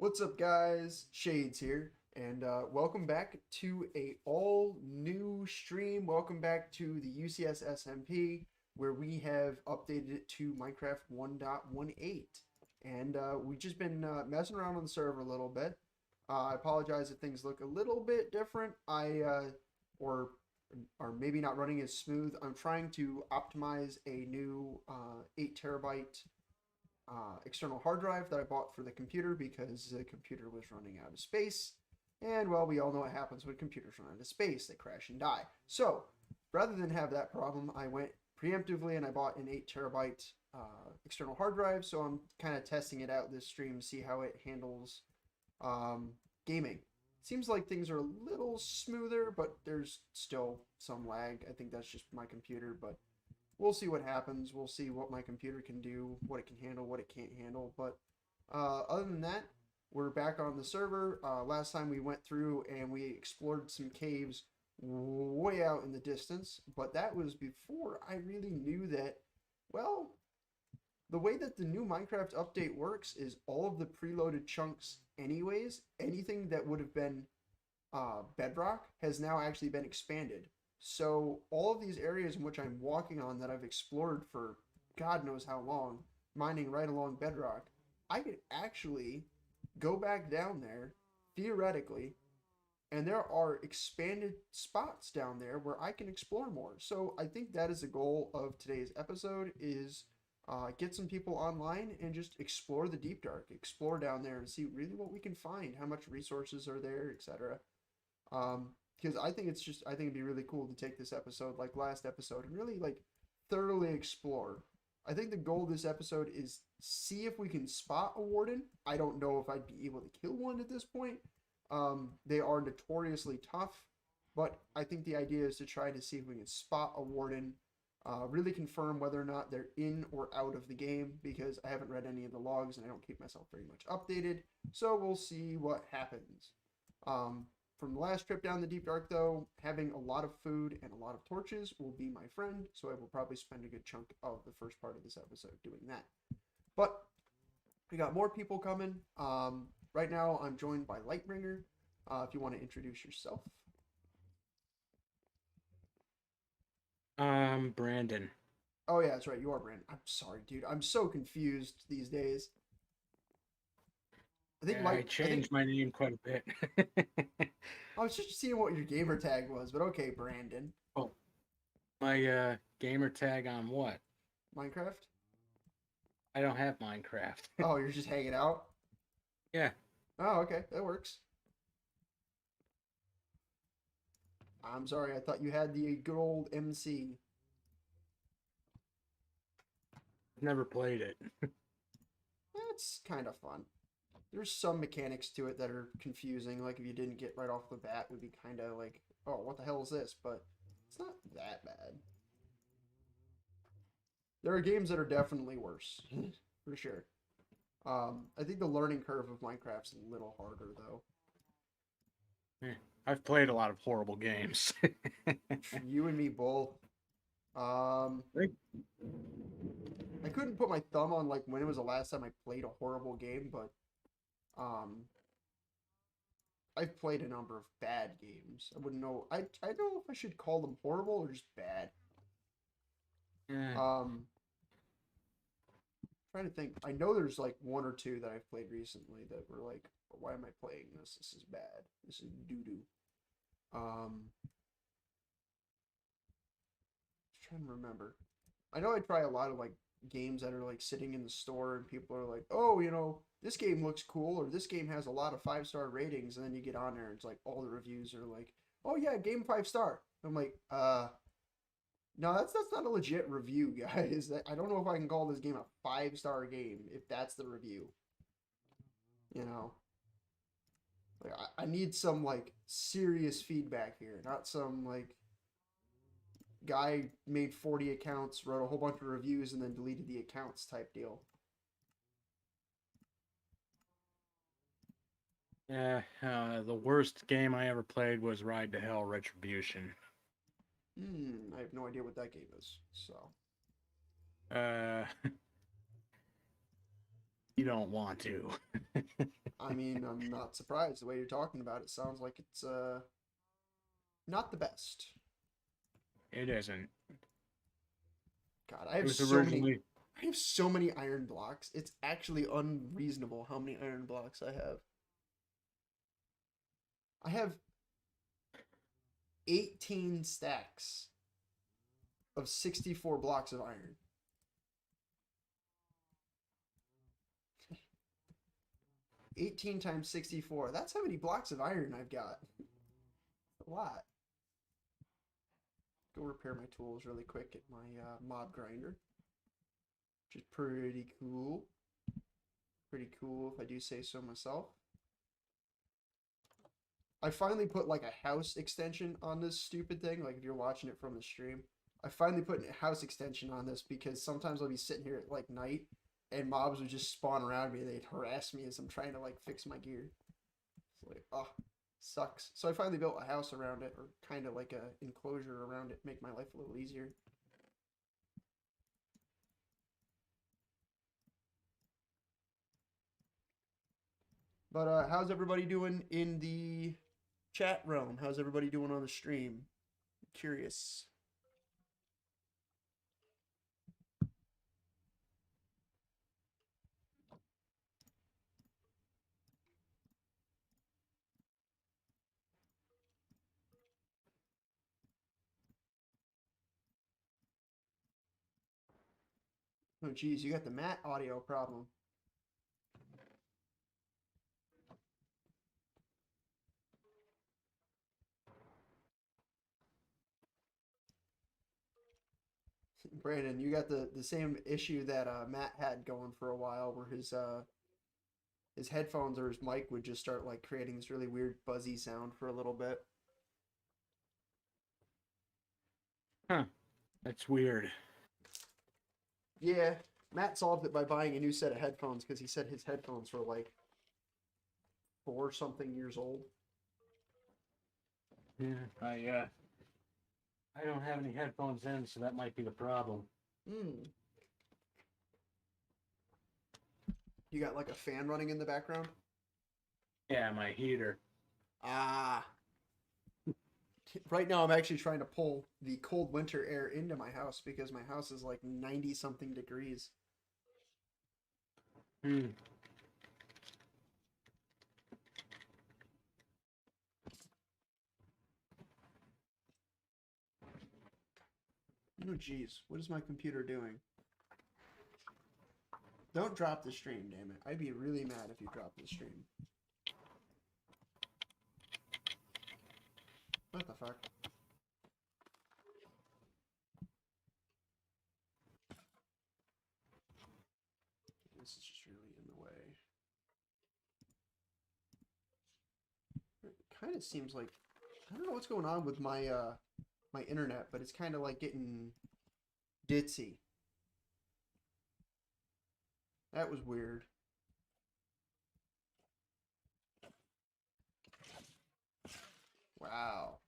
What's up, guys? Shades here, and welcome back to a all new stream. Welcome back to the UCS SMP, where we have updated it to Minecraft 1.18, and we've just been messing around on the server a little bit. I apologize if things look a little bit different. Or are maybe not running as smooth. I'm trying to optimize a new 8 terabyte external hard drive that I bought for the computer because the computer was running out of space. And well, we all know what happens when computers run out of space. They crash and die. So rather than have that problem, I went preemptively and I bought an 8 terabyte external hard drive. So I'm kind of testing it out this stream to see how it handles gaming. Seems like things are a little smoother, but there's still some lag. I think that's just my computer, but we'll see what happens. We'll see what my computer can do, what it can handle, what it can't handle. But other than that, we're back on the server. Last time we went through and we explored some caves way out in the distance, but that was before I really knew that, well, the way that the new Minecraft update works is all of the preloaded chunks anyways, anything that would have been bedrock has now actually been expanded. So all of these areas in which I'm walking on that I've explored for God knows how long, mining right along bedrock, I could actually go back down there, theoretically, and there are expanded spots down there where I can explore more. So I think that is the goal of today's episode is get some people online and just explore the deep dark, explore down there and see really what we can find, how much resources are there, etc. Because I think it'd be really cool to take this episode like last episode and really like thoroughly explore. I think the goal of this episode is see if we can spot a warden. I don't know if I'd be able to kill one at this point. They are notoriously tough, but I think the idea is to try to see if we can spot a warden, really confirm whether or not they're in or out of the game because I haven't read any of the logs and I don't keep myself very much updated. So we'll see what happens. From the last trip down the deep dark, though, having a lot of food and a lot of torches will be my friend, so I will probably spend a good chunk of the first part of this episode doing that. But we got more people coming. Right now, I'm joined by Lightbringer. If you want to introduce yourself. Brandon. Oh yeah, that's right. You are Brandon. I'm sorry, dude. I'm so confused these days. I think Yeah, I Light. I think changed my name quite a bit. I was just seeing what your gamer tag was, but okay, Brandon. Oh, my gamer tag on what? Minecraft. I don't have Minecraft. Oh, you're just hanging out. Yeah, Oh, okay, that works. I'm sorry, I thought you had the good old MC. never played it. That's kind of fun. There's some mechanics to it that are confusing. Like if you didn't get right off the bat, it would be kind of like, oh, what the hell is this? But it's not that bad. There are games that are definitely worse, for sure. I think the learning curve of Minecraft's a little harder though. Yeah, I've played a lot of horrible games. You and me both. Um, I couldn't put my thumb on like when it was the last time I played a horrible game, but um, I've played a number of bad games. I wouldn't know. I don't know if I should call them horrible or just bad. Yeah, Um, trying to think. I know there's like one or two that I've played recently that were like, why am I playing this? This is bad. This is doo doo. Just trying to remember. I know I try a lot of like games that are like sitting in the store and people are like, oh, this game looks cool or this game has a lot of 5-star ratings, and then you get on there and it's like all the reviews are like, oh yeah, game 5-star. I'm like, no, that's not a legit review, guys. I don't know if I can call this game a 5-star game if that's the review. You know, like I need some like serious feedback here, not some like guy made 40 accounts, wrote a whole bunch of reviews, and then deleted the accounts type deal. yeah. The worst game I ever played was Ride to Hell Retribution. I have no idea what that game is. So, Uh, you don't want to. I mean, I'm not surprised the way you're talking about it. Sounds like it's not the best. It isn't. God, I It have was so many. originally. I have so many iron blocks. It's actually unreasonable how many iron blocks I have. I have 18 stacks of 64 blocks of iron. 18 times 64. That's how many blocks of iron I've got. A lot. Go repair my tools really quick at my mob grinder, which is pretty cool. Pretty cool if I do say so myself. I finally put like a house extension on this stupid thing. Like if you're watching it from the stream, I finally put a house extension on this because sometimes I'll be sitting here at like night and mobs would just spawn around me. They'd harass me as I'm trying to like fix my gear. It's like, oh, sucks. So I finally built a house around it, or kind of like a enclosure around it, make my life a little easier. But how's everybody doing in the chat realm? How's everybody doing on the stream? Curious. Oh, geez, you got the Matt audio problem. Brandon, you got the same issue that Matt had going for a while, where his headphones or his mic would just start like creating this really weird buzzy sound for a little bit. Huh. That's weird. Yeah, Matt solved it by buying a new set of headphones because he said his headphones were like 4 something years old. Yeah. I don't have any headphones in, so that might be the problem. Hmm. You got like a fan running in the background? Yeah, my heater. Ah. Right now, I'm actually trying to pull the cold winter air into my house because my house is like 90 something degrees. Hmm. Oh, geez. What is my computer doing? Don't drop the stream, damn it. I'd be really mad if you dropped the stream. What the fuck? This is just really in the way. It kind of seems like I don't know what's going on with my my internet, but it's kind of like getting ditzy. That was weird. Wow.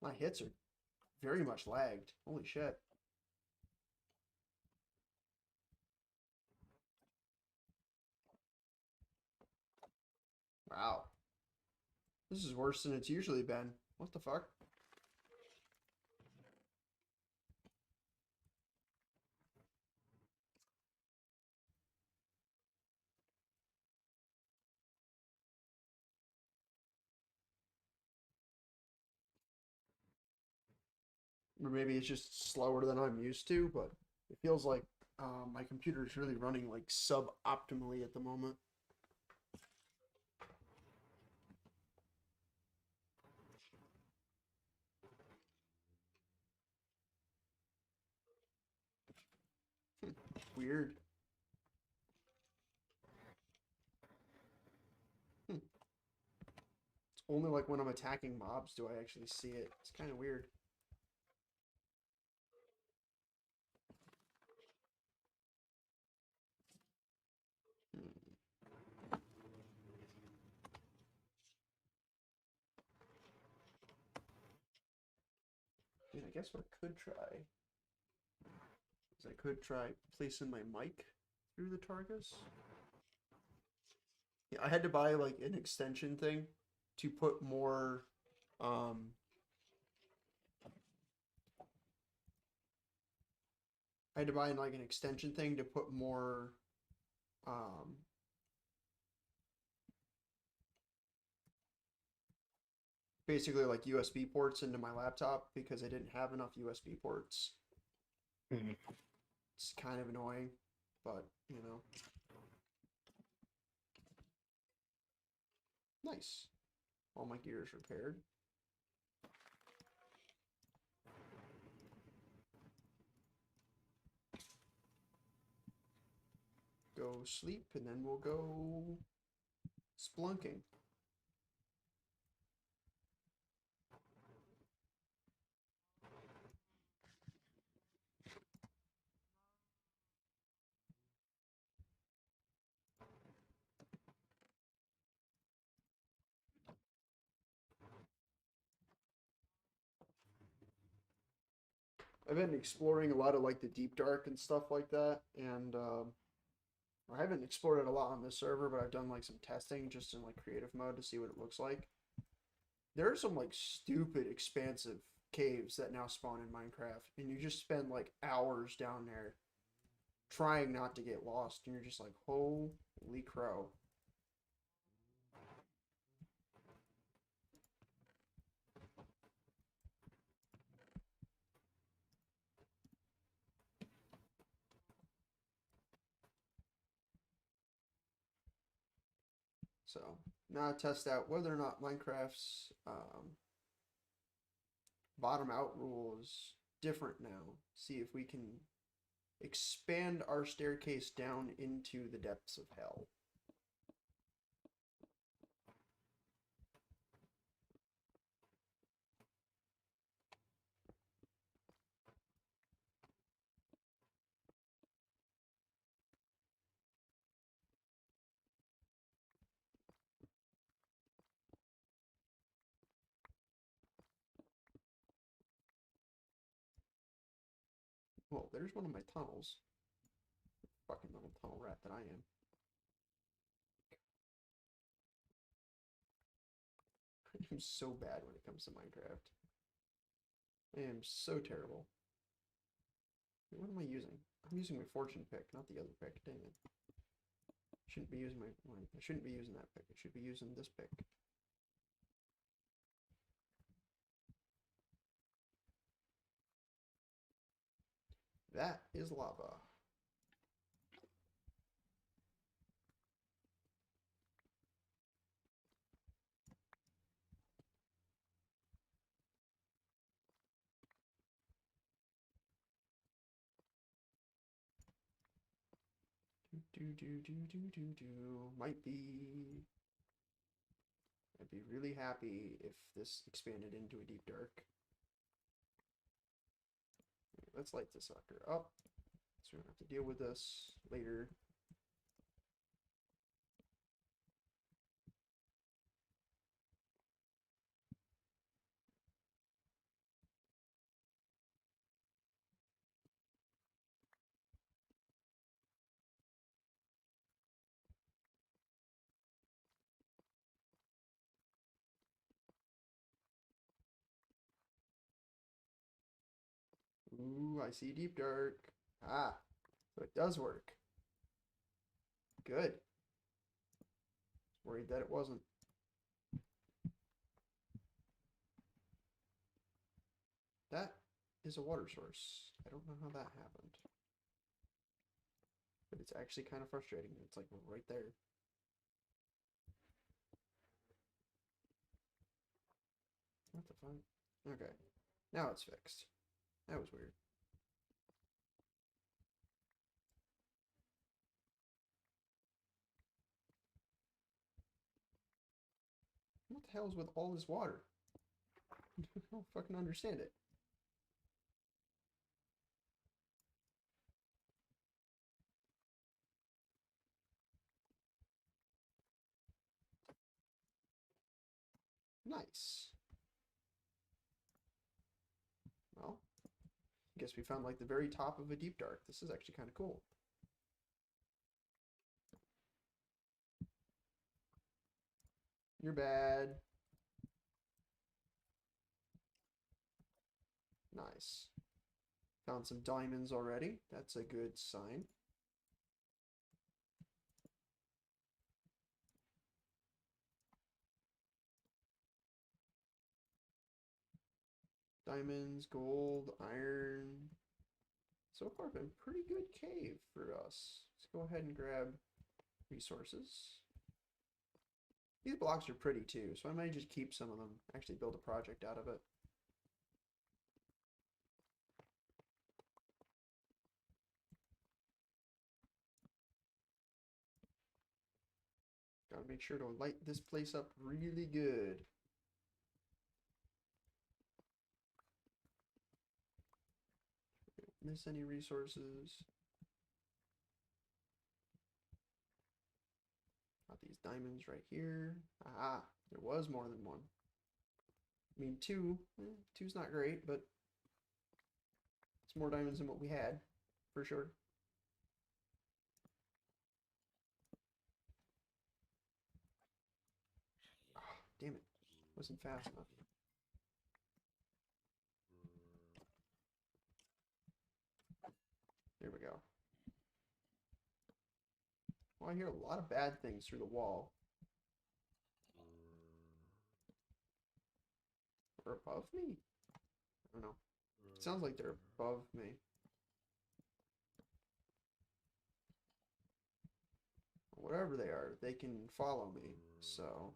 My hits are very much lagged. Holy shit. Wow. This is worse than it's usually been. What the fuck? Or maybe it's just slower than I'm used to, but it feels like my computer is really running like sub-optimally at the moment. Weird. Hmm. It's only like when I'm attacking mobs do I actually see it. It's kind of weird. Hmm. I mean, I guess what I could try is I could try placing my mic through the Targus. Yeah, I had to buy like an extension thing to put more I had to buy like an extension thing to put more um basically like USB ports into my laptop because I didn't have enough USB ports. Mhm. It's kind of annoying, but you know. Nice. All my gear is repaired. Go sleep and then we'll go splunking. I've been exploring a lot of like the deep dark and stuff like that, and I haven't explored it a lot on this server, but I've done like some testing just in like creative mode to see what it looks like. There are some like stupid expansive caves that now spawn in Minecraft, and you just spend like hours down there trying not to get lost, and you're just like, holy crow. So now I test out whether or not Minecraft's bottom out rule is different now. See if we can expand our staircase down into the depths of hell. Well, there's one of my tunnels. Fucking little tunnel rat that I am. I'm so bad when it comes to Minecraft. I am so terrible. Wait, what am I using? I'm using my fortune pick, not the other pick. Dang it. Shouldn't be using I shouldn't be using that pick. I should be using this pick. That is lava. Might be. I'd be really happy if this expanded into a deep dark. Let's light this sucker up so we don't have to deal with this later. Ooh, I see deep dark. Ah, so it does work. Good. Worried that it wasn't. That is a water source. I don't know how that happened. But it's actually kind of frustrating. It's like right there. What the fuck? Okay. Now it's fixed. That was weird. What the hell is with all this water? I don't fucking understand it. Nice. Well, guess we found like the very top of a deep dark. This is actually kind of cool. You're bad. Nice. Found some diamonds already. That's a good sign. Diamonds, gold, iron. So far, been pretty good cave for us. Let's go ahead and grab resources. These blocks are pretty too, so I might just keep some of them. Actually build a project out of it. Gotta make sure to light this place up really good. Don't miss any resources. Got these diamonds right here. Ah, there was more than one. I mean, two. Two's not great, but it's more diamonds than what we had, for sure. Oh, damn it. Wasn't fast enough. There we go. Well, I hear a lot of bad things through the wall. Or above me? I don't know. It sounds like they're above me. Whatever they are, they can follow me, so...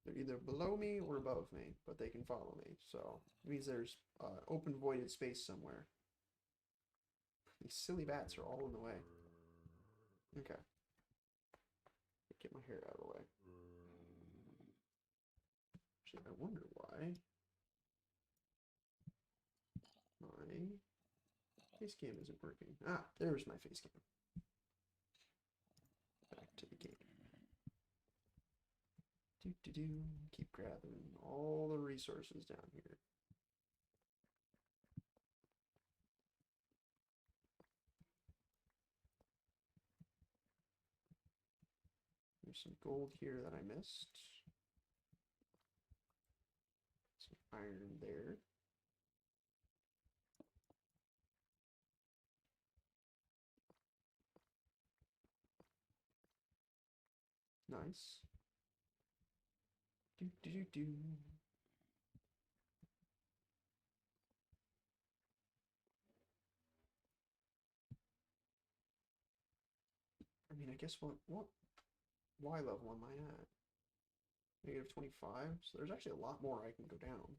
They're either below me or above me, but they can follow me, so... It means there's open voided space somewhere. These silly bats are all in the way. Okay. Get my hair out of the way. Actually, I wonder why my face cam isn't working. Ah, there's my face cam. Back to the game. Do. Keep grabbing all the resources down here. There's some gold here that I missed. Some iron there. Nice. Do. I mean, I guess what Y level am I at? Negative 25. So there's actually a lot more I can go down.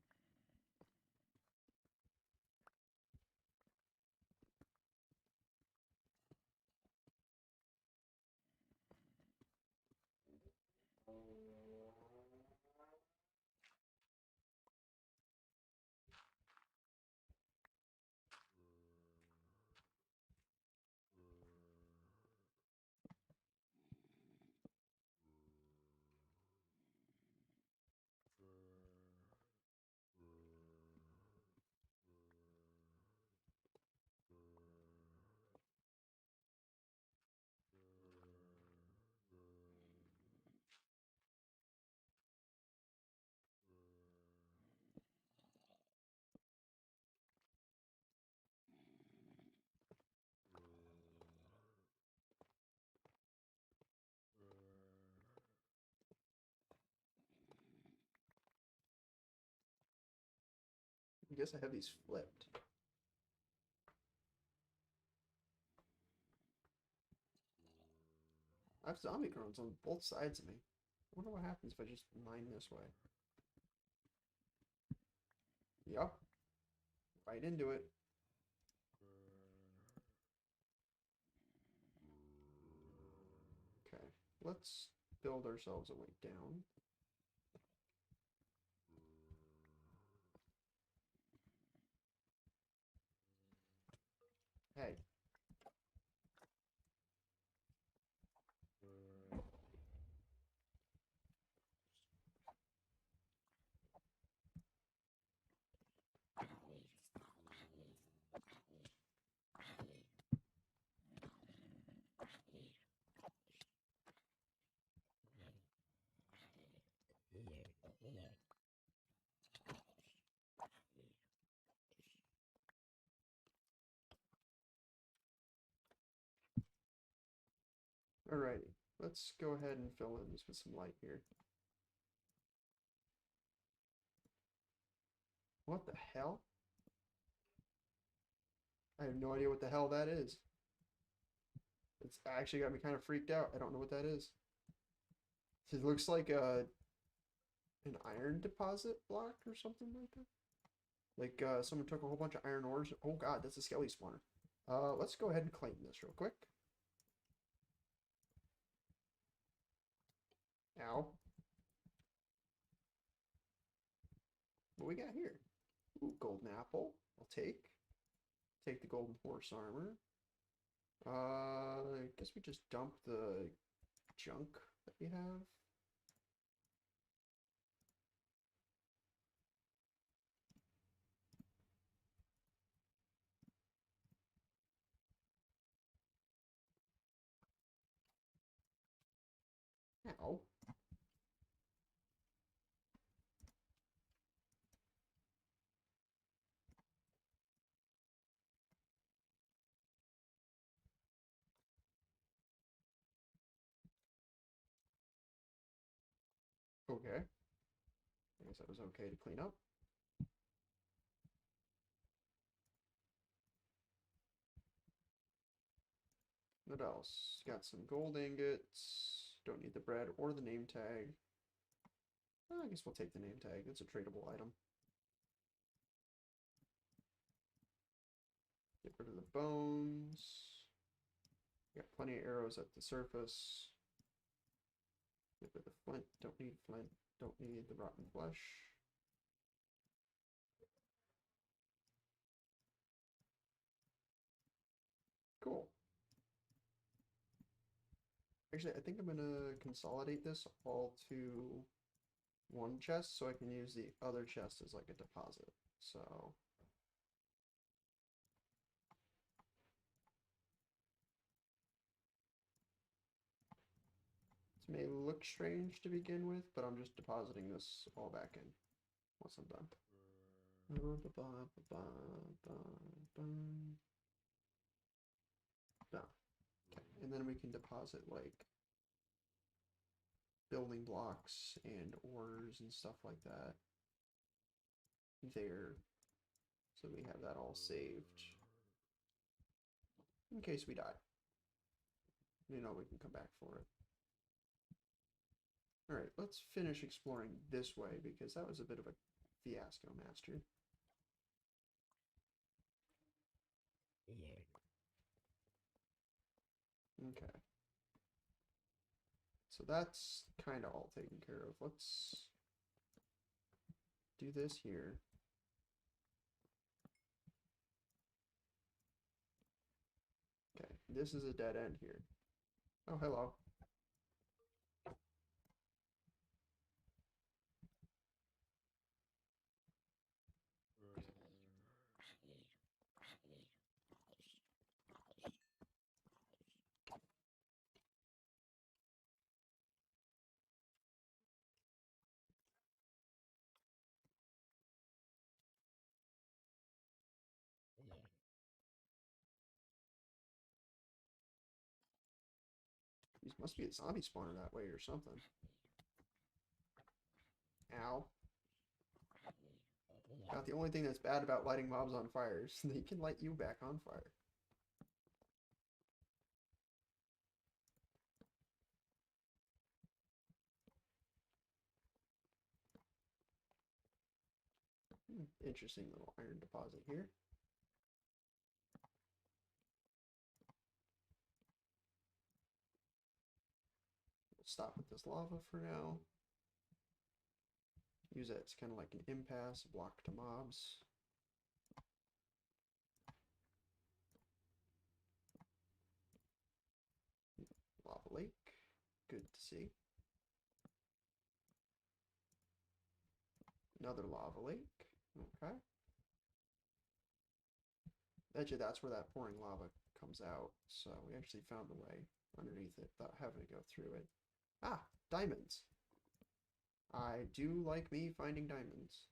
I guess I have these flipped. I have zombie drones on both sides of me. I wonder what happens if I just mine this way. Yup. Right into it. Okay. Let's build ourselves a way down. Hey. Alrighty, let's go ahead and fill in this with some light here. What the hell? I have no idea what the hell that is. It's actually got me kind of freaked out. I don't know what that is. It looks like an iron deposit block or something like that. Like someone took a whole bunch of iron ores. Oh god, that's a skelly spawner. Let's go ahead and claim this real quick. Ow. What we got here? Ooh, golden apple. I'll take. Take the golden horse armor. I guess we just dump the junk that we have. Ow. Okay. I guess that was okay to clean up. What else? Got some gold ingots. Don't need the bread or the name tag. I guess we'll take the name tag. It's a tradable item. Get rid of the bones. Got plenty of arrows at the surface. Get rid of the flint. Don't need flint. Don't need the rotten flesh. Cool. Actually, I think I'm gonna consolidate this all to one chest so I can use the other chest as like a deposit. So this may look strange to begin with, but I'm just depositing this all back in once I'm done. Done. Okay. And then we can deposit like building blocks and ores and stuff like that there. So we have that all saved in case we die. You know, we can come back for it. Alright, let's finish exploring this way because that was a bit of a fiasco, Master. Okay. So that's kind of all taken care of. Let's do this here. Okay, this is a dead end here. Oh, hello. These must be a zombie spawner that way or something. Ow. Not the only thing that's bad about lighting mobs on fire is they can light you back on fire. Interesting little iron deposit here. We'll stop with this lava for now. Use it as kind of like an impasse, block to mobs. Lava lake, good to see. Another lava lake, okay. Actually, that's where that pouring lava comes out, so we actually found a way underneath it without having to go through it. Ah, diamonds. I do like me finding diamonds.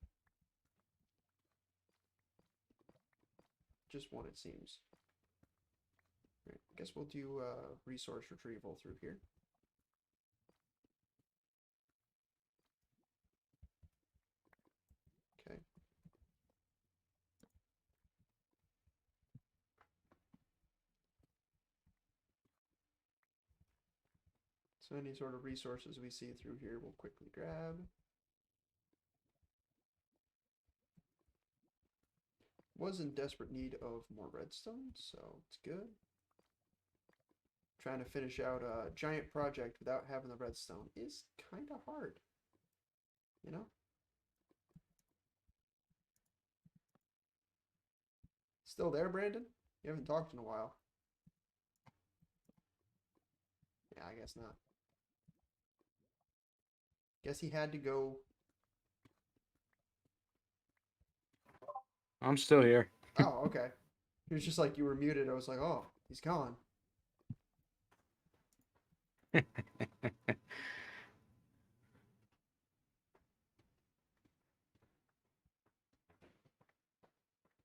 Just one, it seems. Right, guess we'll do resource retrieval through here. Okay. So any sort of resources we see through here, we'll quickly grab. Was in desperate need of more redstone, so it's good. Trying to finish out a giant project without having the redstone is kind of hard, you know? Still there, Brandon? You haven't talked in a while. Yeah, I guess not. Guess he had to go. I'm still here. Oh, okay. He was just like, you were muted. I was like, oh, he's gone.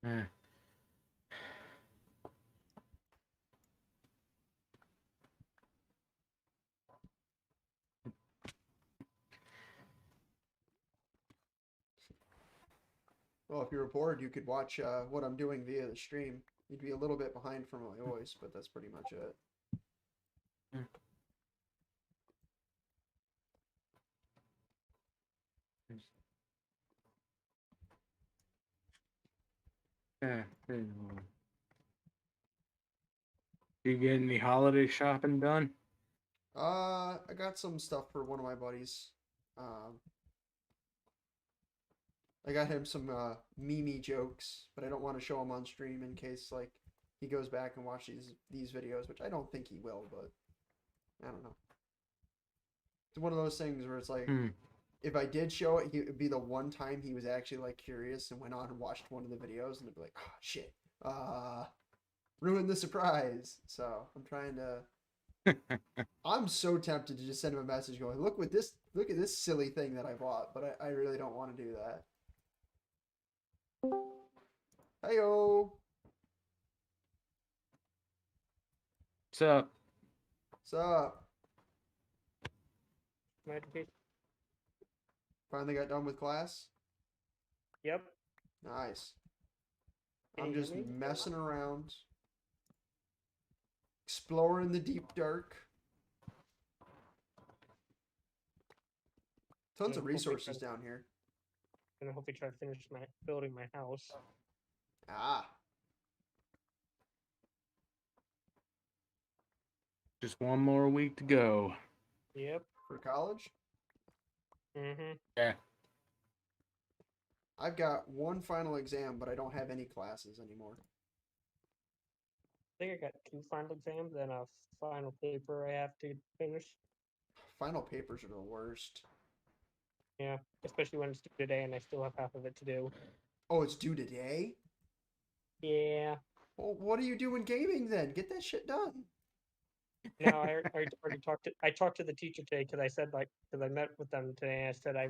Eh. Well, if you were bored, you could watch what I'm doing via the stream. You'd be a little bit behind from my voice, but that's pretty much it. Eh, You get any holiday shopping done? I got some stuff for one of my buddies. Um, I got him some meme jokes, but I don't want to show him on stream in case like he goes back and watches these videos, which I don't think he will, but I don't know. It's one of those things where it's like Hmm. if I did show it, it would be the one time he was actually like curious and went on and watched one of the videos, and it'd be like, oh shit, ruined the surprise. So I'm trying to. I'm so tempted to just send him a message going, look at this silly thing that I bought, but I really don't want to do that. Heyo, What's up? what's up? Might be. Finally got done with class. Yep. Nice. Can I'm you hear just me? messing around, exploring the deep dark. Tons Yeah, of hopefully resources try- down here. And I hope we try to finish building my house. Ah, Just one more week to go. Yep. for college? Mm-hmm. Yeah. I've got one final exam, but I don't have any classes anymore. I think I got 2 final exams and a final paper I have to finish. Final papers are the worst. Yeah, especially when it's due today and I still have half of it to do. Oh, it's due today? Yeah. Well, what are you doing gaming then? Get that shit done. No, I already talked to the teacher today because I said because I met with them today and I said I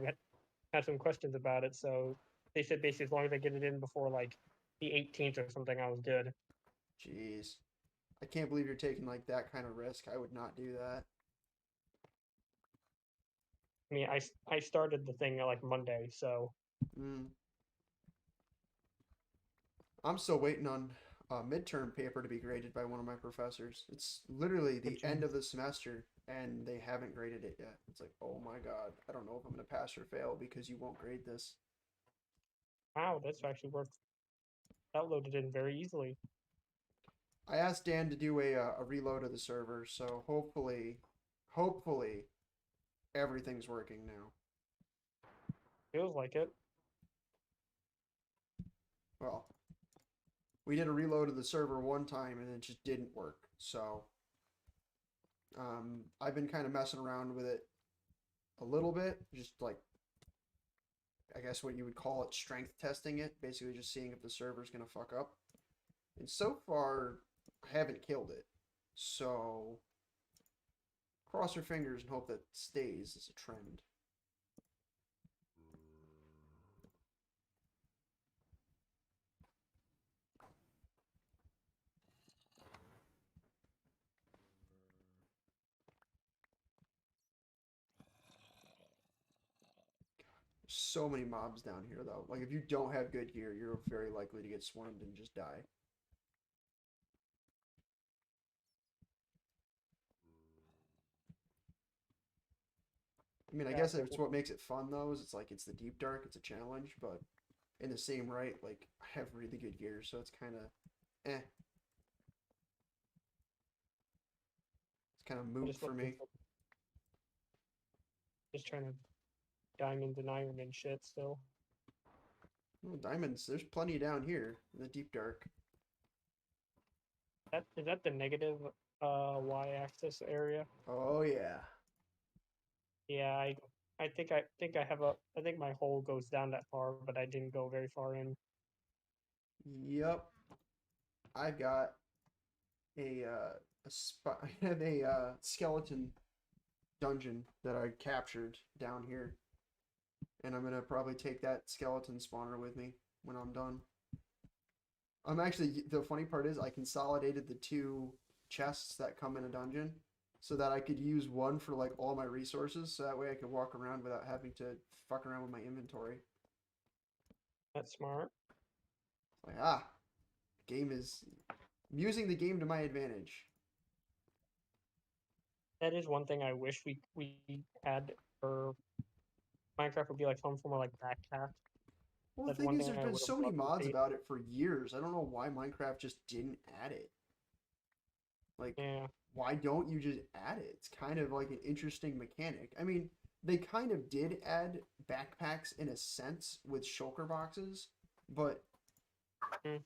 had some questions about it. So they said basically as long as I get it in before like the 18th or something, I was good. Jeez. I can't believe you're taking like that kind of risk. I would not do that. I mean, I started the thing like Monday, so Mm. I'm still waiting on a midterm paper to be graded by one of my professors. It's literally the which end of the semester and they haven't graded it yet. It's like, oh my god, I don't know if I'm going to pass or fail because you won't grade this. wow, that's actually worked. That loaded in very easily. I asked Dan to do a reload of the server, so hopefully everything's working now. Feels like it. Well, we did a reload of the server one time and it just didn't work. So I've been kind of messing around with it a little bit, just like I guess what you would call it strength testing it, basically just seeing if the server's gonna fuck up. And so far, I haven't killed it. So cross your fingers and hope that stays as a trend. so many mobs down here, though. Like, if you don't have good gear, you're very likely to get swarmed and just die. I mean, I Yeah, guess so it's what makes it fun, though, is it's like, it's the deep dark, it's a challenge, but in the same right, like, I have really good gear, so it's kind of, eh. It's kind of I'm moot just for looking me. for, just trying to diamond and iron and shit still. Well, diamonds, there's plenty down here in the deep dark. Is that the negative y-axis area? Oh, yeah. Yeah, I think my hole goes down that far, but I didn't go very far in. Yep. I've got a spot. I have a skeleton dungeon that I captured down here, and I'm gonna probably take that skeleton spawner with me when I'm done. I'm actually, the funny part is I consolidated the two chests that come in a dungeon so that I could use one for like all my resources, so that way I could walk around without having to fuck around with my inventory. That's smart. Like, game is I'm using the game to my advantage. That is one thing I wish we had for Minecraft would be like some form of like backpack. Well, the That's thing one is, thing there's I been would have so many loved to mods see. about it for years. I don't know why Minecraft just didn't add it. Like, Yeah, why don't you just add it? It's kind of like an interesting mechanic. I mean, they kind of did add backpacks in a sense with shulker boxes, but mm,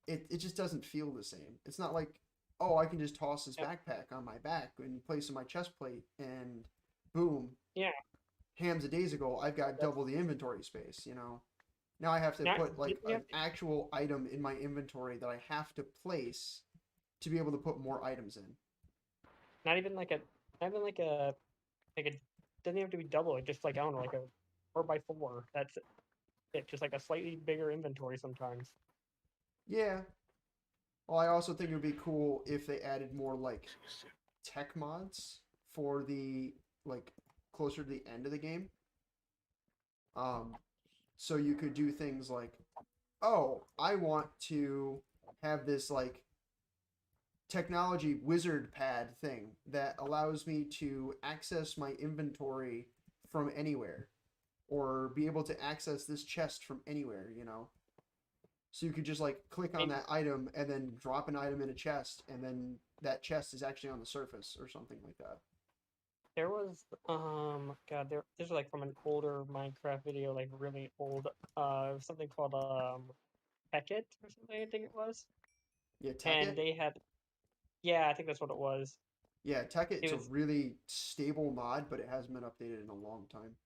it just doesn't feel the same. It's not like, oh, I can just toss this yeah, backpack on my back and place in my chest plate, and boom, yeah. hams a days ago, I've got That's double the inventory space, you know? Now I have to not put like didn't you an have to, actual item in my inventory that I have to place to be able to put more items in. not even like a not even like a doesn't have to be double. It just like I don't know like a 4x4. That's it. Just like a slightly bigger inventory sometimes. Yeah. Well, I also think it would be cool if they added more like tech mods for the like closer to the end of the game. Um, so you could do things like, oh, I want to have this like technology wizard pad thing that allows me to access my inventory from anywhere or be able to access this chest from anywhere, you know? So you could just like click on Maybe that item and then drop an item in a chest and then that chest is actually on the surface or something like that. there was God this was like from an older Minecraft video, like really old. Something called Beckett or something. I think it was, Yeah, and Tekkit. they had yeah, I think that's what it was. Yeah, It Tekkit's a was really stable mod, but it hasn't been updated in a long time.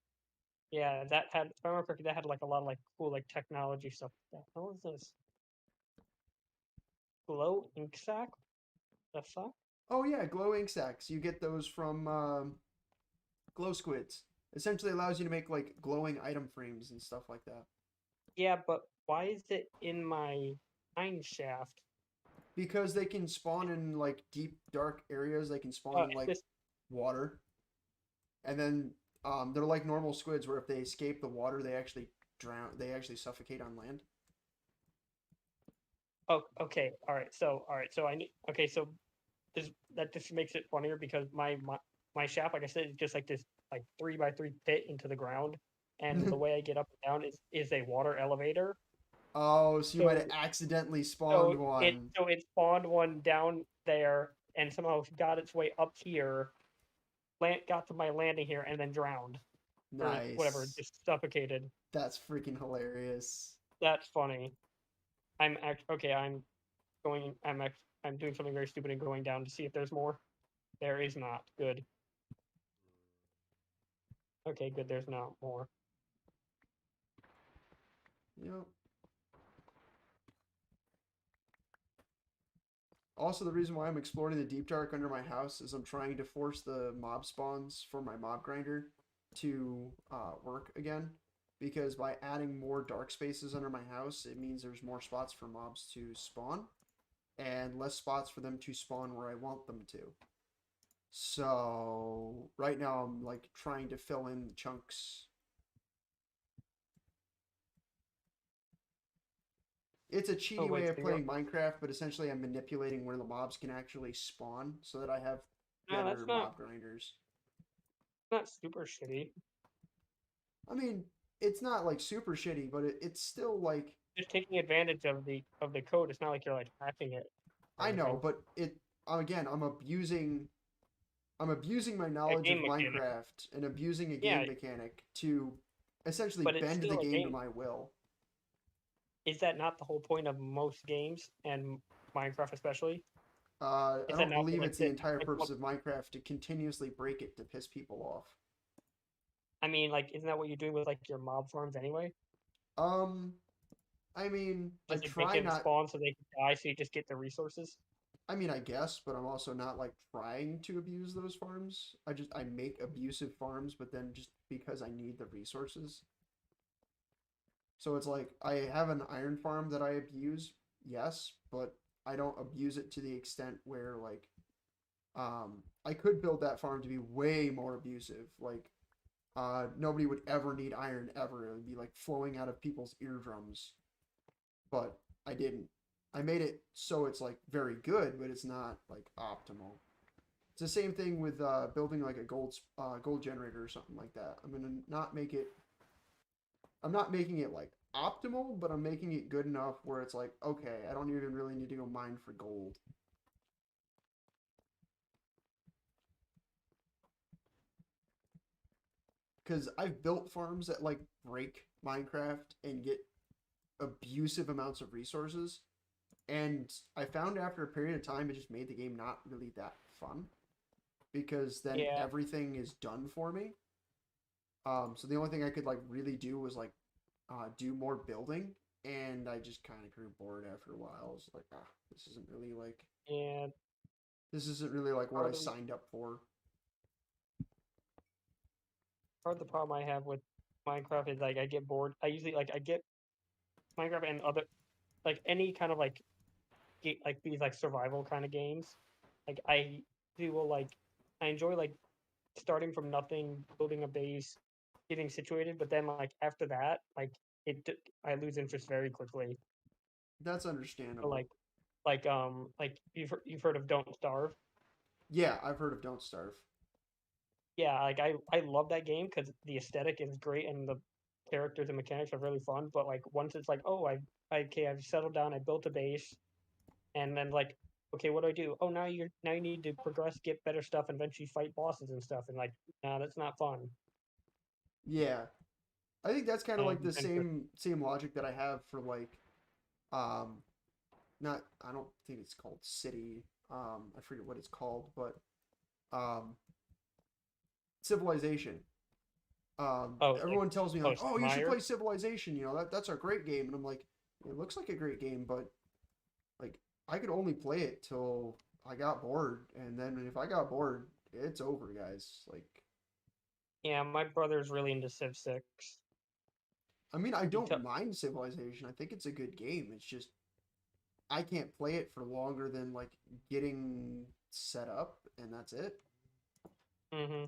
yeah, that had if I remember correctly, that had like a lot of like cool like technology stuff. What the hell is this? Glow ink sac? The fuck? Oh yeah, glow ink sacks. You get those from glow squids. Essentially allows you to make like glowing item frames and stuff like that. Yeah, but why is it in my mine shaft? Because they can spawn in like deep dark areas. They can spawn in Is like this water, and then they're like normal squids where if they escape the water, they actually drown. They actually suffocate on land. oh okay, alright, so I need okay, so this that just makes it funnier because my shaft, like I said, is just like this like 3x3 pit into the ground, and the way I get up and down is a water elevator. Oh, so you might have So accidentally spawned one. it spawned one down there and somehow got its way up here, got to my landing here, and then drowned or whatever, Nice. just suffocated. That's freaking hilarious. That's funny. Okay. I'm doing something very stupid and going down to see if there's more. There is not. Good. Okay, good. There's not more. Yep. Also, the reason why I'm exploring the deep dark under my house is I'm trying to force the mob spawns for my mob grinder to work again. Because by adding more dark spaces under my house, it means there's more spots for mobs to spawn and less spots for them to spawn where I want them to. So right now I'm like trying to fill in chunks. It's a Oh cheaty wait, way of so you're playing Minecraft, but essentially I'm manipulating where the mobs can actually spawn so that I have no, better that's not mob grinders. super shitty. I mean, it's not like super shitty, but it's still like Just taking advantage of the code. It's not like you're like hacking it or I know, anything. but again, I'm abusing my A knowledge of game mechanic. Minecraft and abusing a Yeah, game mechanic to essentially but it's bend the still a game to game. my will. Is that not the whole point of most games and Minecraft especially? I Is that don't not believe like it's the entire like purpose of Minecraft to continuously break it to piss people off. I mean, like, isn't that what you're doing with like your mob farms anyway? Um, I mean, I Just like make try them not. spawn so they can die, so you just get the resources. I mean, I guess, but I'm also not like trying to abuse those farms. I make abusive farms, but then just because I need the resources. So it's like I have an iron farm that I abuse, yes, but I don't abuse it to the extent where like I could build that farm to be way more abusive. Like nobody would ever need iron ever. It would be like flowing out of people's eardrums. But I didn't. I made it so it's like very good, but it's not like optimal. It's the same thing with building like a gold generator or something like that. I'm gonna not make it. I'm not making it like optimal, but I'm making it good enough where it's like okay, I don't even really need to go mine for gold. Because I've built farms that like break Minecraft and get abusive amounts of resources, and I found after a period of time it just made the game not really that fun because then Yeah, everything is done for me. So the only thing I could like really do was like do more building, and I just kind of grew bored after a while. I was like, this isn't really like and what I part of the signed up for. part of the problem I have with Minecraft is like I get bored. I usually like I get Minecraft and other like any kind of like like these like survival kind of games. Like I do will like I enjoy like starting from nothing, building a base, getting situated, but then like after that, like I lose interest very quickly. That's So, understandable. like you've heard of Don't Starve. Yeah, I've heard of Don't Starve. Yeah, like I love that game because the aesthetic is great and the characters and mechanics are really fun. But like once it's like, oh, I've settled down, I built a base, and then like, okay, what do I do? Oh, now you need to progress, get better stuff, and eventually fight bosses and stuff. And like, nah, that's not fun. Yeah, I think that's kind And of I like the lose interest. same logic that I have for like um not I don't think it's called City. I forget what it's called, but um Civilization. Oh, like Everyone tells me oh, like, Sid "Oh, you should Meier. play Civilization, you know, that's a great game." And I'm like, "It looks like a great game, but like I could only play it till I got bored, and then if I got bored, it's over, guys." Like Yeah, my brother's really into Civ 6. I mean, I He t don't mind Civilization. I think it's a good game. It's just I can't play it for longer than like getting set up, and that's it. hmm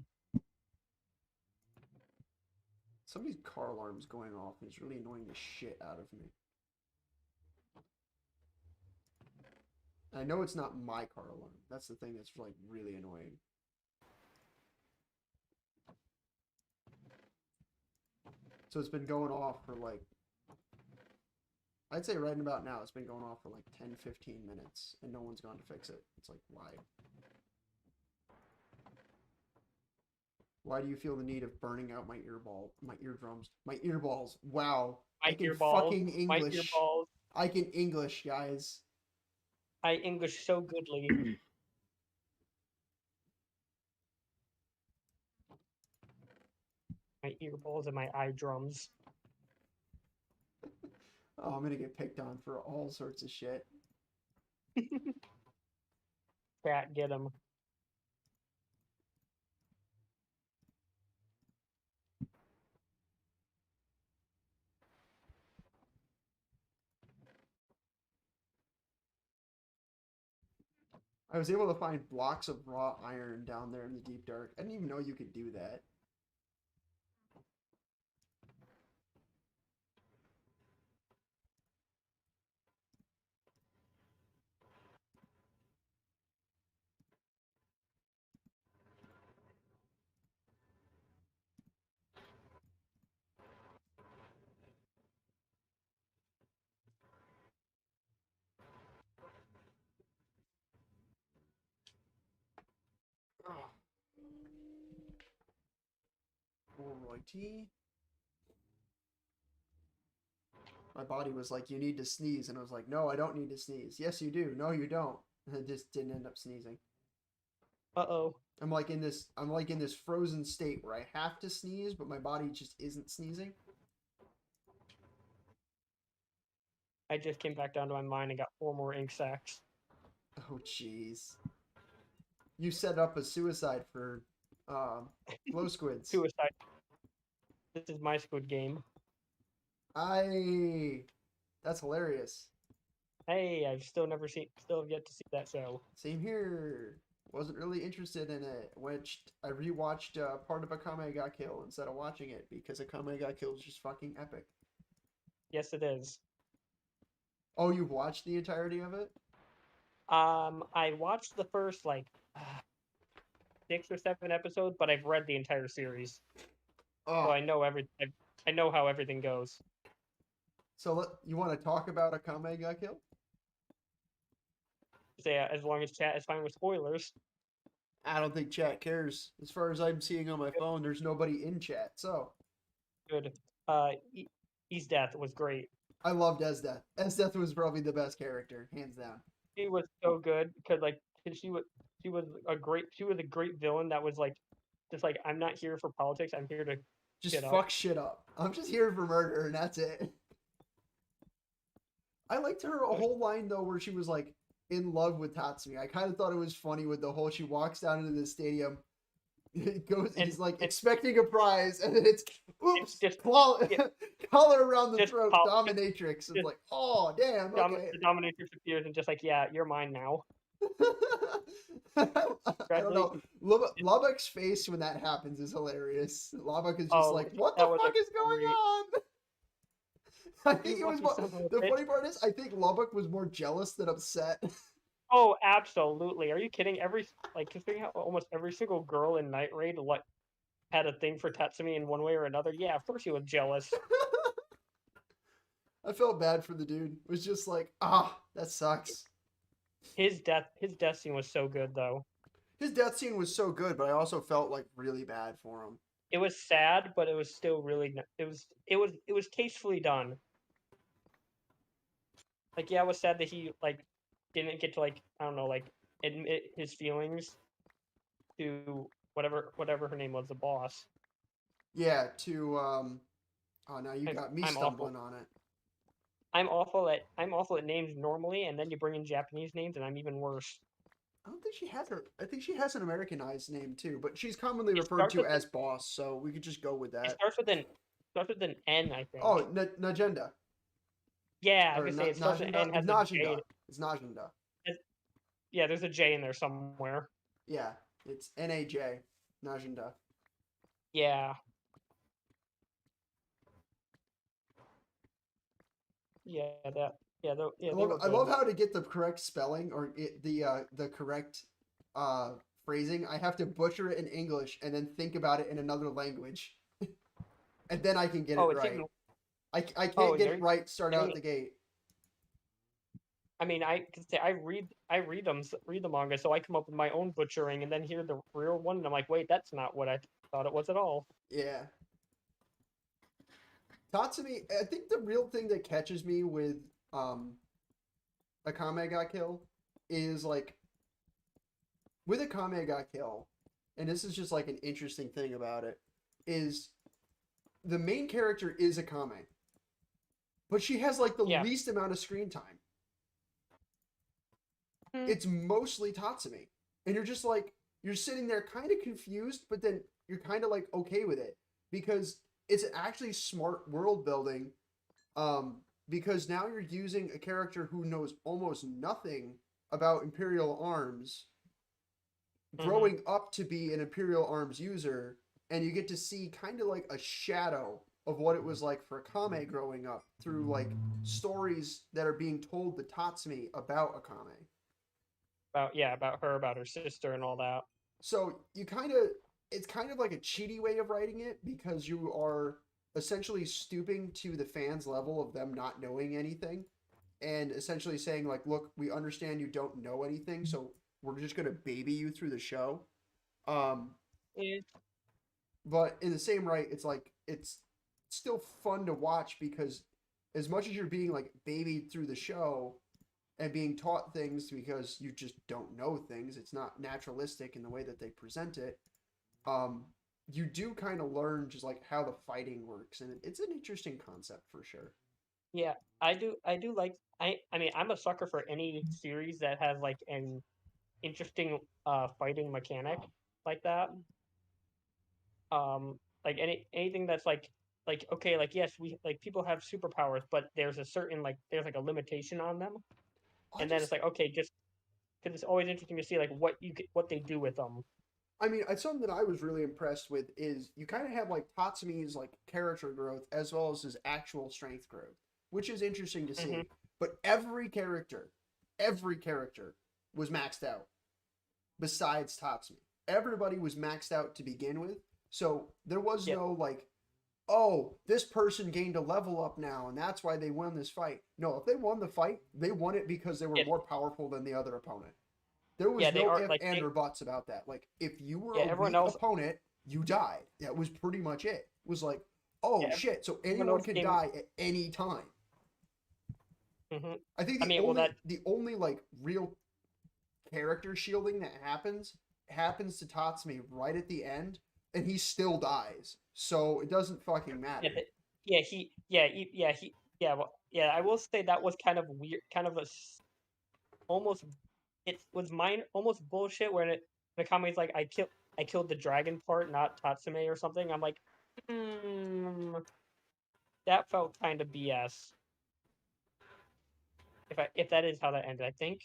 Somebody's car alarm's going off, and it's really annoying the shit out of me. I know it's not my car alarm. That's the thing that's like really annoying. So it's been going off for like I'd say right about now it's been going off for like 10, 15 minutes and no one's gone to fix it. It's like why? Why do you feel the need of burning out my eardrums, my earballs? Wow. I My can earballs, fucking my English. earballs. I can English, guys. I English so goodly. My earballs and my eye drums. Oh, I'm gonna get picked on for all sorts of shit. Cat, get him. I was able to find blocks of raw iron down there in the deep dark. I didn't even know you could do that. like tea. My body was like, you need to sneeze. And I was like, no, I don't need to sneeze. Yes, you do. No, you don't. And I just didn't end up sneezing. Uh-oh. I'm like in this frozen state where I have to sneeze, but my body just isn't sneezing. I just came back down to my mind and got 4 more ink sacs. Oh, jeez. You set up a suicide for glow squids. Suicide. This is my squid game. That's hilarious. Hey, I've still have yet to see that show. Same here. Wasn't really interested in it. I rewatched part of Akame Got Killed instead of watching it because Akame Got Killed is just fucking epic. Yes, it is. Oh, you've watched the entirety of it? I watched the first 6 or 7 episodes, but I've read the entire series, Oh, so I know I know how everything goes. so you want to talk about Akame Got Killed? Say as long as chat is fine with spoilers. I don't think chat cares. As far as I'm seeing on my phone, there's nobody in chat. So Good. His death was great. I loved Esdeath. Esdeath was probably the best character, hands down. She was so good because she was a great villain that was just I'm not here for politics. I'm here to Just shit fuck shit up. I'm just here for murder, and that's it. I liked her a whole line though, where she was like in love with Tatsumi. I kind of thought it was funny with the whole she walks down into the stadium, it goes, he's like expecting a prize, and then it's oops, just collar around the just throat, dominatrix. It's like, oh damn, okay. The dominatrix appears and just yeah, you're mine now. I don't know. Lubbock's face when that happens is hilarious. Lubbock is just like, what the fuck is going on? I think it was more, the funny part is, I think Lubbock was more jealous than upset. Oh, absolutely. Are you kidding? Considering how almost every single girl in Night Raid had a thing for Tatsumi in one way or another. Yeah, of course he was jealous. I felt bad for the dude. It was just like, that sucks. His death scene was so good though. His death scene was so good, but I also felt like really bad for him. It was sad, but it was still really it was tastefully done. Yeah, it was sad that he didn't get to I don't know admit his feelings to whatever her name was, the boss. Yeah, to oh, now you got me stumbling on it. I'm awful at names normally, and then you bring in Japanese names, and I'm even worse. I don't think she has her. I think she has an Americanized name too, but she's commonly referred to as Boss, so we could just go with that. It starts with an N, I think. Oh, Najenda. Yeah, I was gonna say it starts with an N. Has a J. It's Najenda. Yeah, there's a J in there somewhere. Yeah, it's N-A-J. Najenda. Yeah. Yeah, that. Yeah, I love how to get the correct spelling or the correct phrasing. I have to butcher it in English and then think about it in another language, and then I can get it right. I can't get it right. Start out the gate. I mean, I read the manga, so I come up with my own butchering, and then hear the real one, and I'm like, wait, that's not what I thought it was at all. Yeah. Tatsumi, I think the real thing that catches me with Akame Got Kill is with Akame Got Kill, and this is just an interesting thing about it, is the main character is Akame, but she has the least amount of screen time. It's mostly Tatsumi, and you're just you're sitting there kind of confused, but then you're kind of okay with it because it's actually smart world building, because now you're using a character who knows almost nothing about Imperial Arms, growing up to be an Imperial Arms user, and you get to see kind of a shadow of what it was like for Akame growing up through stories that are being told to Tatsumi about Akame. About her, about her sister, and all that. So it's kind of like a cheaty way of writing it because you are essentially stooping to the fans' level of them not knowing anything, and essentially saying look, we understand you don't know anything, so we're just gonna baby you through the show. But in the same right, it's like it's still fun to watch because as much as you're being like babied through the show and being taught things because you just don't know things, it's not naturalistic in the way that they present it. Um, you do kind of learn just like how the fighting works, and it's an interesting concept for sure. Yeah, I do like. I mean, I'm a sucker for any series that has like an interesting fighting mechanic like that. Like anything that's like okay, like yes, we like people have superpowers, but there's a certain like there's like a limitation on them, I and then just it's like okay, just because it's always interesting to see like what they do with them. I mean, it's something that I was really impressed with is you kind of have like Tatsumi's like character growth as well as his actual strength growth, which is interesting to Hmm. see. But every character was maxed out besides Tatsumi. Everybody was maxed out to begin with, so there was Yep. no like, oh, this person gained a level up now, and that's why they won this fight. No, if they won the fight, they won it because they were Yeah. more powerful than the other opponent. There Yeah. was They no are if like and or buts about that. Like if you were yeah. a Everyone weak else. opponent, you died. That was pretty much it. It was like, oh Yeah. shit, so Everyone anyone else can came. die at any time. Hmm. I think I mean, well, the only like real character shielding that happens to Tatsumi right at the end, and he still dies. So it doesn't fucking yeah. matter. Yeah. Yeah. Well, yeah. I will say that was kind of weird. Kind of almost it was mine almost bullshit when the comments like I killed the dragon part, not Tatsume or something. I'm like, hmm, that felt kind of BS. If that is how that ended, I think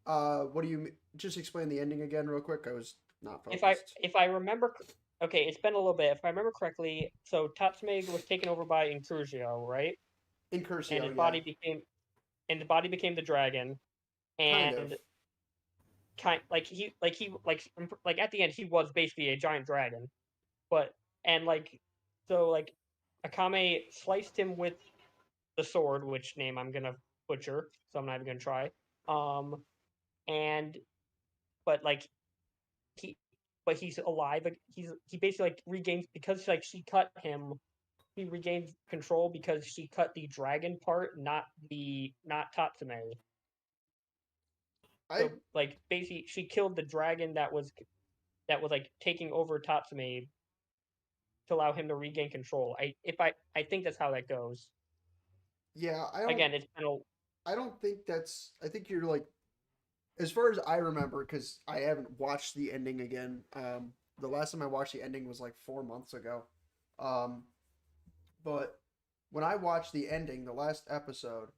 What do you just explain the ending again, real quick? I was not if I focused. if I remember, okay, it's been a little bit. If I remember correctly, so Tatsume was taken over by Incurcio, right? And Incursio, his yeah, body became the dragon, kind of. and like at the end he was basically a giant dragon, but and like so like Akame sliced him with the sword, which name I'm gonna butcher, so I'm not even gonna try. Um, and but like he, but he's alive. He basically like regains because like she cut him. He regains control because she cut the dragon part, not Tatsume. I So like basically she killed the dragon that was like taking over Tatsume to allow him to regain control. I think that's how that goes. yeah, Again, it's been a I don't think that's. I think you're like, as far as I remember, because I haven't watched the ending again. The last time I watched the ending was like 4 months ago. Um, but when I watched the ending, the last episode,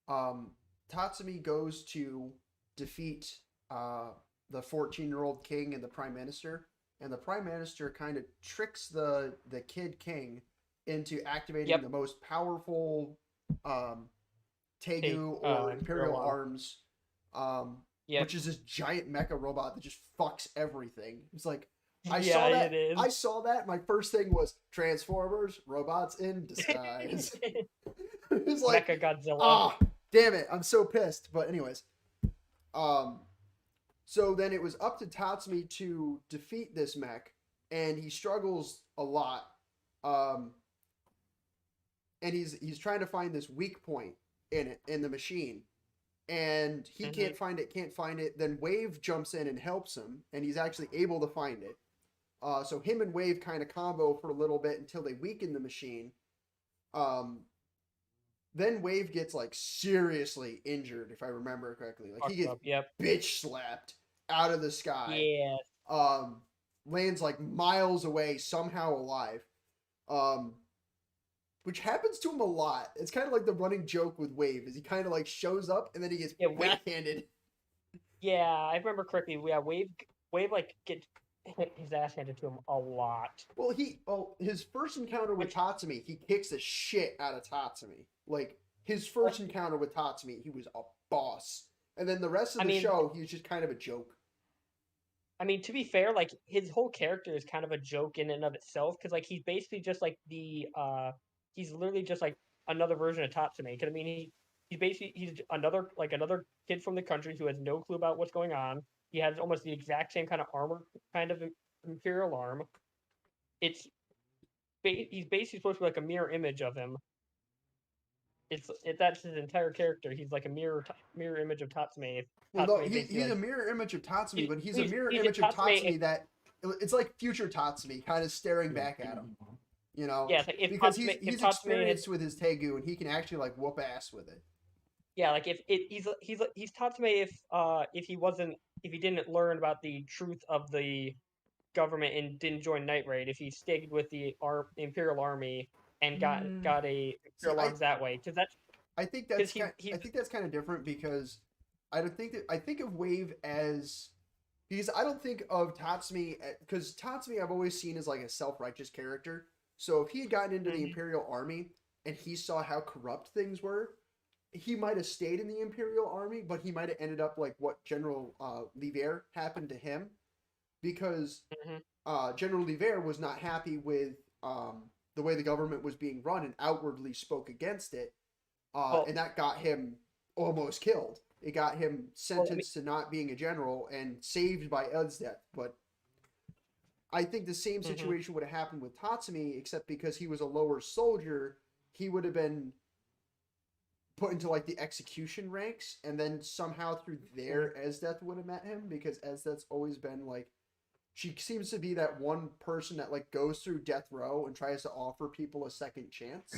um, Tatsumi goes to defeat uh, the 14-year-old king and the prime minister, and the prime minister kind of tricks the kid king into activating yep. the most powerful um, Take Tegu or Imperial Imperial Arm. Arms, um, Yep. which is this giant mecha robot that just fucks everything. It's like I Yeah, saw it that. is. I saw that. My first thing was Transformers, robots in disguise. It's like, Mecha Godzilla. ah, damn it! I'm so pissed. But anyways, um, so then it was up to Tatsumi to defeat this mech, and he struggles a lot. Um, and he's trying to find this weak point in the machine, and he Hmm. can't find it. Then Wave jumps in and helps him, and he's actually able to find it. So him and Wave kind of combo for a little bit until they weaken the machine. Um, then Wave gets like seriously injured, if I remember correctly. Like he Fucked gets up. Yep. bitch slapped out of the sky. Yeah. Um, lands like miles away, somehow alive. Um, which happens to him a lot. It's kind of like the running joke with Wave, is he kind of like shows up and then he gets Yeah. Wave. backhanded. Yeah, I remember correctly. Yeah, Wave like gets his ass handed to him a lot. His first encounter with Which Tatsumi, he kicks the shit out of Tatsumi. Like his first encounter with Tatsumi, he was a boss, and then the rest of I the mean, show, he was just kind of a joke. to be fair, like his whole character is kind of a joke in and of itself because like he's basically just like he's literally just like another version of Tatsume. Because I mean, he's another kid from the country who has no clue about what's going on. He has almost the exact same kind of armor, kind of imperial arm. it's he's basically supposed to be like a mirror image of him. That's his entire character. He's like a mirror image of Tatsume. Well, no, Tatsumi basically he's a like mirror image of Tatsumi, but he's a mirror he's image of Tatsume. Tatsumi that it's like future Tatsumi, kind of staring back at him. You know, Yeah, it's like if because Tatsume, he's if Tatsume experienced with his Tegu and he can actually like whoop ass with it. yeah, like he's Tatsume if he didn't learn about the truth of the government and didn't join Night Raid, if he stayed with the Imperial Army and got a See, Imperial Arms that way, because that's I think because I think that's kind of different because I think of Wave as because I don't think of Tatsumi because Tatsumi I've always seen as like a self-righteous character. So if he had gotten into the Imperial Army and he saw how corrupt things were, he might have stayed in the Imperial Army, but he might have ended up like what General Livier happened to him because General Livier was not happy with the way the government was being run and outwardly spoke against it. And that got him almost killed. It got him sentenced to not being a general and saved by Ed's death. But I think the same situation would have happened with Tatsumi, except because he was a lower soldier, he would have been put into like the execution ranks, and then somehow through there, Esdeath would have met him because Esdeath's always been like, she seems to be that one person that like goes through death row and tries to offer people a second chance.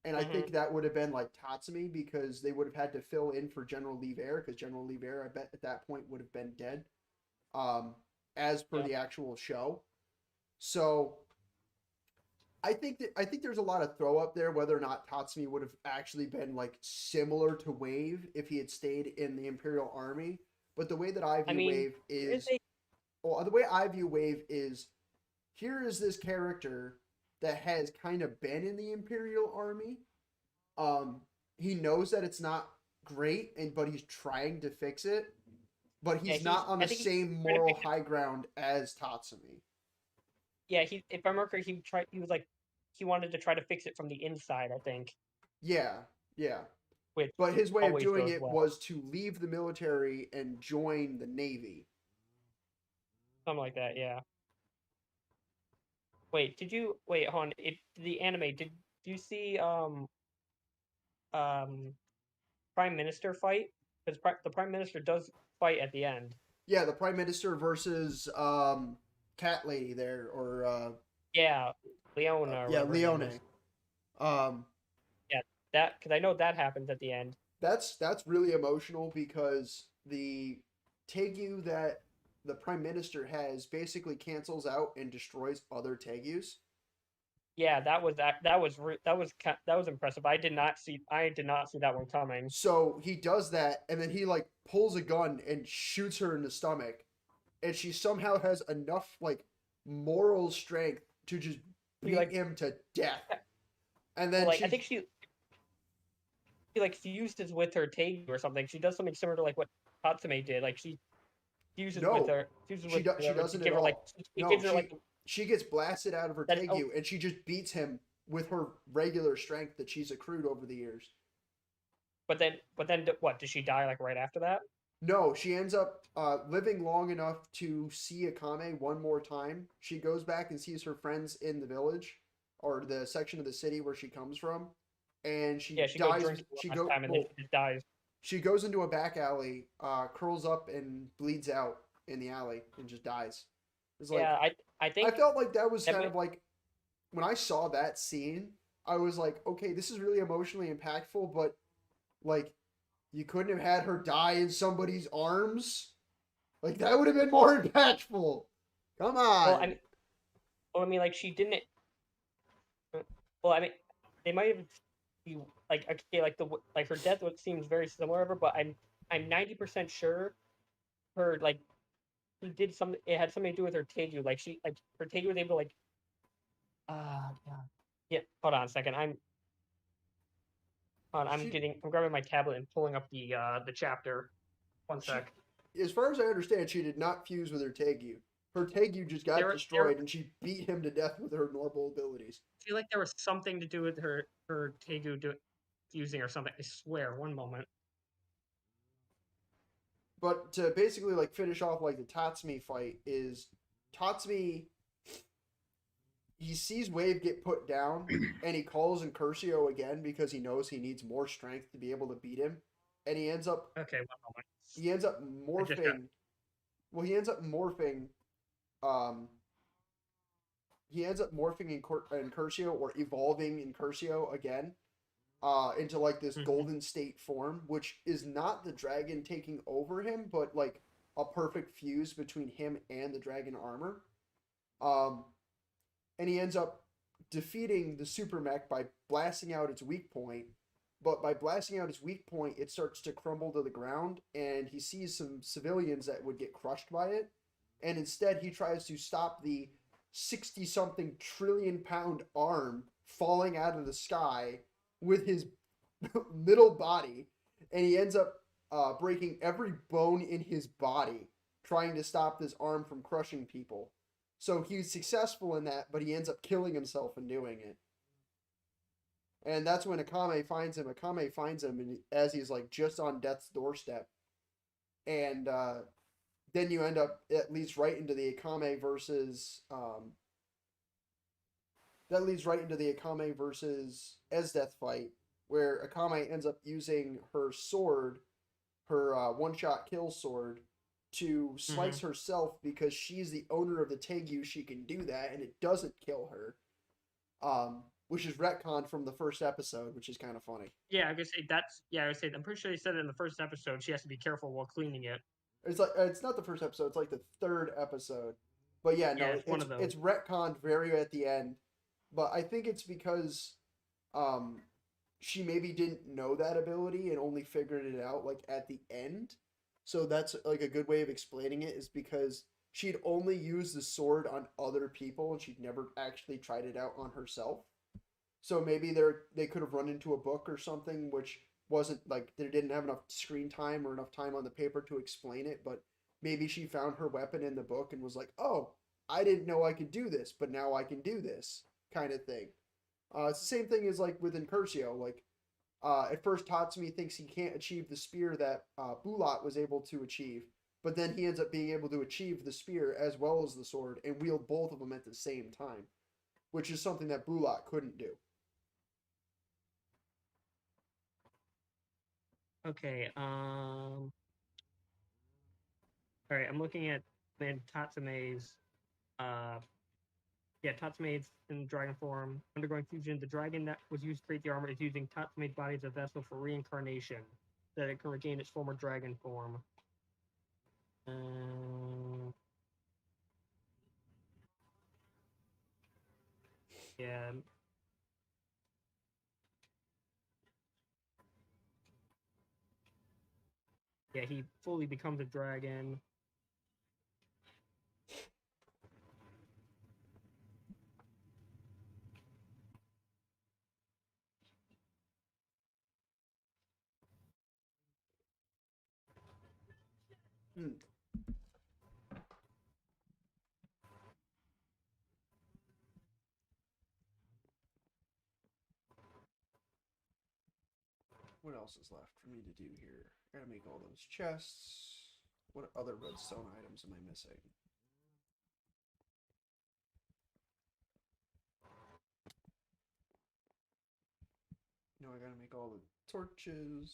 And I think that would have been like Tatsumi because they would have had to fill in for General Livier because General Livier, I bet at that point would have been dead, as per the actual show. So I think there's a lot of throw up there whether or not Tatsumi would have actually been like similar to Wave if he had stayed in the Imperial Army. But the way that I view Wave is, well, the way I view Wave is, here is this character that has kind of been in the Imperial Army. He knows that it's not great, but he's trying to fix it. But he's not on the same moral high ground as Tatsumi. Yeah, if I remember correctly, he wanted to try to fix it from the inside, I think. Yeah, yeah. Which but his way of doing it was to leave the military and join the Navy. Something like that, yeah. Wait, hold on, the anime, did you see Prime Minister fight? Because the Prime Minister does fight at the end. Yeah, the Prime Minister versus Cat Lady there, or yeah, Leona. Yeah, Leona. Yeah, that because I know that happens at the end. That's really emotional because the Tegu that the Prime Minister has basically cancels out and destroys other Tegus. Yeah, that was impressive. I did not see that one coming. So he does that, and then he like pulls a gun and shoots her in the stomach, and she somehow has enough like moral strength to just beat him to death. And then I think she like fuses with her Tegu or something. She does something similar to like what Tatsume did. Like she fuses with her. She doesn't at all. She gets blasted out of her Tegu, and she just beats him with her regular strength that she's accrued over the years. But then what? Does she die like right after that? No, she ends up living long enough to see Akame one more time. She goes back and sees her friends in the village or the section of the city where she comes from, and she dies. Dies. She goes into a back alley, curls up and bleeds out in the alley, and just dies. It's like, yeah, I think I felt like that was kind of like when I saw that scene, I was like, okay, this is really emotionally impactful, but like you couldn't have had her die in somebody's arms. Like that would have been more impactful. Come on. Well, I mean, like she didn't. Well, I mean, they might have. Like okay, like her death seems very similar, but I'm 90% sure her like he did something. It had something to do with her Tegu. Like her Tegu was able to like. Yeah. Hold on a second. I'm grabbing my tablet and pulling up the chapter. One sec. As far as I understand, she did not fuse with her Tegu. Her Tegu just got destroyed, and she beat him to death with her normal abilities. I feel like there was something to do with her Tegu fusing or something. I swear. One moment. But to basically like finish off like the Tatsumi fight is Tatsumi he sees Wave get put down, and he calls Incursio again because he knows he needs more strength to be able to beat him, and he ends up Okay, one moment. I just got. morphing. Well, Um, he ends up morphing Incursio or evolving Incursio again, into like this golden state form, which is not the dragon taking over him, but like a perfect fuse between him and the dragon armor. Um, and he ends up defeating the super mech by blasting out its weak point. But by blasting out its weak point, it starts to crumble to the ground, and he sees some civilians that would get crushed by it. And instead, he tries to stop the 60 something trillion pound arm falling out of the sky with his middle body. And he ends up breaking every bone in his body trying to stop this arm from crushing people. So he's successful in that, but he ends up killing himself in doing it. And that's when Akame finds him. Akame finds him and as he's like just on death's doorstep. And then you end up, it leads right into the Akame versus Esdeath fight, where Akame ends up using her sword, her one-shot kill sword, to slice herself because she's the owner of the Tegu. She can do that, and it doesn't kill her. Which is retconned from the first episode, which is kind of funny. Yeah, I was gonna say that's. Yeah, I was saying. I'm pretty sure they said it in the first episode. She has to be careful while cleaning it. It's like it's not the first episode; it's like the third episode. But yeah, no, Yeah, it's one of those. it's retconned very at the end. But I think it's because she maybe didn't know that ability and only figured it out like at the end. So that's like a good way of explaining it is because she'd only used the sword on other people and she'd never actually tried it out on herself. So maybe they could have run into a book or something which wasn't like they didn't have enough screen time or enough time on the paper to explain it, but maybe she found her weapon in the book and was like, "Oh, I didn't know I could do this, but now I can do this," kind of thing. It's the same thing as like with Incursio. Like at first, Tatsumi thinks he can't achieve the spear that Bulat was able to achieve, but then he ends up being able to achieve the spear as well as the sword and wield both of them at the same time, which is something that Bulat couldn't do. Okay. All right. I'm looking at Tatsume's. Uh, yeah, Tatsume's in dragon form, undergoing fusion. The dragon that was used to create the armor is using Tatsume's body as a vessel for reincarnation, so that it can regain its former dragon form. Yeah. Yeah, he fully becomes a dragon. Hmm. What else is left for me to do here? I gotta make all those chests. What other redstone items am I missing? No, I gotta make all the torches.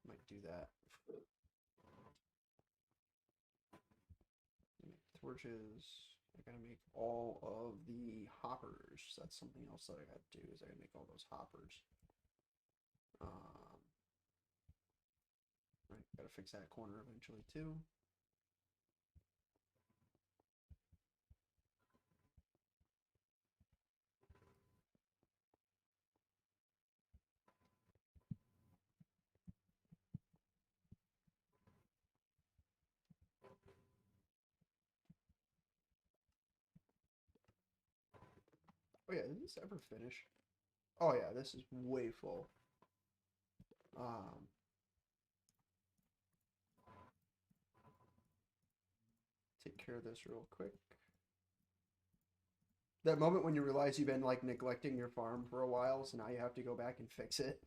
Might do that. Make torches. I gotta make all of the hoppers. That's something else that I gotta do is I gotta make all those hoppers. Right, gotta fix that corner eventually too. Oh yeah, did this ever finish? Oh yeah, this is way full. Take care of this real quick. That moment when you realize you've been like neglecting your farm for a while, so now you have to go back and fix it.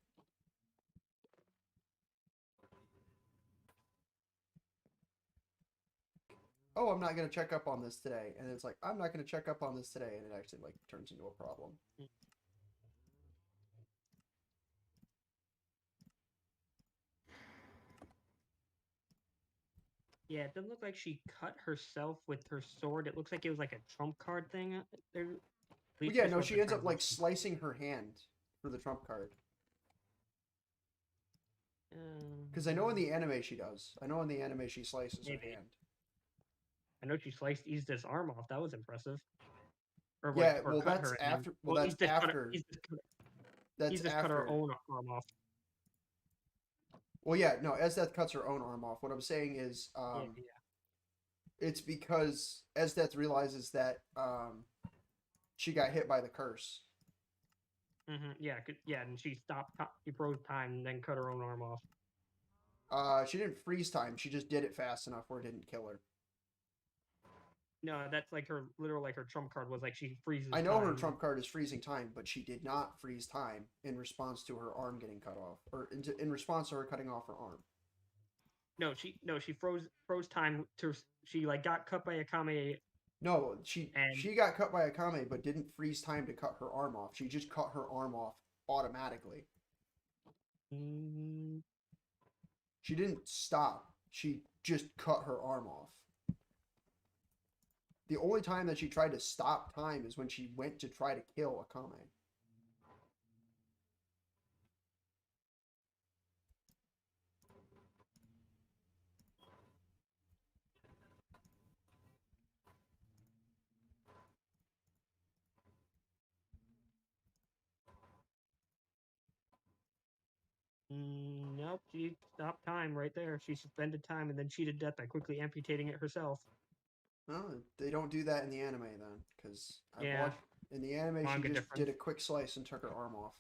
oh, I'm not gonna check up on this today, and it's like I'm not gonna check up on this today, and it actually like turns into a problem. Yeah, it doesn't look like she cut herself with her sword. It looks like it was like a trump card thing. There, at Well, least yeah, this no, was she the ends up like translation. slicing her hand for the trump card. Because I know in the anime she does. I know in the anime she slices her Maybe. hand. I know she sliced Izda's arm off. That was impressive. Or like, Yeah, or well, cut that's her hand. after. Well, Well, that's after. That's Izda's cut her after. own arm off. Well, yeah, no, Esdeath cuts her own arm off. What I'm saying is, Yeah, it's because Esdeath realizes that she got hit by the curse. yeah, yeah, and she she froze time and then cut her own arm off. She didn't freeze time. She just did it fast enough where it didn't kill her. No, that's like her literal like her trump card was like she freezes. I know her time. trump card is freezing time, but she did not freeze time in response to her arm getting cut off, or in response to her cutting off her arm. She froze time to she like got cut by Akame. No, And she got cut by Akame, but didn't freeze time to cut her arm off. She just cut her arm off automatically. She didn't stop. She just cut her arm off. The only time that she tried to stop time is when she went to try to kill Akame. nope, she stopped time right there. She suspended time and then cheated death by quickly amputating it herself. No, they don't do that in the anime then, because I've Yeah. watched in the anime. She Manga just difference. did a quick slice and took her arm off.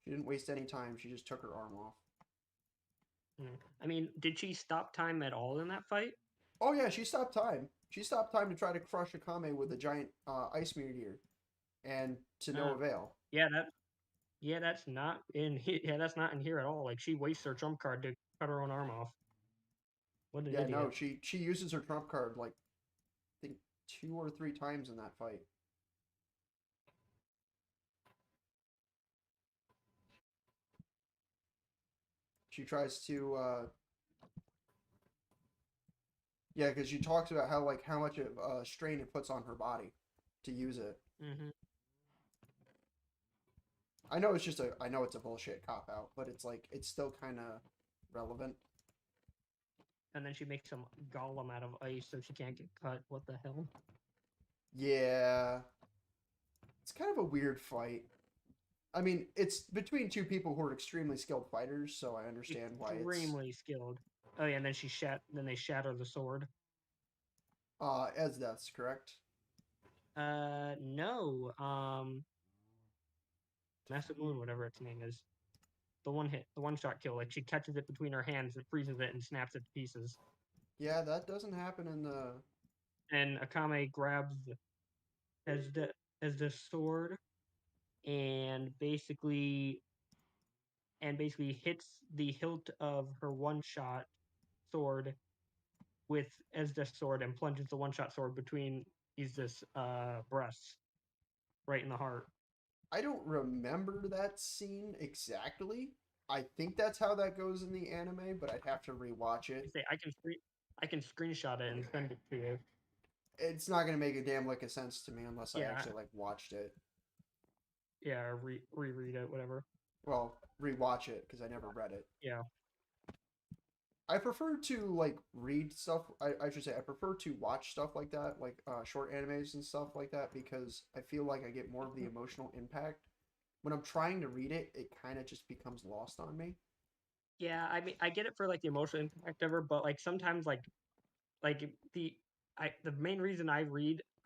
She didn't waste any time. She just took her arm off. I mean, did she stop time at all in that fight? Oh yeah, she stopped time. She stopped time to try to crush Akame with a giant ice meteor, and to no avail. Yeah, that's not in here. Yeah, that's not in here at all. Like she wastes her trump card to cut her own arm off. What an Yeah, idiot. no, she uses her trump card like I think 2 or 3 times in that fight. She tries to yeah, because she talks about how much of strain it puts on her body to use it. I know it's a bullshit cop out, but it's like it's still kind of relevant. And then she makes some golem out of ice so she can't get cut. What the hell? Yeah, it's kind of a weird fight. I mean, it's between two people who are extremely skilled fighters, so I understand why it's extremely skilled. Oh yeah, and then then they shatter the sword. as that's correct. No. Massive Moon, whatever its name is. The one shot kill. Like she catches it between her hands, and freezes it, and snaps it to pieces. Yeah, that doesn't happen in the. And Akame grabs as the sword, and basically hits the hilt of her one shot sword with Esda's sword and plunges the one shot sword between Izda's breasts, right in the heart. I don't remember that scene exactly. I think that's how that goes in the anime, but I'd have to rewatch it. I can screenshot it and send it to you. It's not gonna make a damn lick of sense to me unless I Yeah. actually like watched it. Yeah, or reread it, whatever. Well, rewatch it because I never read it. Yeah. I prefer to like read stuff. I should say I prefer to watch stuff like that, like short animes and stuff like that, because I feel like I get more of the emotional impact. When I'm trying to read it, it kind of just becomes lost on me. Yeah, I mean, I get it for like the emotional impact of her, but like sometimes like the main reason I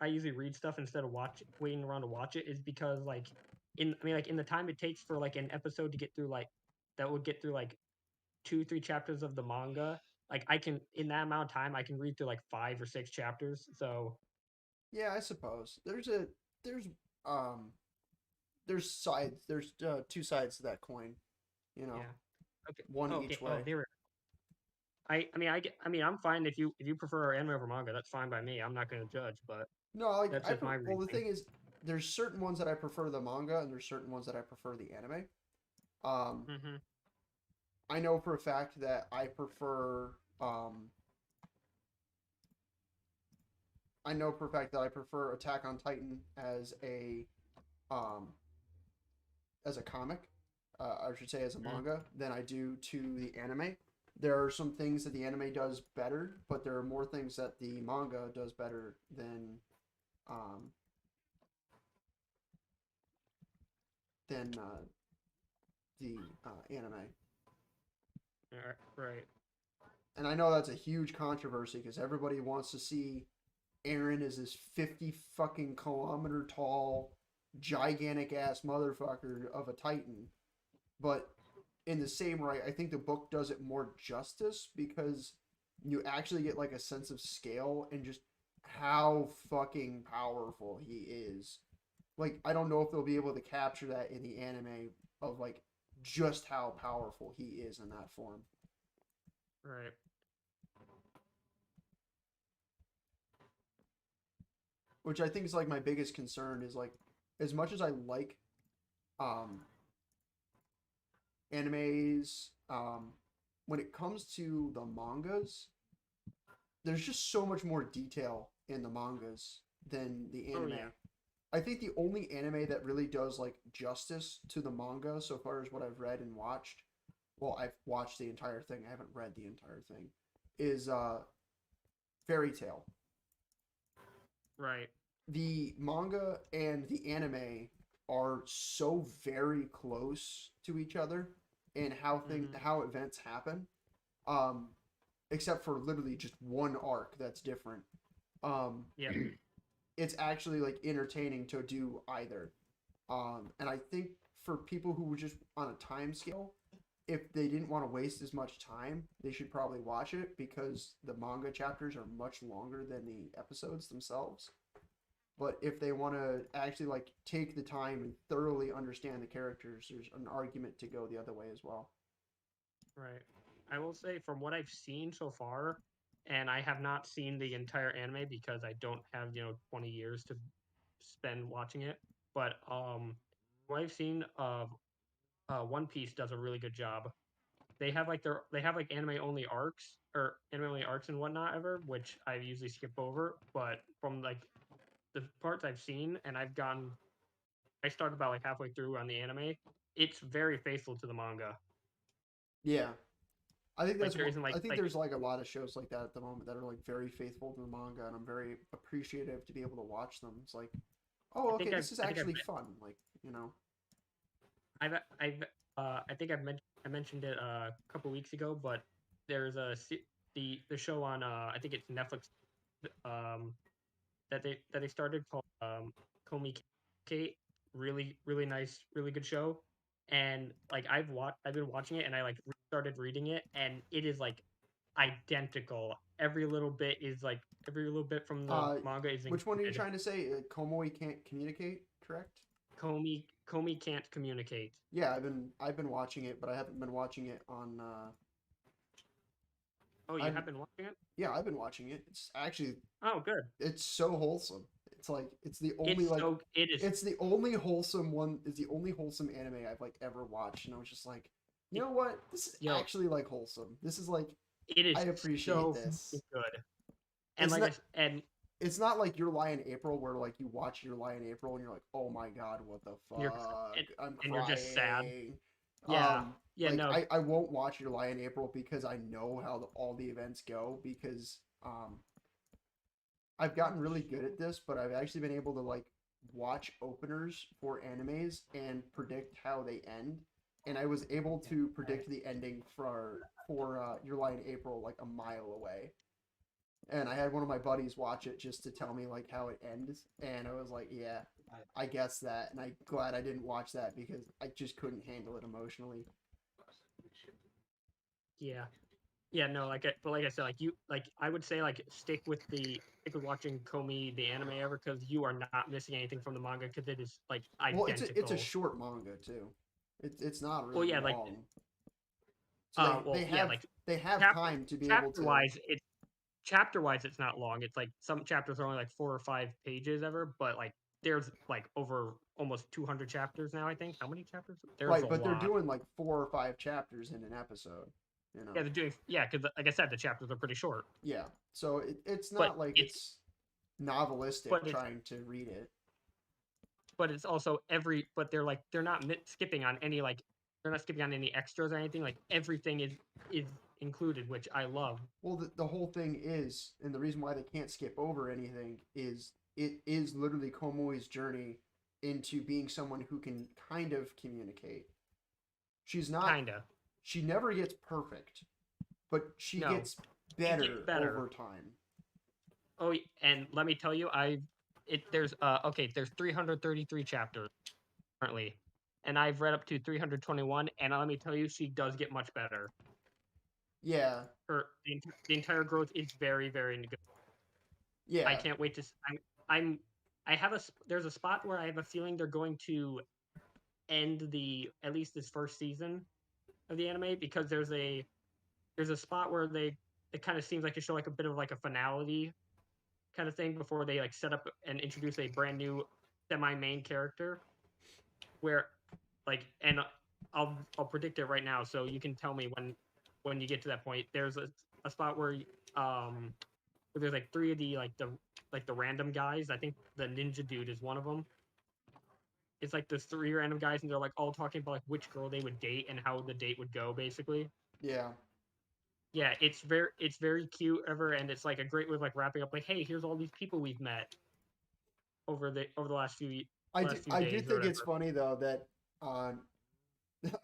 usually read stuff instead of waiting around to watch it is because like in the time it takes for like an episode to get through like that would get through like 2-3 chapters of the manga, like I can in that amount of time I can read through like 5 or 6 chapters. So yeah, I suppose there's um there's 2 sides to that coin, you know. yeah. Okay. One each way. Oh, there. I'm fine if you prefer anime over manga. That's fine by me. I'm not going to judge, but No, like that's just my well, the reasoning. thing is, there's certain ones that I prefer the manga, and there's certain ones that I prefer the anime. Um, Mm-hmm. I know for a fact that I prefer. I know for a fact that I prefer Attack on Titan um, as a comic, I should say as a manga, than I do to the anime. There are some things that the anime does better, but there are more things that the manga does better um, than the anime. Right. And I know that's a huge controversy because everybody wants to see Aaron as this 50 fucking kilometer tall, gigantic ass motherfucker of a Titan. But in the same right, I think the book does it more justice because you actually get like a sense of scale and just how fucking powerful he is. Like, I don't know if they'll be able to capture that in the anime of like just how powerful he is in that form. Right. Which I think is like my biggest concern is like as much as I like um animes, when it comes to the mangas, there's just so much more detail in the mangas than the Oh anime. yeah. I think the only anime that really does like justice to the manga so far as what I've read and watched, well, I've watched the entire thing, I haven't read the entire thing, is Fairy Tail. Right. The manga and the anime are so very close to each other in Mm-hmm. how events happen. Um, except for literally just one arc that's different. Um, Yep. it's actually like entertaining to do either. And I think for people who were just on a time scale, if they didn't want to waste as much time, they should probably watch it because the manga chapters are much longer than the episodes themselves. But if they want to actually like take the time and thoroughly understand the characters, there's an argument to go the other way as well. Right. I will say from what I've seen so far, and I have not seen the entire anime because I don't have 20 years to spend watching it. But what I've seen of One Piece does a really good job. They have like anime only arcs or anime only arcs and whatnot ever, which I usually skip over. But from like the parts I've seen, and I started about like halfway through on the anime. It's very faithful to the manga. Yeah, I think Like that's there what isn't I like think. like There's like a lot of shows like that at the moment that are like very faithful to the manga, and I'm very appreciative to be able to watch them. It's like, oh, okay, this is I think actually fun. Like, you know, I think I mentioned it a couple weeks ago, but there's the show on I think it's Netflix um that they started called Komi Kate. Really nice, really good show. And like I've been watching it and I like started reading it and it is like identical. Every little bit from the uh, manga is which one are you included. trying to say? Komoi can't communicate, correct? Komi can't communicate. Yeah, I've been watching it, but I haven't been watching it on. Oh, you I've have been watching it? Yeah, I've been watching it. It's actually Oh, good. it's so wholesome. It's like it's the only wholesome one. It's the only wholesome anime I've like ever watched, and I was just like, you It, know what? This is yo, actually like wholesome. This is like it I is appreciate so this. good. And It's like not and it's not like Your Lie in April where like you watch Your Lie in April and you're like, oh my god, what the you're fuck? and, I'm and you're just sad. crying. Yeah. Yeah, Like no. I won't watch Your Lie in April because I know how all the events go because I've gotten really good at this, but I've actually been able to like watch openers for animes and predict how they end. And I was able to predict the ending for Your Lie in April like a mile away. And I had one of my buddies watch it just to tell me like how it ends, and I was like, yeah, I guess that. And I'm glad I didn't watch that because I just couldn't handle it emotionally. Yeah. Yeah, no, but like I said, I would say stick with watching Komi the anime ever because you are not missing anything from the manga because it is like Well, it's a identical. short manga too. It's not Well, really yeah, long. So well, they yeah, have like they have chapter time to be able chapter to. wise, it's not long. It's like some chapters are only like 4 or 5 pages ever, but like there's like over almost 200 chapters now. I think how many chapters? There's Right, a but they're lot. doing like 4 or 5 chapters in an episode. You know. Yeah, they're doing because like I said, the chapters are pretty short. Yeah. So it's But not like it's it's novelistic but it's trying to read it. but it's also but they're not skipping on any like they're not skipping on any extras or anything. Like everything is included, which I love. Well, the whole thing is, and the reason why they can't skip over anything is it is literally Komoi's journey into being someone who can kind of communicate. She's not, Kinda. she never gets perfect, but she No, gets it better, gets better. over time. Oh, and let me tell you, there's 333 chapters currently, and I've read up to 321, and let me tell you, she does get much better. Yeah. The entire growth is very very good. Yeah. I can't wait to. I'm. I have there's a spot where I have a feeling they're going to end at least this first season of the anime because there's a spot where it kind of seems like to show like a bit of like a finality kind of thing before they like set up and introduce a brand new semi main character where like and I'll predict it right now so you can tell me when you get to that point. There's a spot where there's like three of the random guys. I think the ninja dude is one of them. It's like there's three random guys and they're like all talking about like which girl they would date and how the date would go basically. Yeah. Yeah, it's very cute ever, and it's like a great way of like wrapping up. Like, hey, here's all these people we've met over the last few I do days or think it's whatever. funny though that uh,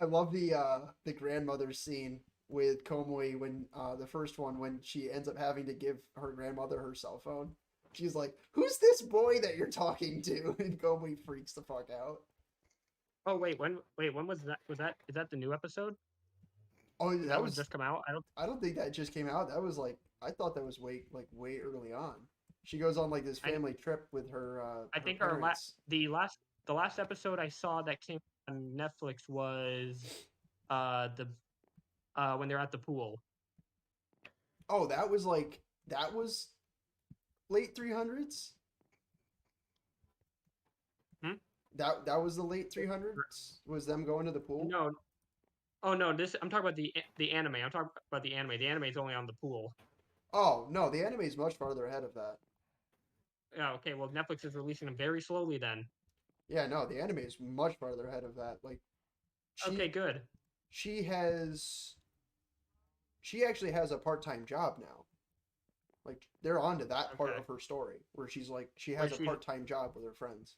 I love the grandmother scene with Komui when the first one when she ends up having to give her grandmother her cell phone. She's like, "Who's this boy that you're talking to?" And Komui freaks the fuck out. Oh when was that? Is that the new episode? Oh, Did that that one was. just come out? I don't. I don't think that just came out. That was like I thought that was way early on. She goes on like this I family trip with her I her think parents. the last episode I saw that came on Netflix was the when they're at the pool. Oh, that was late 300s. Hmm? That was the late 300s. Was them going to the pool? No, oh no, this I'm talking about the anime. I'm talking about the anime. The anime is only on the pool. Oh no, the anime is much farther ahead of that. Yeah, okay. Well, Netflix is releasing them very slowly then. Yeah, no, the anime is much farther ahead of that. Like Okay, she good. she has she actually has a part-time job now. Like they're on to that part Okay. of her story where she's like she Where has a she's part-time job with her friends.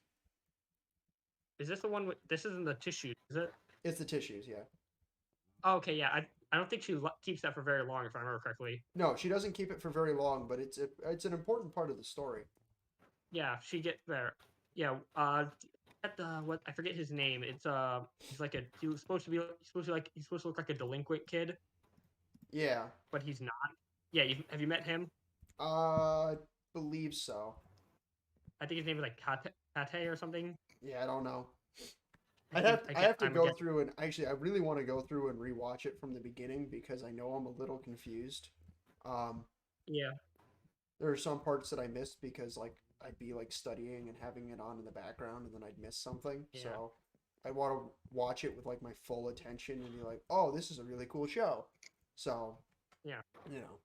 is this the one with this isn't the tissue, is it? It's the tissues, yeah. Oh, okay, yeah. I don't think she keeps that for very long if I remember correctly. No, she doesn't keep it for very long, but it's an important part of the story. Yeah, she get there. Yeah, at the what I forget his name. It's he was supposed to be he's supposed to look like a delinquent kid, Yeah. but he's not. Yeah, have you met him? I believe so. I think his name is like Kate or something. Yeah, I don't know. I think I have to I'm go guessing. through and actually I really want to go through and rewatch it from the beginning because I know I'm a little confused. Um, Yeah, there are some parts that I missed because like I'd be like studying and having it on in the background and then I'd miss something. yeah, So I want to watch it with like my full attention and be like, "Oh, this is a really cool show." So, yeah, you know.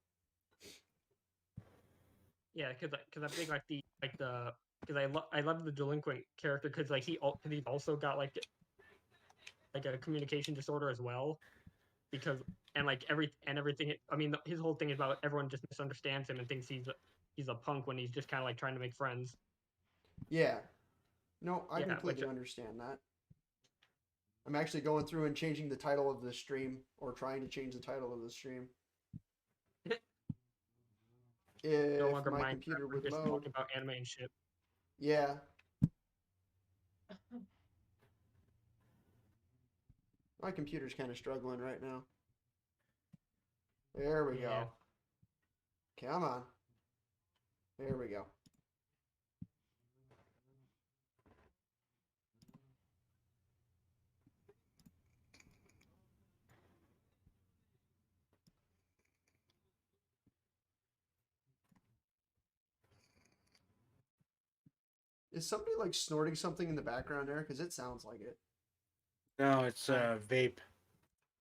yeah. Because I think because I love the delinquent character because like he's also got like a communication disorder as well because and like everything I mean his whole thing is about everyone just misunderstands him and thinks he's a punk when he's just kind of like trying to make friends. Yeah. No, I Yeah, which completely understand that. I'm actually going through and changing the title of the stream or trying to change the title of the stream. no If longer my Minecraft. computer We're would just load. talking about anime and shit. Yeah, my computer's kind of struggling right now. There we Yeah. go. Come on. There we go. Is somebody like snorting something in the background there? Because it sounds like it. No, it's vape.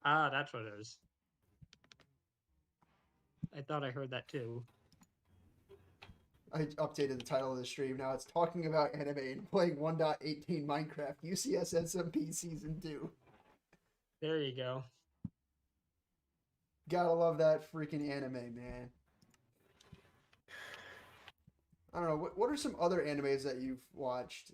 Ah, that's what it is. I thought I heard that too. I updated the title of the stream. Now it's talking about anime and playing 1.18 Minecraft UCS SMP Season 2. There you go. Gotta love that freaking anime, man. I don't know. What are some other animes that you've watched?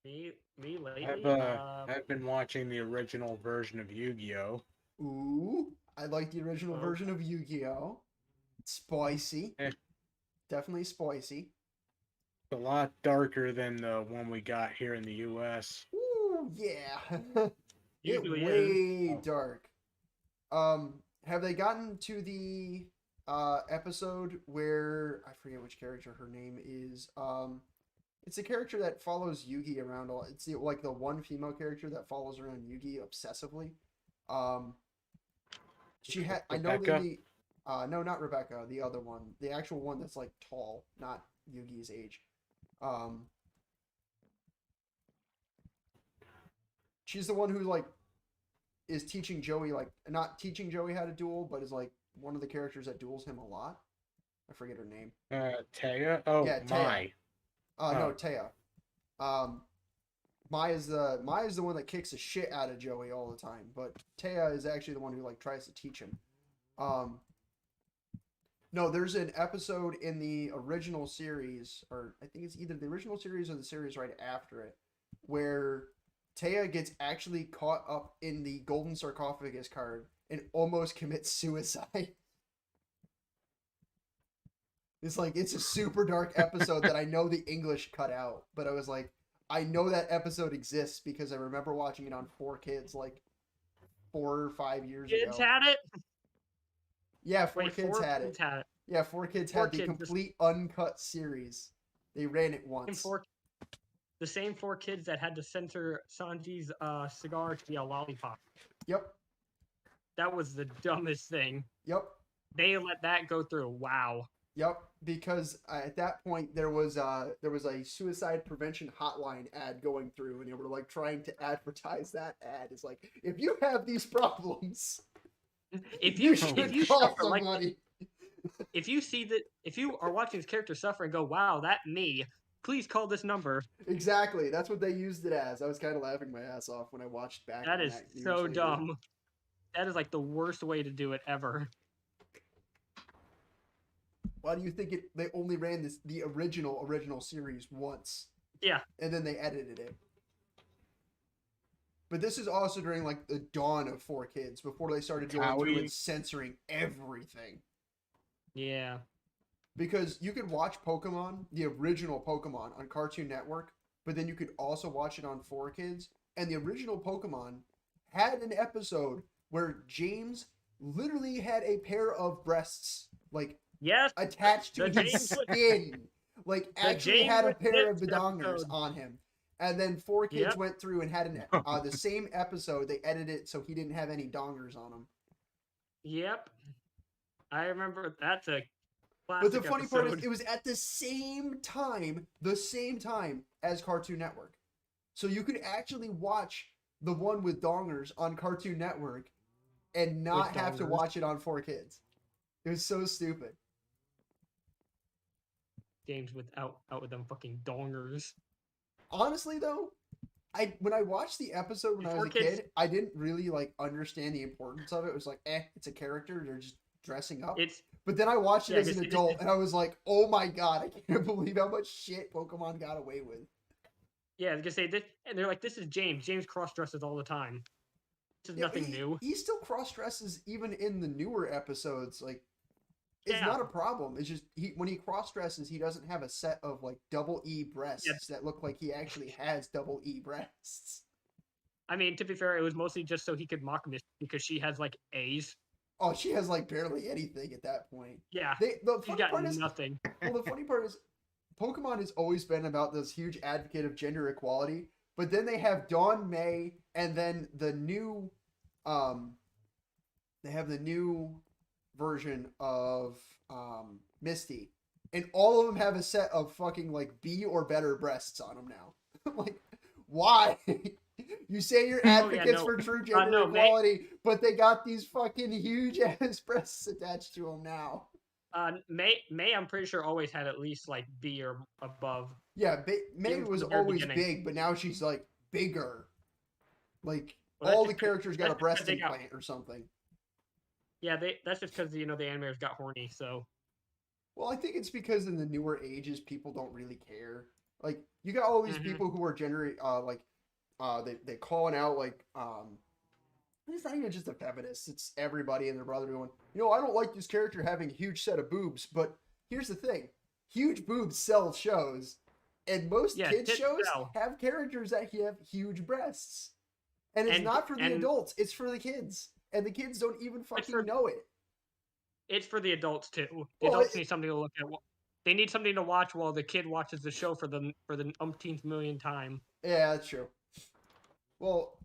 Me lately. I've been watching the original version of Yu-Gi-Oh. Ooh, I like the original version of Yu-Gi-Oh. Spicy. Eh. Definitely spicy. It's a lot darker than the one we got here in the U.S. Ooh, yeah. It Usually way dark. Have they gotten to the episode where I forget which character her name is? It's a character that follows Yugi around a lot. It's like the one female character that follows around Yugi obsessively. She had I know Rebecca? the no, not Rebecca, the other one, the actual one that's like tall, not Yugi's age. She's the one who like is teaching Joey, like not teaching Joey how to duel, but is like one of the characters that duels him a lot. I forget her name. Taya? Oh, Yeah, Taya. Mai. No, Taya. Mai is the one that kicks the shit out of Joey all the time, but Taya is actually the one who like tries to teach him. No, there's an episode in the original series, or I think it's either the original series or the series right after it, where Taya gets actually caught up in the golden sarcophagus card and almost commits suicide. It's a super dark episode that I know the English cut out, but I was like, I know that episode exists because I remember watching it on 4Kids like 4 or 5 years ago. Kids had it? Yeah, 4Kids had it. Had it. Yeah, 4Kids had the complete uncut series. They ran it once. The same 4Kids that had to censor Sanji's cigar to be a lollipop. Yep. That was the dumbest thing. Yep. They let that go through. Wow. Yep, because at that point there was a suicide prevention hotline ad going through, and they were like trying to advertise that ad. It's like, if you have these problems, if you call suffer somebody. If you are watching this character suffer and go, wow, that me, please call this number. Exactly, that's what they used it as. I was kind of laughing my ass off when I watched back. That is so dumb. That is like the worst way to do it ever. Why do you think they only ran the original series once? Yeah. And then they edited it. But this is also during like the dawn of 4Kids, before they started going through and censoring everything. Yeah. Because you could watch Pokemon, the original Pokemon, on Cartoon Network, but then you could also watch it on 4Kids. And the original Pokemon had an episode where James literally had a pair of breasts, like, yes, attached to his skin. Like, actually had a pair of badongers on him. And then 4Kids went through and had the same episode. They edited it so he didn't have any dongers on him. Yep. I remember that's a classic But the funny part episode. is, it was at the same time as Cartoon Network. So you could actually watch the one with dongers on Cartoon Network and not have to watch it on 4Kids. It was so stupid. Games out with them fucking dongers. Honestly, though, when I watched the episode when I was a kid, I didn't really like understand the importance of it. It was like, it's a character. They're just dressing up. But then I watched it as an adult, and I was like, oh my god, I can't believe how much shit Pokemon got away with. Yeah, I was gonna say this, and they're like, this is James. James cross-dresses all the time. This is nothing new. He still cross-dresses even in the newer episodes. Like, it's not a problem. It's just when he cross-dresses, he doesn't have a set of like double E breasts that look like he actually has double E breasts. I mean, to be fair, it was mostly just so he could mock Misty because she has like A's. Oh, she has like barely anything at that point. Yeah, the funny part is nothing. Well, the funny part is, Pokemon has always been about this huge advocate of gender equality, but then they have Dawn May, and then the new, they have the new version of Misty, and all of them have a set of fucking like B or better breasts on them now. Like, why? You say you're advocates for true gender no, equality, but they got these fucking huge ass breasts attached to them now. May, I'm pretty sure always had at least like B or above. Yeah, May Even from was the very always beginning. big, but now she's like bigger. Like Well, all the characters got a breast they got- implant or something. Yeah, that's just because the animators got horny. So Well, I think it's because in the newer ages, people don't really care. Like you got all these people who are they calling out like it's not even just the feminists, it's everybody and their brother going, I don't like this character having a huge set of boobs, but here's the thing. Huge boobs sell shows, and most kids shows have characters that have huge breasts. And it's not for the adults, it's for the kids. And the kids don't even fucking know it. It's for the adults too. The adults need something to look at. They need something to watch while the kid watches the show for the umpteenth millionth time. Yeah, that's true. Well,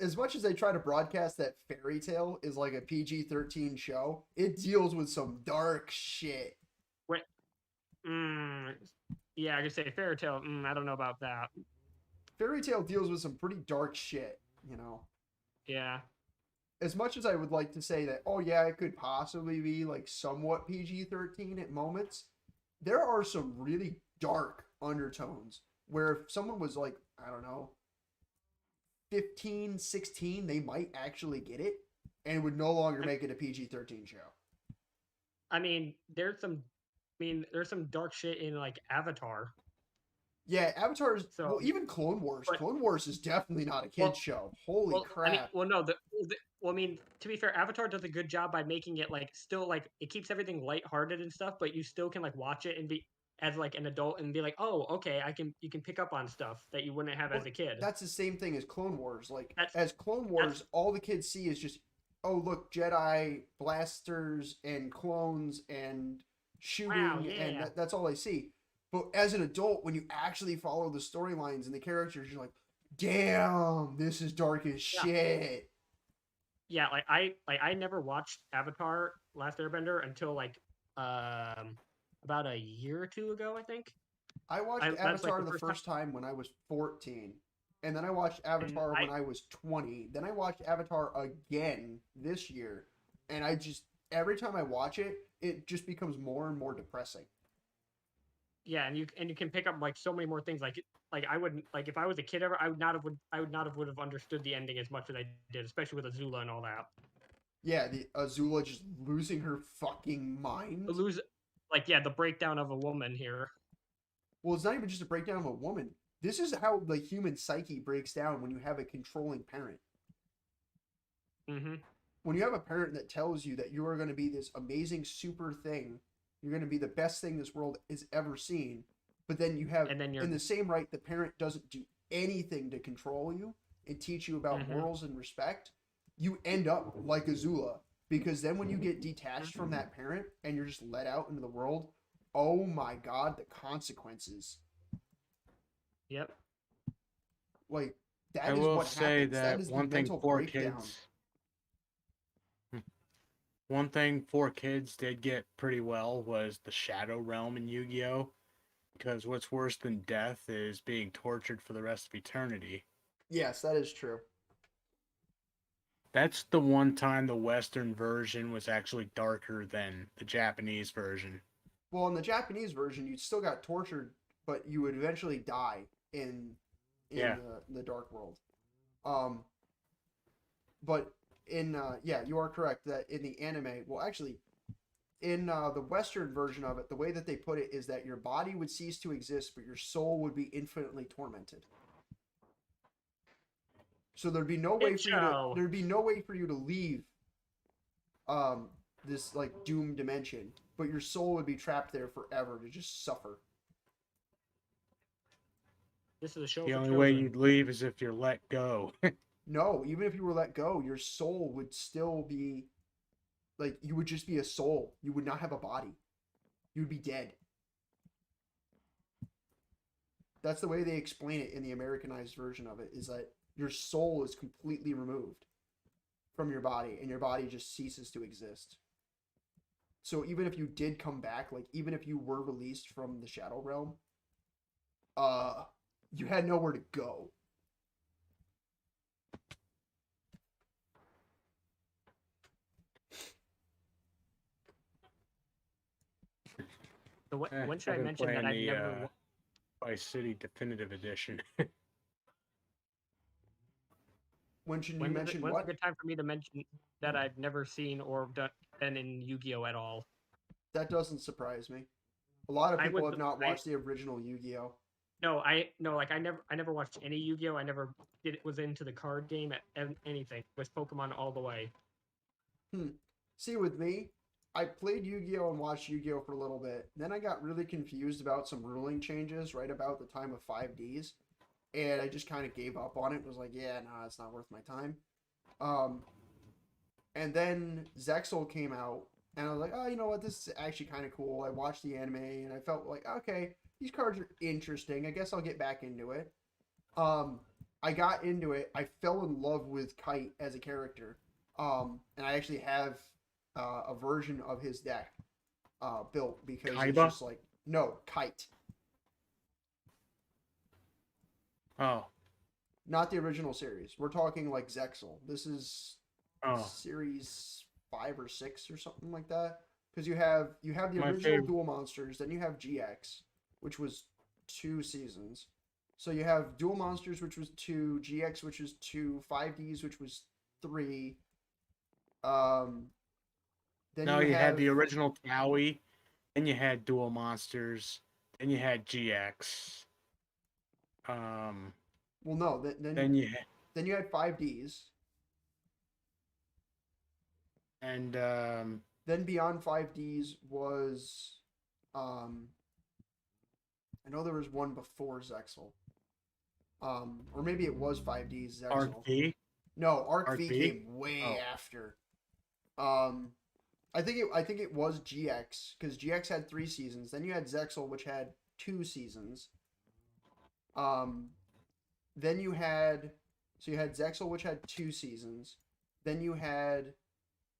as much as they try to broadcast that Fairy Tale is like a PG-13 show, it deals with some dark shit. Wait, yeah, I could say Fairy Tale. I don't know about that. Fairy Tale deals with some pretty dark shit, Yeah. As much as I would like to say that, oh yeah, it could possibly be like somewhat PG-13 at moments, there are some really dark undertones where if someone was like, I don't know, 15, 16, they might actually get it and would no longer make it a PG-13 show. I mean, there's some dark shit in like Avatar. Yeah, Avatar is well, even Clone Wars. Clone Wars is definitely not a kids show. Holy crap! To be fair, Avatar does a good job by making it like still like it keeps everything lighthearted and stuff, but you still can like watch it and be as like an adult and be like, oh, okay, you can pick up on stuff that you wouldn't have as a kid. That's the same thing as Clone Wars. Like as Clone Wars, all the kids see is just, oh look, Jedi blasters and clones and shooting, and that's all they see. But as an adult, when you actually follow the storylines and the characters, you're like, damn, this is dark as shit. Yeah, I never watched Avatar: Last Airbender until like about a year or two ago, I think. I watched Avatar the first time when I was 14. And then I watched Avatar when I was 20. Then I watched Avatar again this year. And every time I watch it, it just becomes more and more depressing. Yeah, and you can pick up like so many more things. Like I wouldn't like if I was a kid ever, I would not have understood the ending as much as I did, especially with Azula and all that. Yeah, the Azula just losing her fucking mind. The breakdown of a woman here. Well, it's not even just a breakdown of a woman. This is how the human psyche breaks down when you have a controlling parent. Mm-hmm. When you have a parent that tells you that you are going to be this amazing super thing, you're going to be the best thing this world has ever seen, but then you have, in the same right, the parent doesn't do anything to control you and teach you about morals and respect, you end up like Azula. Because then when you get detached from that parent and you're just let out into the world, oh my god, the consequences. Yep. Like, that is what happens. That is the mental breakdown. One thing 4 kids did get pretty well was the Shadow Realm in Yu-Gi-Oh! Because what's worse than death is being tortured for the rest of eternity. Yes, that is true. That's the one time the Western version was actually darker than the Japanese version. Well, in the Japanese version, you still got tortured, but you would eventually die in the Dark World. But you are correct that in the anime, well, actually, in the Western version of it, the way that they put it is that your body would cease to exist, but your soul would be infinitely tormented. So there'd be no way for you to leave this like doomed dimension, but your soul would be trapped there forever to just suffer. This is a show. The only way you'd leave is if you're let go. No, even if you were let go, your soul would still be like, you would just be a soul. You would not have a body. You would be dead. That's the way they explain it in the Americanized version of it, is that your soul is completely removed from your body and your body just ceases to exist. So even if you did come back, like even if you were released from the Shadow Realm, you had nowhere to go. So when should I I've been mention that playing I've the never? Vice City Definitive Edition. When should you mention When's a what? good time for me to mention that I've never seen or been in Yu-Gi-Oh at all? That doesn't surprise me. A lot of I people would. have not I watched the original Yu-Gi-Oh. no, like I never watched any Yu-Gi-Oh. I never was into the card game at anything. With Pokemon all the way. See, with me, I played Yu-Gi-Oh and watched Yu-Gi-Oh for a little bit. Then I got really confused about some ruling changes right about the time of 5Ds, and I just kind of gave up on it. Was like, yeah, nah, it's not worth my time. Um, and then Zexal came out, and I was like, oh, you know what? This is actually kind of cool. I watched the anime, and I felt like, okay, these cards are interesting. I guess I'll get back into it. Um, I got into it. I fell in love with Kite as a character. And I actually have a version of his deck built because it's Kaiba? just like no Kite, Oh, not the original series. We're talking like Zexal. This is oh, series 5 or 6 or something like that. Because you have the my original favorite. Duel Monsters, then you have GX, which was 2 seasons. So you have Duel Monsters, which was 2, GX, which was 2, 5Ds, which was 3. Um, then No, you you had have the original Towie, then you had Dual Monsters, then you had GX. Um, well, no, then then you had, then you had 5Ds. and Then beyond 5Ds was, um, I know there was one before Zexal. Or maybe it was 5Ds Arc Zexal. V. No, Arc Arc V V. came way Oh, after. I think it was GX because GX had 3 seasons. Then you had Zexal, which had 2 seasons. Um, then you had you had Zexal, which had 2 seasons. Then you had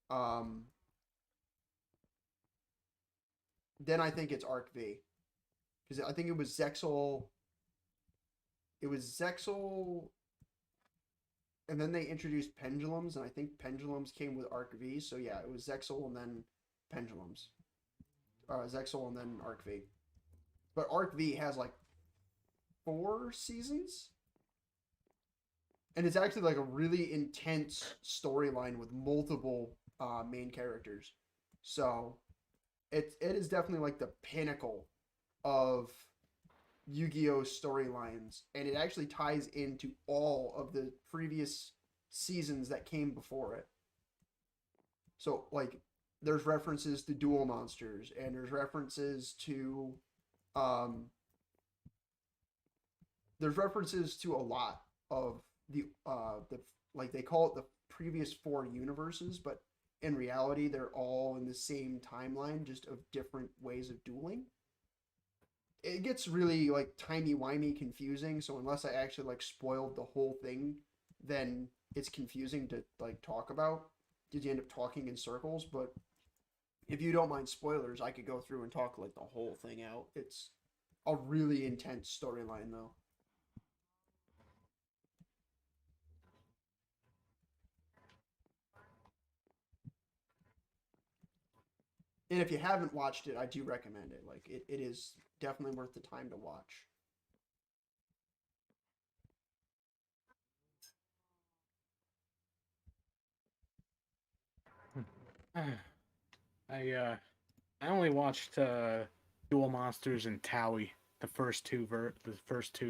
um, then I think it's Arc V because I think it was Zexal. It was Zexal, and then they introduced pendulums, and I think pendulums came with Arc V. So yeah, it was Zexal and then pendulums. Zexal and then Arc V. But Arc V has like 4 seasons, and it's actually like a really intense storyline with multiple main characters. So it is definitely like the pinnacle of Yu-Gi-Oh storylines, and it actually ties into all of the previous seasons that came before it. So like there's references to Duel Monsters, and there's references to um there's references to a lot of the like they call it the previous 4 universes, but in reality they're all in the same timeline, just of different ways of dueling. It gets really like timey-wimey confusing, so unless I actually like spoiled the whole thing, then it's confusing to like talk about because you end up talking in circles. But if you don't mind spoilers, I could go through and talk like the whole thing out. It's a really intense storyline though. And if you haven't watched it, I do recommend it. Like it is definitely worth the time to watch. I only watched Dual Monsters and Towie, the first two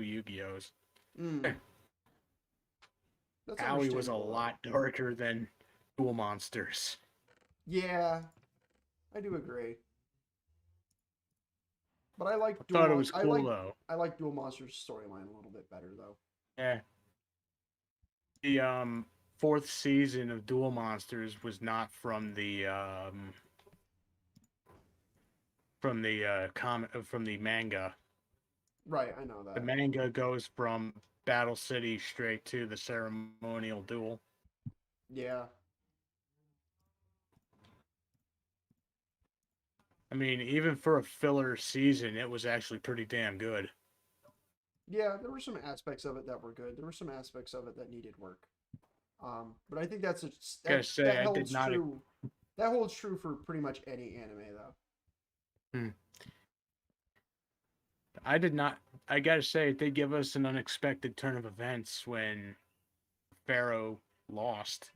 Yu-Gi-Ohs. Mm, that's Towie was a understandable though. lot darker than Dual Monsters. Yeah, I do agree. But I like I thought it was cool though. I like Duel Monsters storyline a little bit better though. Yeah. The fourth season of Duel Monsters was not from the manga. Right, I know The that. manga goes from Battle City straight to the ceremonial duel. Yeah. I mean, even for a filler season, it was actually pretty damn good. Yeah, there were some aspects of it that were good. There were some aspects of it that needed work. But I think that's Gotta say, that I did holds not. true. That holds true for pretty much any anime, though. Hmm. I did not. I gotta say, it did give us an unexpected turn of events when Pharaoh lost.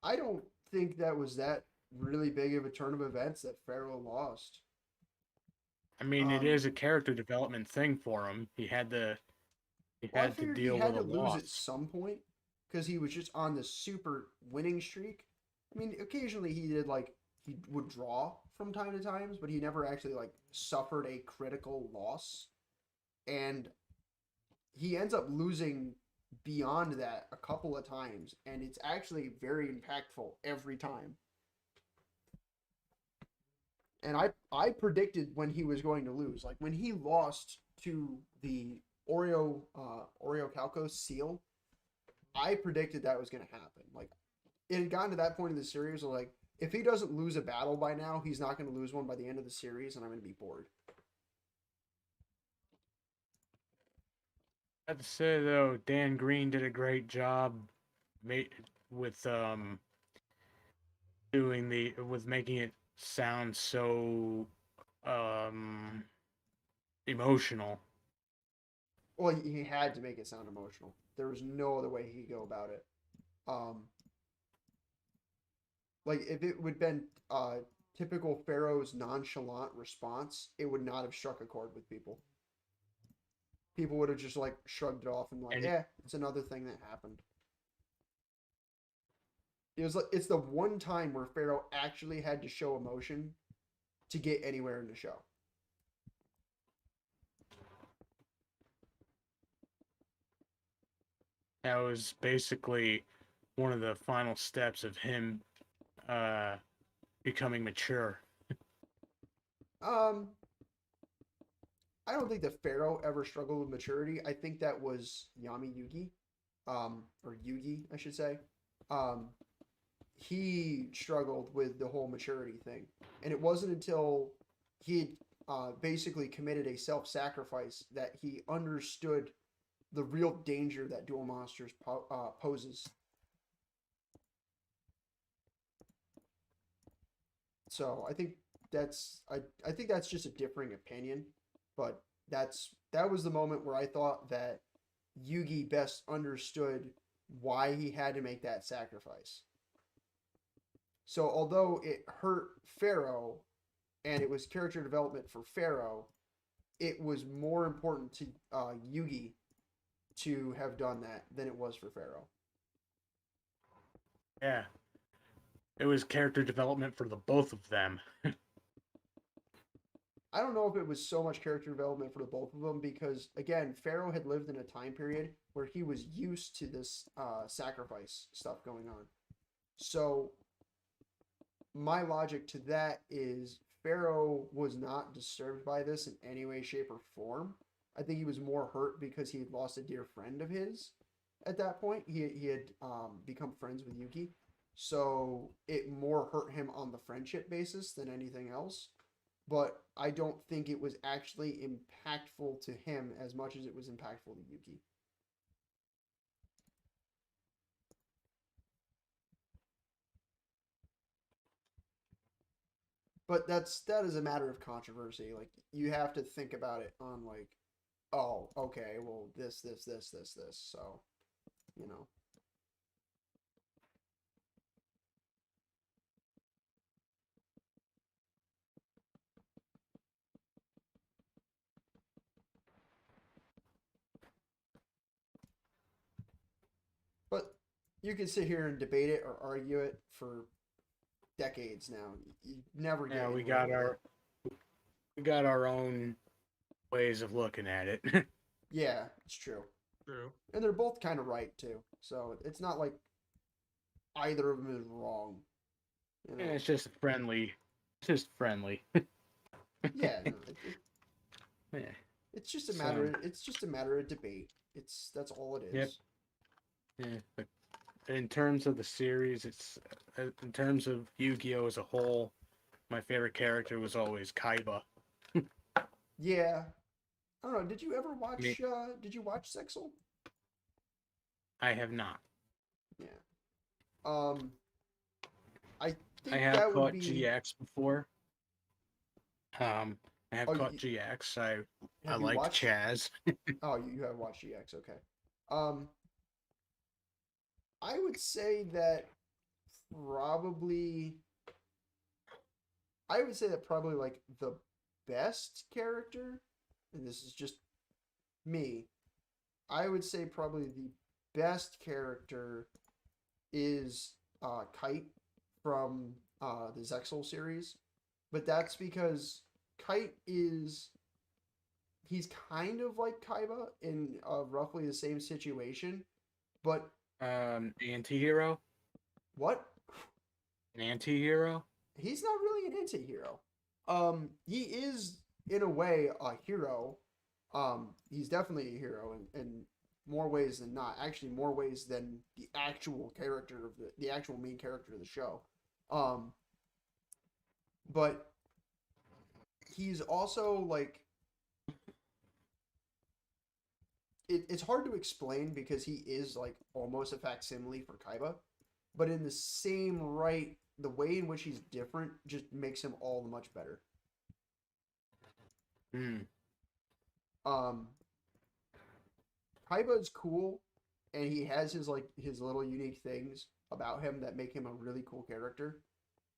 I don't think that was that really big of a turn of events that Pharaoh lost. I mean, it Um, is a character development thing for him. He well, I had to figured he deal had with a to lose at loss. some point because he was just on this super winning streak. I mean, occasionally he did like he would draw from time to times, but he never actually like suffered a critical loss. And he ends up losing beyond that a couple of times, and it's actually very impactful every time. And I predicted when he was going to lose, like when he lost to the Oreo Calco seal. I predicted that was going to happen. Like it had gotten to that point in the series where like if he doesn't lose a battle by now, he's not going to lose one by the end of the series, and I'm going to be bored. I have to say though, Dan Green did a great job, made with doing the with making it sound so um emotional. Well, he had to make it sound emotional. There was no other way he could go about it. Um, like if it would have been typical Pharaoh's nonchalant response, it would not have struck a chord with people. People would have just like shrugged it off and like, And yeah, it's another thing that happened. It was like it's the one time where Pharaoh actually had to show emotion to get anywhere in the show. that was basically one of the final steps of him uh becoming mature. Um, I don't think that Pharaoh ever struggled with maturity. I think that was Yami Yugi, or Yugi, I should say. Um, he struggled with the whole maturity thing, and it wasn't until he had basically committed a self-sacrifice that he understood the real danger that Duel Monsters poses. So I think that's just a differing opinion, but that was the moment where I thought that Yugi best understood why he had to make that sacrifice. So although it hurt Pharaoh and it was character development for Pharaoh, it was more important to Yugi to have done that than it was for Pharaoh. Yeah, it was character development for the both of them. I don't know if it was so much character development for the both of them because again, Pharaoh had lived in a time period where he was used to this sacrifice stuff going on. So my logic to that is Pharaoh was not disturbed by this in any way, shape, or form. I think he was more hurt because he had lost a dear friend of his at that point. He had become friends with Yuki. So it more hurt him on the friendship basis than anything else. But I don't think it was actually impactful to him as much as it was impactful to Yuki. But that is a matter of controversy. Like you have to think about it on like, oh, okay, well this. So, you know. But you can sit here and debate it or argue it for decades now. You never get Yeah, anywhere with it. we got our own ways of looking at it. Yeah, it's true. True. And they're both kind of right too. So it's not like either of them is wrong. You Yeah, know. it's just friendly. It's just friendly. Yeah, no, Yeah. it's just a So, matter. It's just a matter of debate. That's all it yep. is. Yeah. But in terms of the series, it's in terms of Yu-Gi-Oh as a whole, my favorite character was always Kaiba. Yeah. I don't know. Did you ever watch? Me- Did you watch Sexel? I have not. Yeah. Um, I I think have that would caught be. GX before. I have Oh, caught GX. I have you liked watched it? Chaz. Oh, you have watched GX. Okay. Um, I would say that probably. I would say that probably like the best character, and this is just me. I would say probably the best character is Kite from the Zexal series, but that's because Kite is he's kind of like Kaiba in roughly the same situation, but Anti-hero? what? An anti-hero? He's not really an anti-hero. He is in a way a hero. He's definitely a hero in more ways than not. Actually, more ways than the actual character of the actual main character of the show. Um, but he's also like it's hard to explain because he is like almost a facsimile for Kaiba, but in the same right, the way in which he's different just makes him all the much better. Hmm. Um, Kaiba is cool, and he has his like his little unique things about him that make him a really cool character.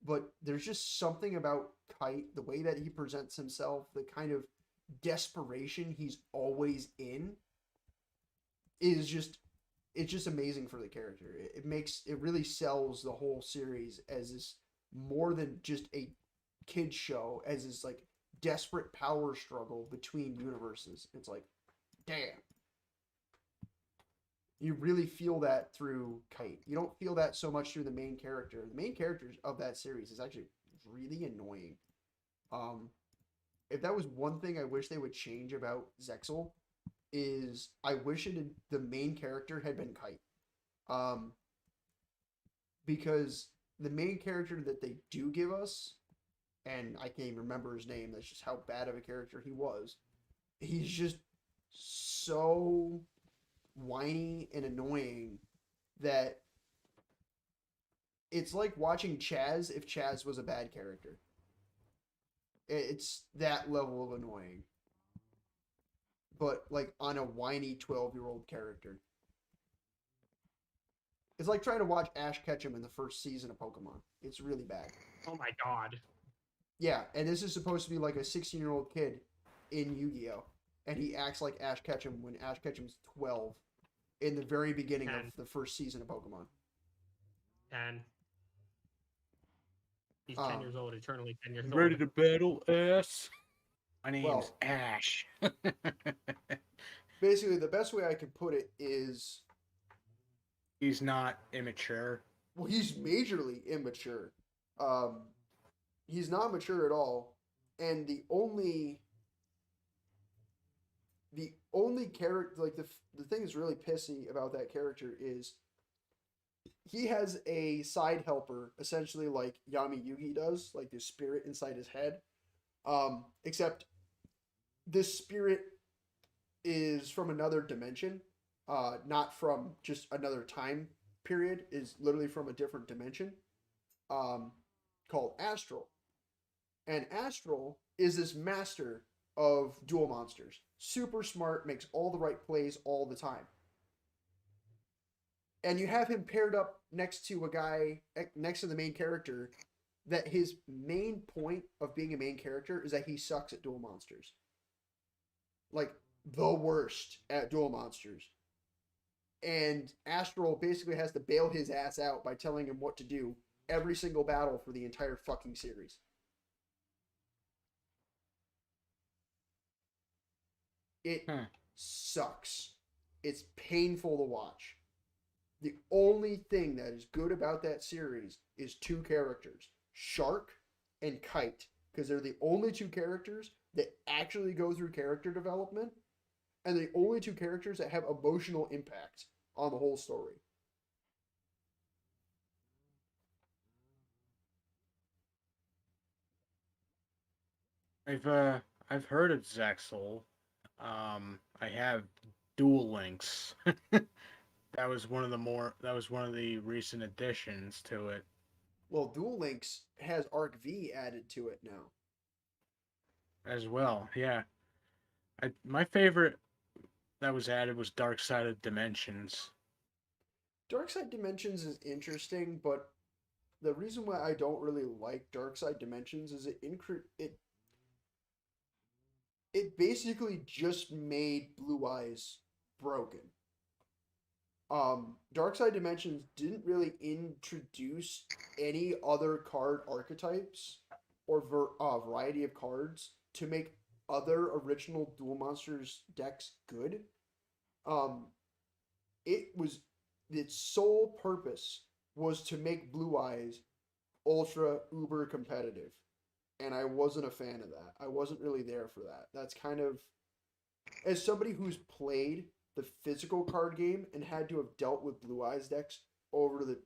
But there's just something about Kite, the way that he presents himself, the kind of desperation he's always in, is just it's just amazing for the character. It really sells the whole series as this more than just a kid show, as this like desperate power struggle between universes. It's like, damn. You really feel that through Kite. You don't feel that so much through the main character. The main characters of that series is actually really annoying. Um, if that was one thing I wish they would change about Zexel, is I wish the main character had been Kite. Um, because the main character that they do give us, and I can't even remember his name, that's just how bad of a character he was. He's just so whiny and annoying that it's like watching Chaz if Chaz was a bad character. It's that level of annoying. But like on a whiny 12-year-old character. It's like trying to watch Ash Ketchum in the first season of Pokemon. It's really bad. Oh my god. Yeah, and this is supposed to be like a 16-year-old kid in Yu-Gi-Oh! And he acts like Ash Ketchum when Ash Ketchum's 12 in the very beginning of the first season of Pokemon. And he's 10 years old, eternally 10 years old. Ready to battle ass? My name's Well, Ash. basically, the best way I can put it is He's not immature. well, he's majorly immature. Um, he's not mature at all, and the only character like the thing that's really pissy about that character is he has a side helper essentially like Yami Yugi does, like this spirit inside his head. Except this spirit is from another dimension, not from just another time period. Is literally from a different dimension, um, called Astral. And Astral is this master of duel monsters. Super smart, makes all the right plays all the time. And you have him paired up next to a guy, next to the main character, that his main point of being a main character is that he sucks at duel monsters. Like, the worst at duel monsters. And Astral basically has to bail his ass out by telling him what to do every single battle for the entire fucking series. It sucks. It's painful to watch. The only thing that is good about that series is two characters, Shark and Kite, because they're the only two characters that actually go through character development, and the only two characters that have emotional impact on the whole story. I've heard of Zexal. I have Dual Links. That was one of the recent additions to it Well, Duel Links has Arc V added to it now. as well. Yeah. My favorite that was added was Dark Side of Dimensions. Dark Side Dimensions is interesting, but the reason why I don't really like Dark Side Dimensions is it basically just made Blue Eyes broken. Dark Side Dimensions didn't really introduce any other card archetypes or variety of cards to make other original Duel Monsters decks good. Um, it was its sole purpose was to make Blue Eyes ultra uber competitive, and I wasn't a fan of that. I wasn't really there for that. That's kind of, as somebody who's played the physical card game and had to have dealt with Blue Eyes decks over the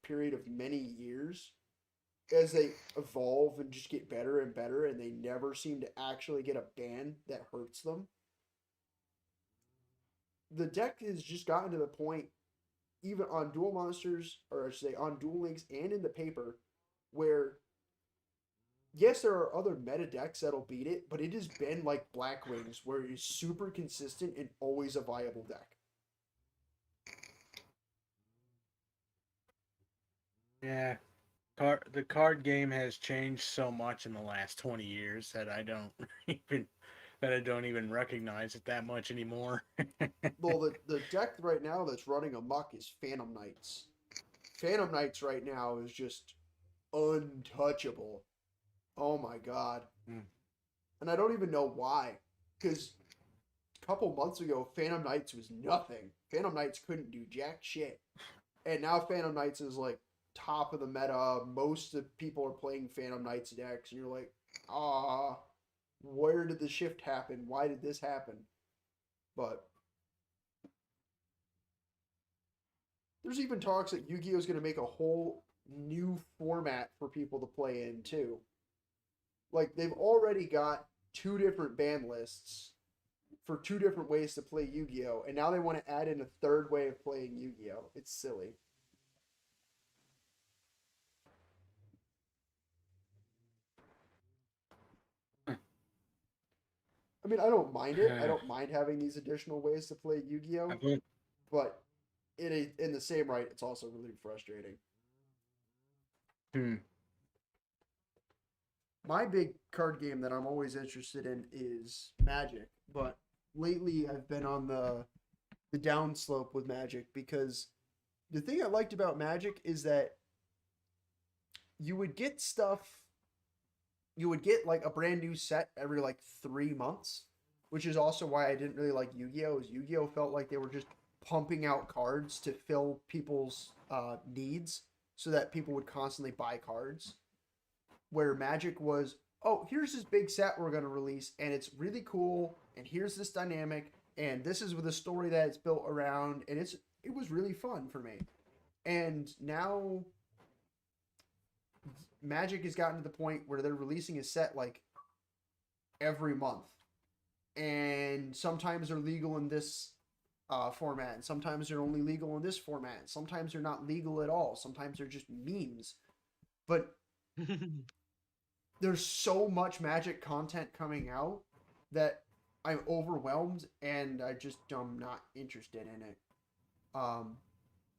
period of many years, as they evolve and just get better and better, and they never seem to actually get a ban that hurts them. The deck has just gotten to the point, even on Duel Monsters, or I should say on Duel Links and in the paper, where yes, there are other meta decks that'll beat it, but it has been like Black Wings, where it is super consistent and always a viable deck. Yeah. The card game has changed so much in the last 20 years that even I don't even recognize it that much anymore. Well, the deck right now that's running amok is Phantom Knights. Phantom Knights right now is just untouchable. Oh my god. Mm. And I don't even know why. Because a couple months ago, Phantom Knights was nothing. Phantom Knights couldn't do jack shit. And now Phantom Knights is like top of the meta. Most of people are playing Phantom Knights decks, and you're like, ah, where did the shift happen? Why did this happen? But there's even talks that Yu-Gi-Oh is going to make a whole new format for people to play in too. Like they've already got two different ban lists for two different ways to play Yu-Gi-Oh, and now they want to add in a third way of playing Yu-Gi-Oh. It's silly. I mean, I don't mind it. I don't mind having these additional ways to play Yu-Gi-Oh, but in the same right, it's also really frustrating. Hmm. My big card game that I'm always interested in is Magic, but lately I've been on the downslope with Magic because the thing I liked about Magic is that you would get stuff, you would get like a brand new set every like 3 months, which is also why I didn't really like Yu-Gi-Oh. Is Yu-Gi-Oh felt like they were just pumping out cards to fill people's needs so that people would constantly buy cards. Where Magic was, oh, here's this big set we're going to release, and it's really cool, and here's this dynamic, and this is with a story that it's built around, and it was really fun for me. And now Magic has gotten to the point where they're releasing a set like every month, and sometimes they're legal in this format, and sometimes they're only legal in this format, sometimes they're not legal at all, sometimes they're just memes. But there's so much Magic content coming out that I'm overwhelmed and I'm not interested in it.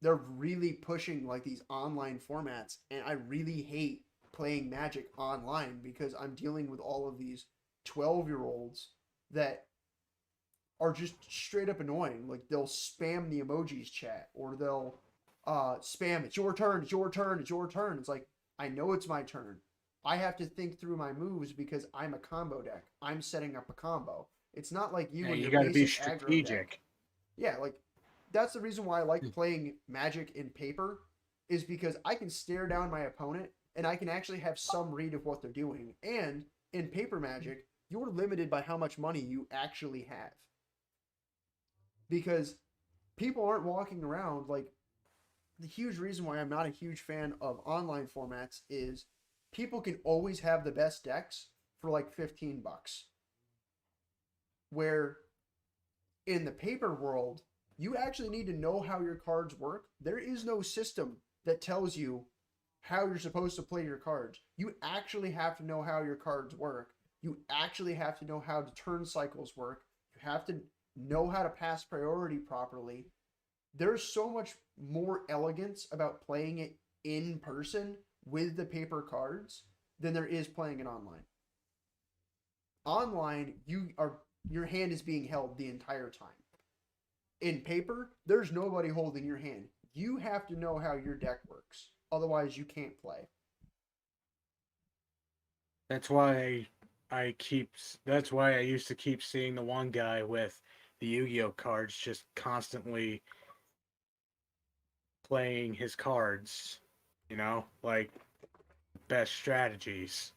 They're really pushing like these online formats, and I really hate playing Magic online because I'm dealing with all of these 12-year-olds that are just straight up annoying. Like they'll spam the emojis chat, or they'll spam, it's your turn, it's your turn, it's your turn. It's like, I know it's my turn. I have to think through my moves because I'm a combo deck. I'm setting up a combo. It's not like you and You your got to be basic aggro deck. strategic. Yeah, like that's the reason why I like playing Magic in paper, is because I can stare down my opponent and I can actually have some read of what they're doing. And in paper Magic, you're limited by how much money you actually have. Because people aren't walking around like, the huge reason why I'm not a huge fan of online formats is people can always have the best decks, for like 15 bucks. Where in the paper world, you actually need to know how your cards work. There is no system that tells you how you're supposed to play your cards. You actually have to know how your cards work. You actually have to know how the turn cycles work. You have to know how to pass priority properly. There's so much more elegance about playing it in person with the paper cards than there is playing it online. Online, your hand is being held the entire time. In paper, there's nobody holding your hand. You have to know how your deck works. Otherwise, you can't play. That's why that's why I used to keep seeing the one guy with the Yu-Gi-Oh cards just constantly playing his cards, like best strategies,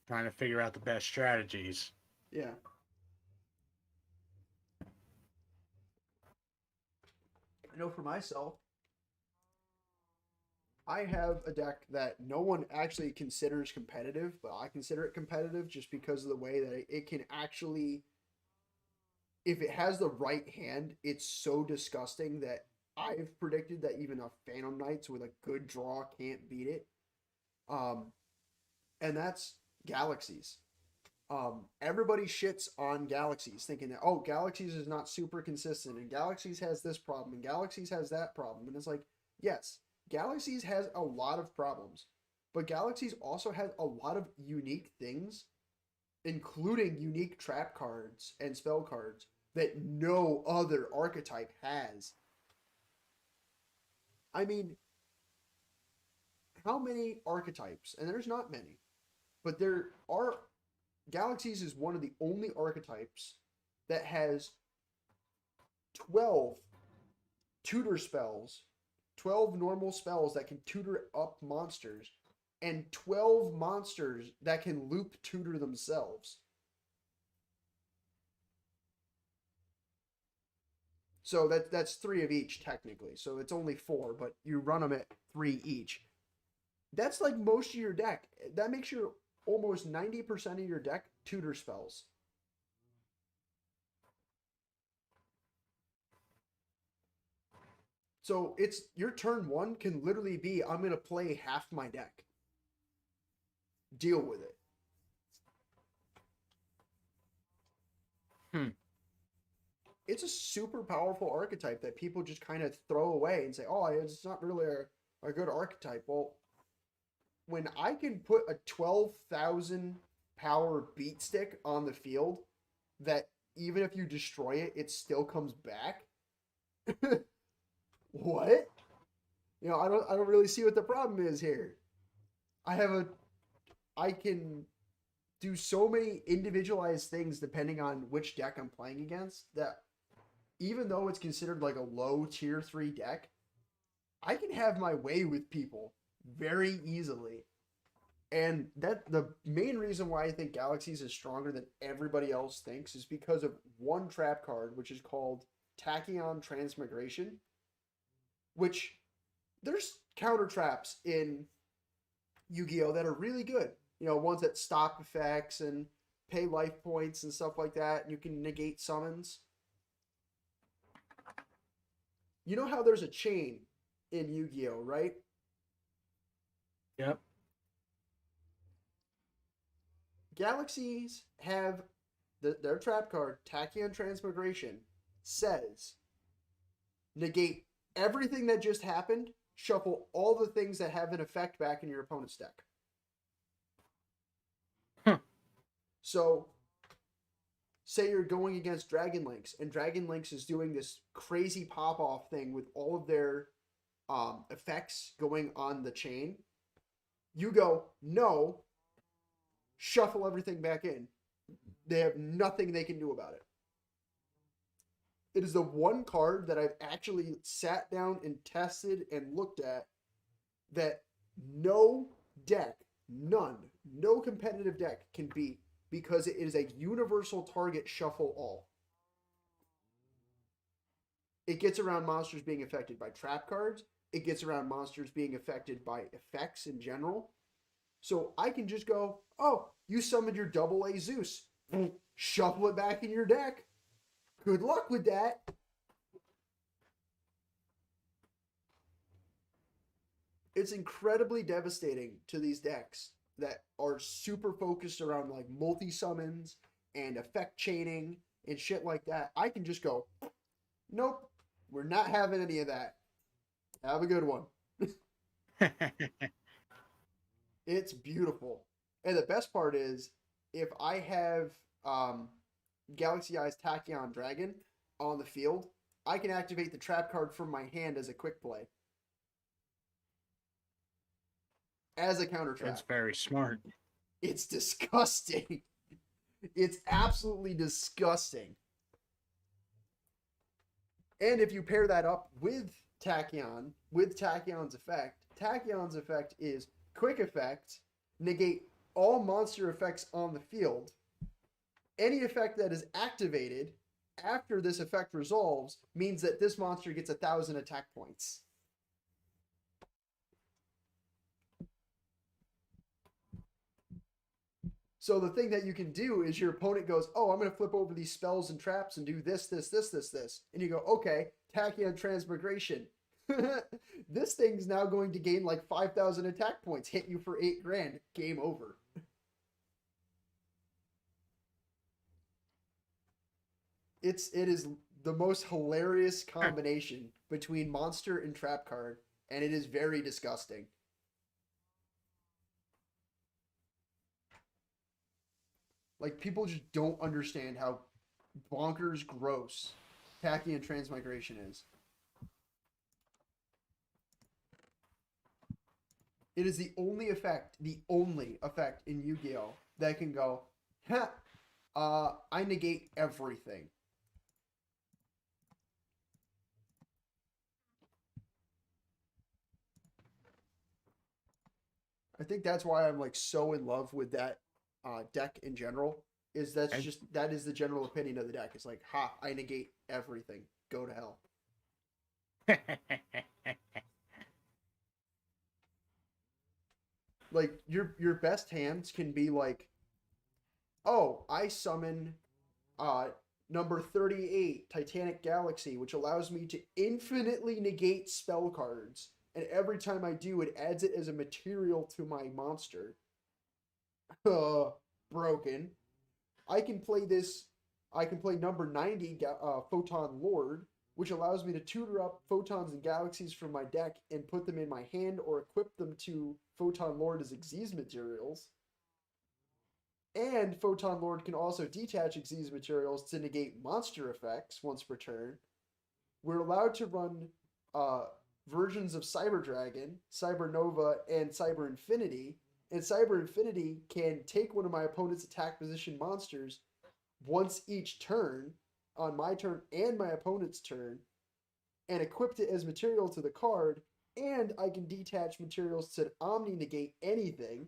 trying to figure out the best strategies. Yeah. I know for myself, I have a deck that no one actually considers competitive, but I consider it competitive just because of the way that it can actually, if it has the right hand, it's so disgusting that I've predicted that even a Phantom Knights with a good draw can't beat it. And that's Galaxies. Everybody shits on Galaxies, thinking that, oh, Galaxies is not super consistent, and Galaxies has this problem, and Galaxies has that problem. And it's like, yes, Galaxies has a lot of problems, but Galaxies also has a lot of unique things, including unique trap cards and spell cards that no other archetype has. I mean, how many archetypes? And there's not many, but there are. Galaxies is one of the only archetypes that has 12 tutor spells, 12 normal spells that can tutor up monsters, and 12 monsters that can loop tutor themselves. So that's 3 of each technically. So it's only 4, but you run them at 3 each. That's like most of your deck. That makes your almost 90% of your deck tutor spells. So it's your turn 1 can literally be, I'm going to play half my deck. Deal with it. It's a super powerful archetype that people just kind of throw away and say, oh, it's not really a good archetype. Well, when I can put a 12,000 power beat stick on the field that even if you destroy it, it still comes back. What? I don't really see what the problem is here. I can do so many individualized things depending on which deck I'm playing against that even though it's considered like a low tier 3 deck, I can have my way with people very easily. And that the main reason why I think Galaxies is stronger than everybody else thinks is because of one trap card, which is called Tachyon Transmigration, which there's counter traps in Yu-Gi-Oh! That are really good. Ones that stop effects and pay life points and stuff like that, and you can negate summons. You know how there's a chain in Yu-Gi-Oh, right? Yep. Galaxies have their trap card, Tachyon Transmigration, says negate everything that just happened, shuffle all the things that have an effect back in your opponent's deck. So, say you're going against Dragon Lynx, and Dragon Lynx is doing this crazy pop-off thing with all of their effects going on the chain. You go, no, shuffle everything back in. They have nothing they can do about it. It is the one card that I've actually sat down and tested and looked at that no deck, no competitive deck can beat because it is a universal target shuffle all. It gets around monsters being affected by trap cards. It gets around monsters being affected by effects in general. So I can just go, oh, you summoned your double A Zeus. Shuffle it back in your deck. Good luck with that. It's incredibly devastating to these decks that are super focused around like multi summons and effect chaining and shit like that. I can just go, nope, we're not having any of that. Have a good one. It's beautiful. And the best part is, if I have Galaxy Eyes Tachyon Dragon on the field, I can activate the trap card from my hand as a quick play. As a counter trap. That's very smart. It's disgusting. It's absolutely disgusting. And if you pair that up with Tachyon, with Tachyon's effect is quick effect, negate all monster effects on the field. Any effect that is activated after this effect resolves means that this monster gets 1,000 attack points. So the thing that you can do is your opponent goes, oh, I'm going to flip over these spells and traps and do this. And you go, okay, Tachyon Transmigration. This thing's now going to gain like 5,000 attack points, hit you for 8 grand. Game over. It is the most hilarious combination between monster and trap card, and it is very disgusting. Like, people just don't understand how bonkers gross Tachyon Transmigration is. It is the only effect in Yu-Gi-Oh! That can go, I negate everything. I think that's why I'm like so in love with that deck in general. That is the general opinion of the deck. It's like, I negate everything. Go to hell. Like your best hands can be like, oh, I summon number 38 Titanic Galaxy, which allows me to infinitely negate spell cards, and every time I do, it adds it as a material to my monster. Broken. I can play number 90 Photon Lord, which allows me to tutor up photons and galaxies from my deck and put them in my hand or equip them to Photon Lord as Xyz materials. And Photon Lord can also detach Xyz materials to negate monster effects once per turn. We're allowed to run versions of Cyber Dragon, Cyber Nova, and Cyber Infinity. And Cyber Infinity can take one of my opponent's attack position monsters once each turn, on my turn and my opponent's turn, and equip it as material to the card, and I can detach materials to Omni negate anything.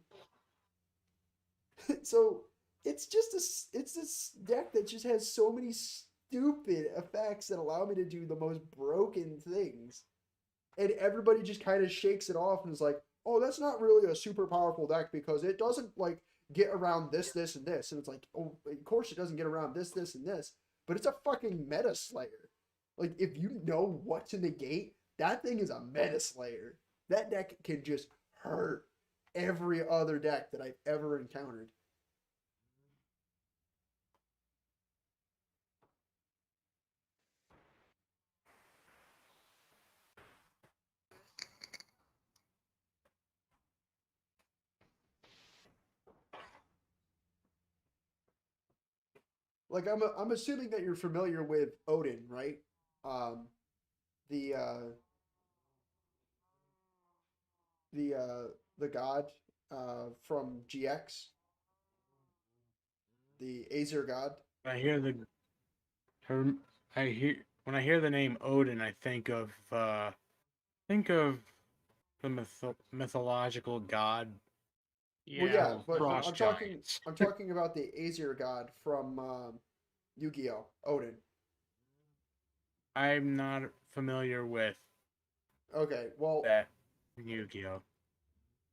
So it's this deck that just has so many stupid effects that allow me to do the most broken things. And everybody just kind of shakes it off and is like, oh, that's not really a super powerful deck because it doesn't like get around this, and this. And it's like, oh, of course it doesn't get around this, and this. But it's a fucking meta slayer. Like, if you know what to negate, that thing is a meta slayer. That deck can just hurt every other deck that I've ever encountered. Like, I'm assuming that you're familiar with Odin, right? Um, the the god from GX, the Aesir god. I hear the her, I hear when I hear the name Odin, I think of the mythological god. Well, yeah, but Frost I'm talking about the Aesir god from Yu-Gi-Oh! Odin. I'm not familiar with Okay, well, that Yu-Gi-Oh.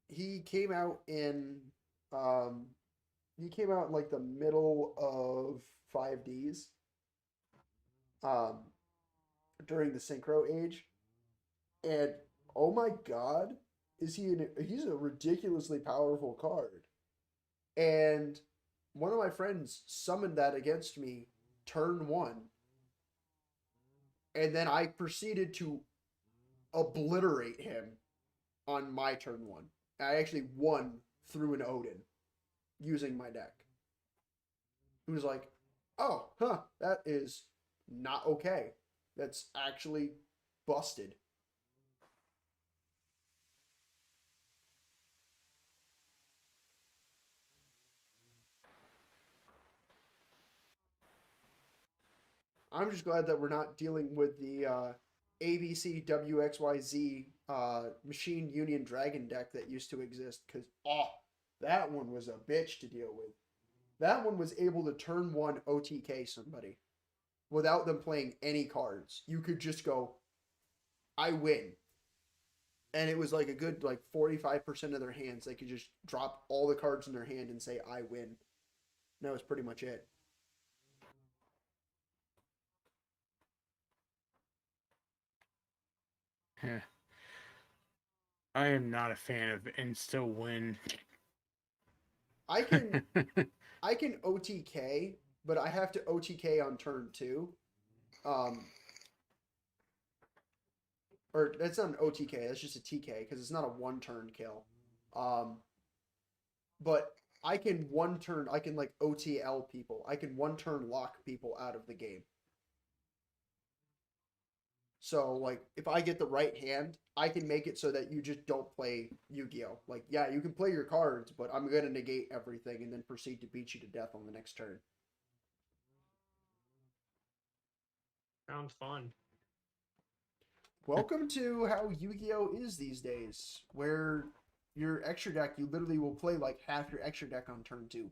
he came out in um he came out in like the middle of 5Ds um during the synchro age, and oh my god, he's a ridiculously powerful card. And one of my friends summoned that against me turn one, and then I proceeded to obliterate him on my turn one. I actually won through an Odin using my deck. He was like, "Oh, huh, that is not okay. That's actually busted." I'm just glad that we're not dealing with the ABCWXYZ Machine Union Dragon deck that used to exist, because that one was a bitch to deal with. That one was able to turn one OTK somebody without them playing any cards. You could just go, "I win," and it was like a good like 45% of their hands. They could just drop all the cards in their hand and say, "I win." And that was pretty much it. Yeah. I am not a fan of insta win. I can I can OTK, but I have to OTK on turn two. Um, or that's not an OTK. That's just a TK because it's not a one turn kill. Um, but I can one turn. I can like OTL people. I can one turn lock people out of the game. So like if I get the right hand, I can make it so that you just don't play Yu-Gi-Oh. Like yeah, you can play your cards, but I'm gonna negate everything and then proceed to beat you to death on the next turn. Sounds fun. Welcome to how Yu-Gi-Oh is these days, where your extra deck, you literally will play like half your extra deck on turn two.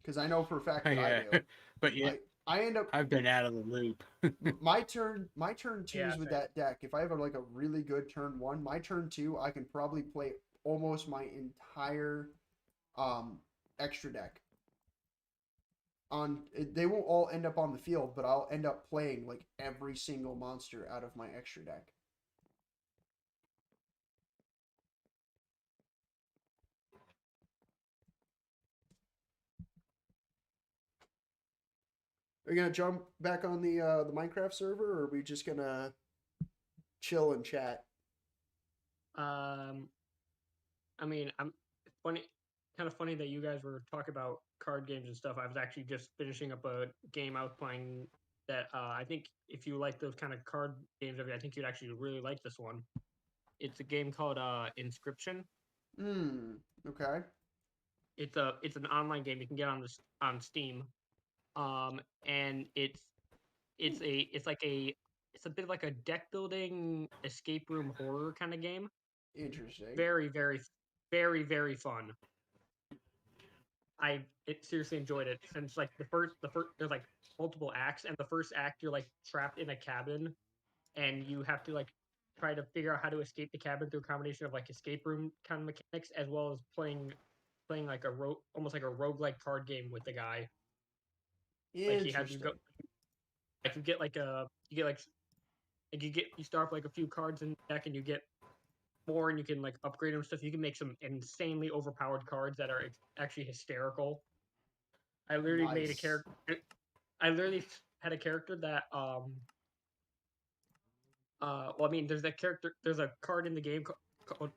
Because I know for a fact that Yeah. I do. But yeah, I end up I've been out of the loop. my turn twos Yeah, with same. that deck. If I have like a really good turn one, my turn two, I can probably play almost my entire um extra deck. They won't all end up on the field, but I'll end up playing like every single monster out of my extra deck. Are you gonna jump back on the Minecraft server, or are we just gonna chill and chat? Um, I mean, I'm funny, kind of funny that you guys were talking about card games and stuff. I was actually just finishing up a game I was playing that I think if you like those kind of card games, I think you'd actually really like this one. It's a game called Inscription. Hmm. Okay. It's an online game you can get on Steam. And it's like it's a bit like a deck building escape room horror kind of game. Interesting. Very, very, very, very fun. Seriously enjoyed it since like the first there's like multiple acts, and the first act you're like trapped in a cabin, and you have to like try to figure out how to escape the cabin through a combination of like escape room kind of mechanics as well as playing like almost like a roguelike card game with the guy. Like he has you go Interesting. like you get like a you get like you start with like a few cards in the deck and you get more and you can like upgrade them and stuff. You can make some insanely overpowered cards that are actually hysterical. I literally made a Nice. character. I literally had a character that well, I mean, there's a card in the game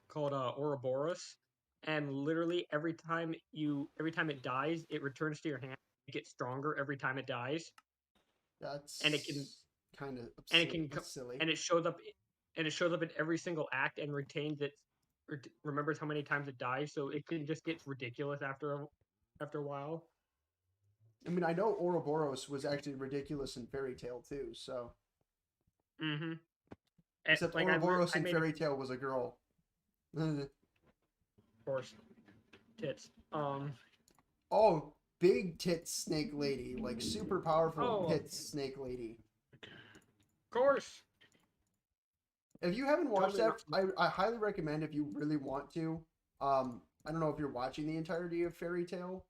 called Ouroboros, and literally every time it dies, it returns to your hand. It gets stronger every time it dies, and it can That's kind of and it can silly. and it shows up in every single act and retains it. Remembers how many times it dies, so it can just get ridiculous after a while. I mean, I know Ouroboros was actually ridiculous in Fairy Tale too. So, Mm-hmm. except Like Ouroboros I in made a Fairy Tale was a girl. course tits. Oh, big tits snake lady, like super powerful Oh, tits snake lady. of course. If you haven't watched Totally that, I highly recommend if you really want to. I don't know if you're watching the entirety of Fairy Tale,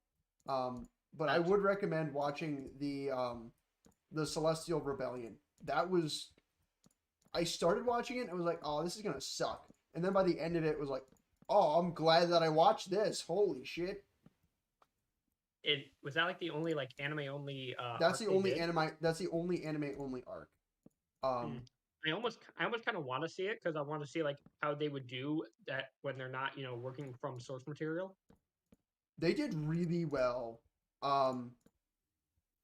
but I would recommend watching the Celestial Rebellion. That was I started watching it and I was like, oh, this is gonna suck. And then by the end of it, it was like, oh, I'm glad that I watched this. Holy shit! It was that like the only like anime only. That's arc the they only did? anime. That's the only anime only arc. Hmm. I almost kind of want to see it because I want to see like how they would do that when they're not working from source material. They did really well. Um,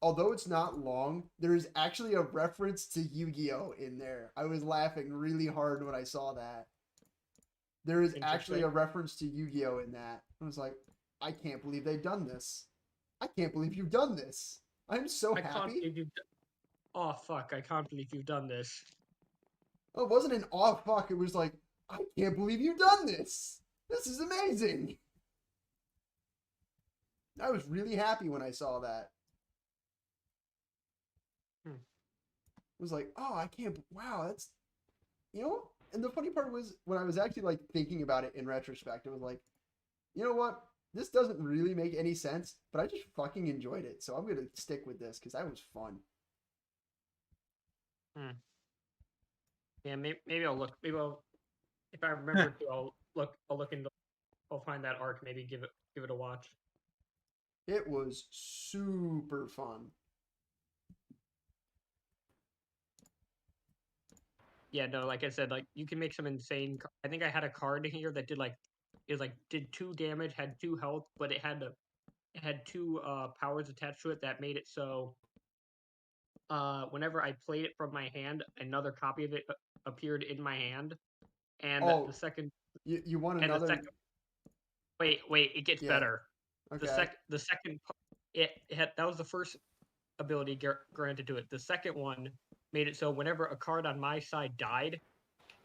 Although it's not long, there is actually a reference to Yu-Gi-Oh in there. I was laughing really hard when I saw that. There is actually Interesting. a reference to Yu-Gi-Oh in that. I was like, I can't believe they've done this. I can't believe you've done this. I'm so I can't happy. believe you. Oh fuck! I can't believe you've done this. Oh, it wasn't an oh fuck. It was like, I can't believe you've done this. This is amazing. I was really happy when I saw that. Hmm. It was like, oh, I can't. Wow, that's And the funny part was when I was actually like thinking about it in retrospect, it was like, you know what? This doesn't really make any sense, but I just fucking enjoyed it. So I'm gonna stick with this because that was fun. Hmm. Yeah, maybe I'll look. Maybe I'll, if I remember to, I'll look. I'll look into. I'll find that arc. Maybe give it a watch. It was super fun. Yeah, no, like I said, like you can make some insane. I think I had a card here that did like it was like did 2 damage, had 2 health, but it had 2 powers attached to it that made it so whenever I played it from my hand, another copy of it appeared in my hand, and the Oh, second you want and the another? second it gets Yeah. better. Okay. The second it had that was the first ability granted to it. The second one made it so whenever a card on my side died,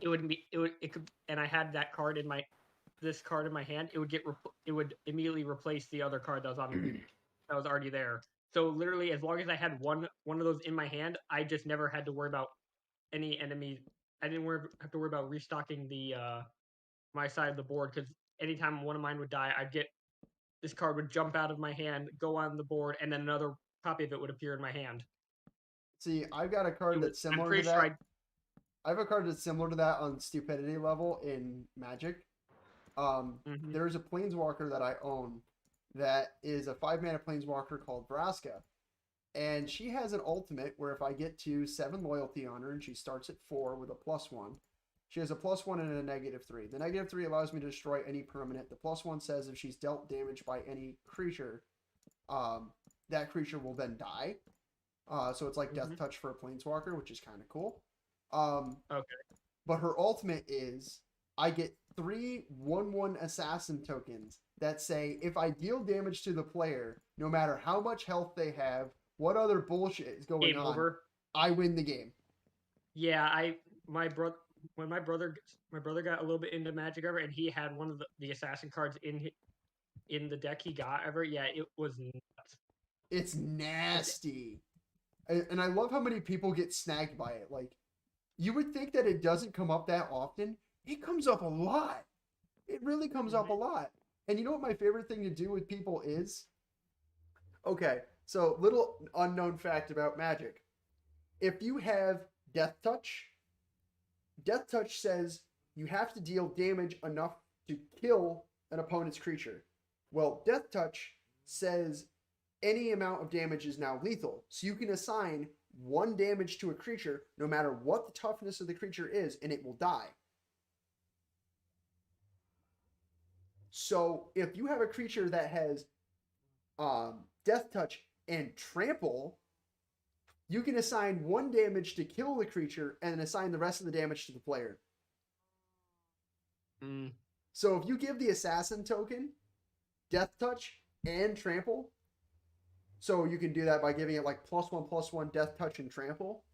it could, and I had that card in my this card in my hand, it would immediately replace the other card that was on that was already there. So literally, as long as I had one of those in my hand, I just never had to worry about any enemy. I didn't have to worry about restocking the my side of the board because anytime one of mine would die, I'd get this card would jump out of my hand, go on the board, and then another copy of it would appear in my hand. See, I've got a card that's I'm similar to pretty sure that. I have a card that's similar to that on stupidity level in Magic. Mhm. There's a planeswalker that I own that is a 5 mana planeswalker called Vraska. And she has an ultimate where if I get to 7 loyalty on her and she starts at 4 with a +1, she has a +1 and a -3. The -3 allows me to destroy any permanent. The +1 says if she's dealt damage by any creature, that creature will then die. So it's like Death Touch for a planeswalker, which is kind of cool. Okay. But her ultimate is I get 3/1/1 assassin tokens that say if I deal damage to the player, no matter how much health they have, what other bullshit is going Game on, over. I win the game. Yeah, my brother when my brother got a little bit into Magic ever, and he had one of the assassin cards in the deck he got ever. Yeah, it was nuts. It's nasty. And I love how many people get snagged by it. Like, you would think that it doesn't come up that often. It comes up a lot. It really comes up a lot. And you know what my favorite thing to do with people is? Okay, so little unknown fact about Magic. If you have Death Touch says you have to deal damage enough to kill an opponent's creature. Well, Death Touch says any amount of damage is now lethal. So you can assign 1 damage to a creature no matter what the toughness of the creature is, and it will die. So if you have a creature that has Death Touch and Trample, you can assign 1 damage to kill the creature and then assign the rest of the damage to the player. So if you give the Assassin token Death Touch and Trample, so you can do that by giving it like +1/+1 Death Touch and Trample.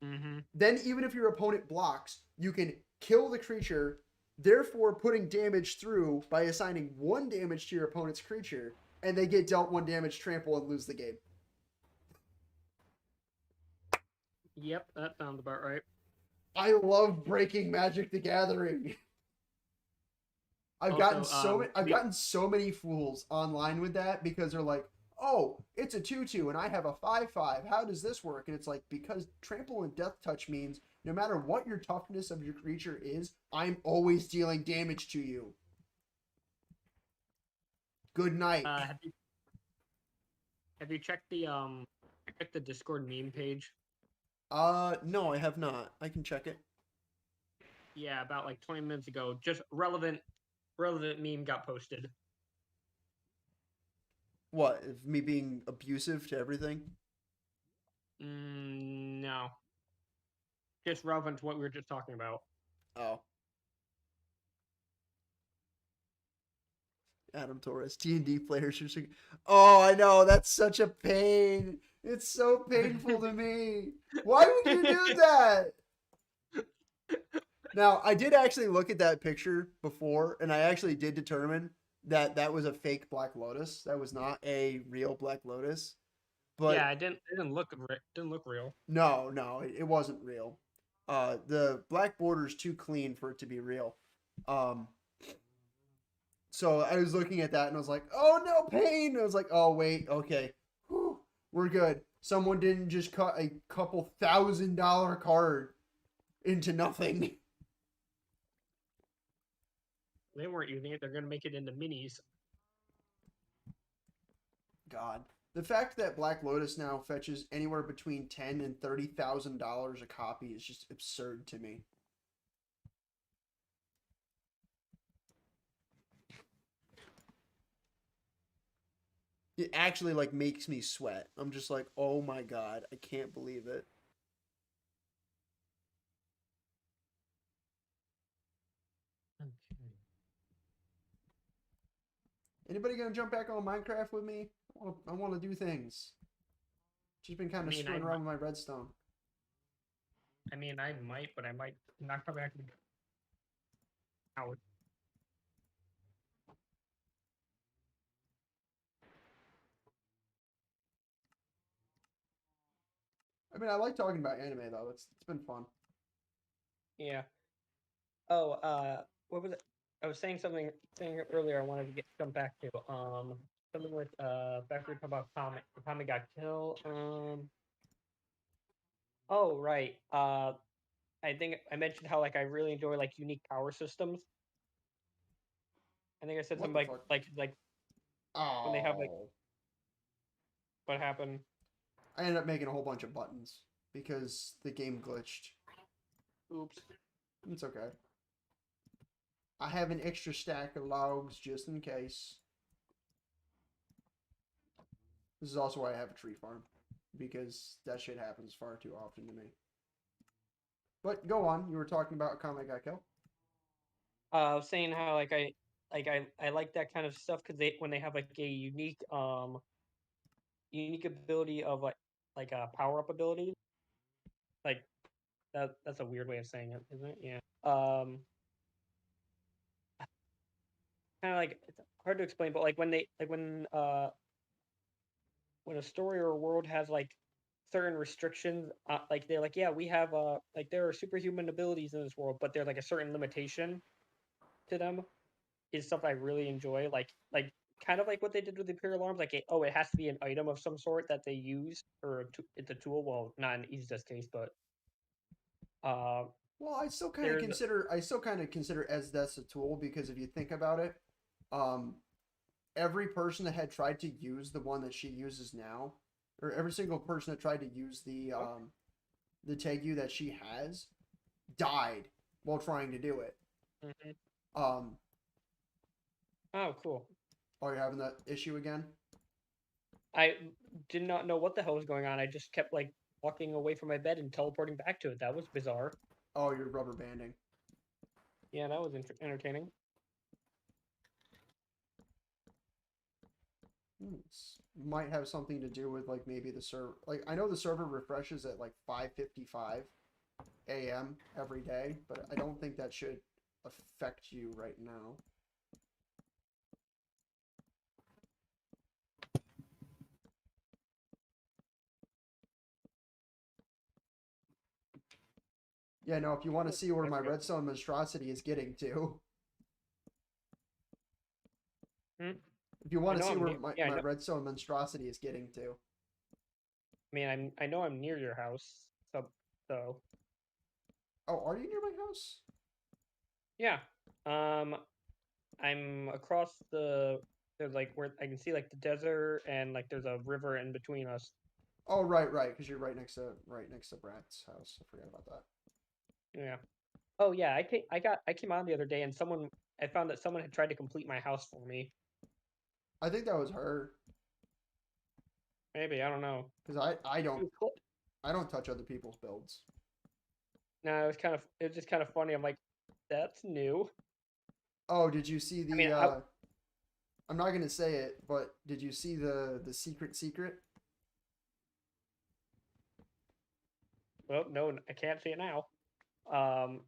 Then even if your opponent blocks, you can kill the creature, therefore putting damage through by assigning 1 damage to your opponent's creature, and they get dealt 1 damage trample and lose the game. Yep, that sounds about right. I love breaking Magic the Gathering. I've gotten I've gotten so many fools online with that because they're like, "Oh, it's a 2/2 and I have a 5/5. How does this work?" And it's like, because trample and death touch means no matter what your toughness of your creature is, I'm always dealing damage to you. Good night. Have you checked the Discord meme page? No, I have not. I can check it. Yeah, about like 20 minutes ago, just relevant meme got posted. What, of me being abusive to everything? No, just relevant to what we were just talking about. Oh. Adam Torres, D&D players are so... Oh, I know, that's such a pain. It's so painful to me. Why would you do that? Now, I did actually look at that picture before, and I actually did determine that that was a fake Black Lotus. That was not a real Black Lotus. But yeah, it didn't look real. no, it wasn't real. The black border is too clean for it to be real. Um, so I was looking at that and I was like, "Oh no, pain!" I was like, "Oh wait, okay, whew, we're good. Someone didn't just cut a couple $1,000 card into nothing." They weren't using it. They're gonna make it into minis. God, the fact that Black Lotus now fetches anywhere between $10,000 and $30,000 a copy is just absurd to me. It actually like makes me sweat. I'm just like, oh my god, I can't believe it. Okay. Anybody gonna jump back on Minecraft with me? I want to do things. Just been kind of screwing around with my redstone. I mean, I might, but I might not come back out. I mean, I like talking about anime though. It's been fun. Yeah. Oh, what was it? I was saying something earlier. I wanted to jump back to something with back we were talking about Tommy got killed. Oh right. I think I mentioned how like I really enjoy like unique power systems. I think I said What something the fuck? like when they have like Oh, what happened. I ended up making a whole bunch of buttons because the game glitched. Oops. It's okay. I have an extra stack of logs just in case. This is also why I have a tree farm, because that shit happens far too often to me. But go on. You were talking about Akame got killed. I was saying how I like that kind of stuff because they when they have like a unique ability of like a power up ability like that's a weird way of saying it, isn't it? Yeah. Kind of like it's hard to explain, but like when they like when a story or a world has like certain restrictions, like they're like, yeah, we have like there are superhuman abilities in this world, but they're like a certain limitation to them is stuff I really enjoy. Like kind of like what they did with the Imperial Arms, like oh, it has to be an item of some sort that they use or it's a tool. Well, not in Izu's case, but uh, Well, there's I still kind of consider as that's a tool because if you think about it, um, every person that had tried to use the one that she uses now, or every single person that tried to use the Tegu that she has, died while trying to do it. Mhm. Um, Oh, cool. are you having that issue again? I did not know what the hell was going on. I just kept like walking away from my bed and teleporting back to it. That was bizarre. Oh, you're rubber banding. Yeah, that was entertaining. Might have something to do with like maybe the server. Like I know the server refreshes at like 5:55 a.m. every day, but I don't think that should affect you right now. Yeah, no, if you want to see where I my forget. redstone monstrosity is getting to, Hmm? if you I want to know see I'm where near. Yeah, I my know. redstone monstrosity is getting to. I mean, I know I'm near your house. So Oh, are you near my house? yeah. Um, I'm across the. There's like where I can see like the desert and like there's a river in between us. Oh, right, because you're right next to Brad's house. I forgot about that. Yeah. Oh yeah. I came on the other day and I found that someone had tried to complete my house for me. I think that was her Maybe I don't know. because I It don't was cool. I don't touch other people's builds. No, it was just kind of funny. I'm like, that's new. Oh, did you see I mean, the? I'm not gonna say it, but did you see the secret? well, no, I can't see it now. Um,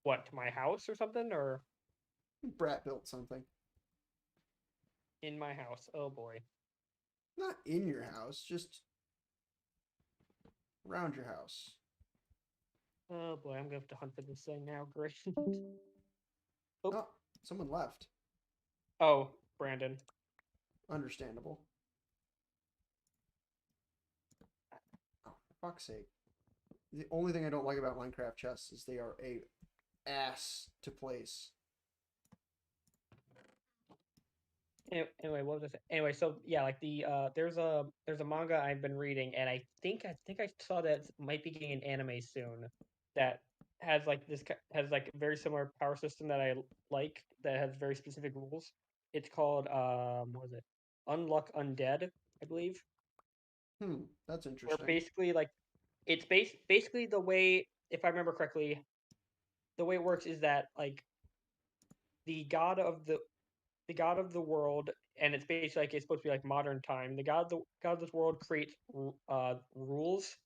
what to my house or something or Brat built something. in my house? Oh boy. Not in your house, just around your house. Oh boy, I'm gonna have to hunt for this thing now. Great. Oh, someone left. Oh, Brandon. Understandable. Oh, for fuck's sake. The only thing I don't like about Minecraft chests is they are a ass to place. Anyway, what was I saying? Anyway, so yeah, like there's a manga I've been reading, and I think I saw that it might be getting an anime soon that has like a very similar power system that I like that has very specific rules. It's called what was it? Unluck Undead, I believe. That's Where interesting. basically like basically the way, if I remember correctly, the way it works is that like the god of the god of the world, and it's basically like it's supposed to be like modern time. The god of this world creates rules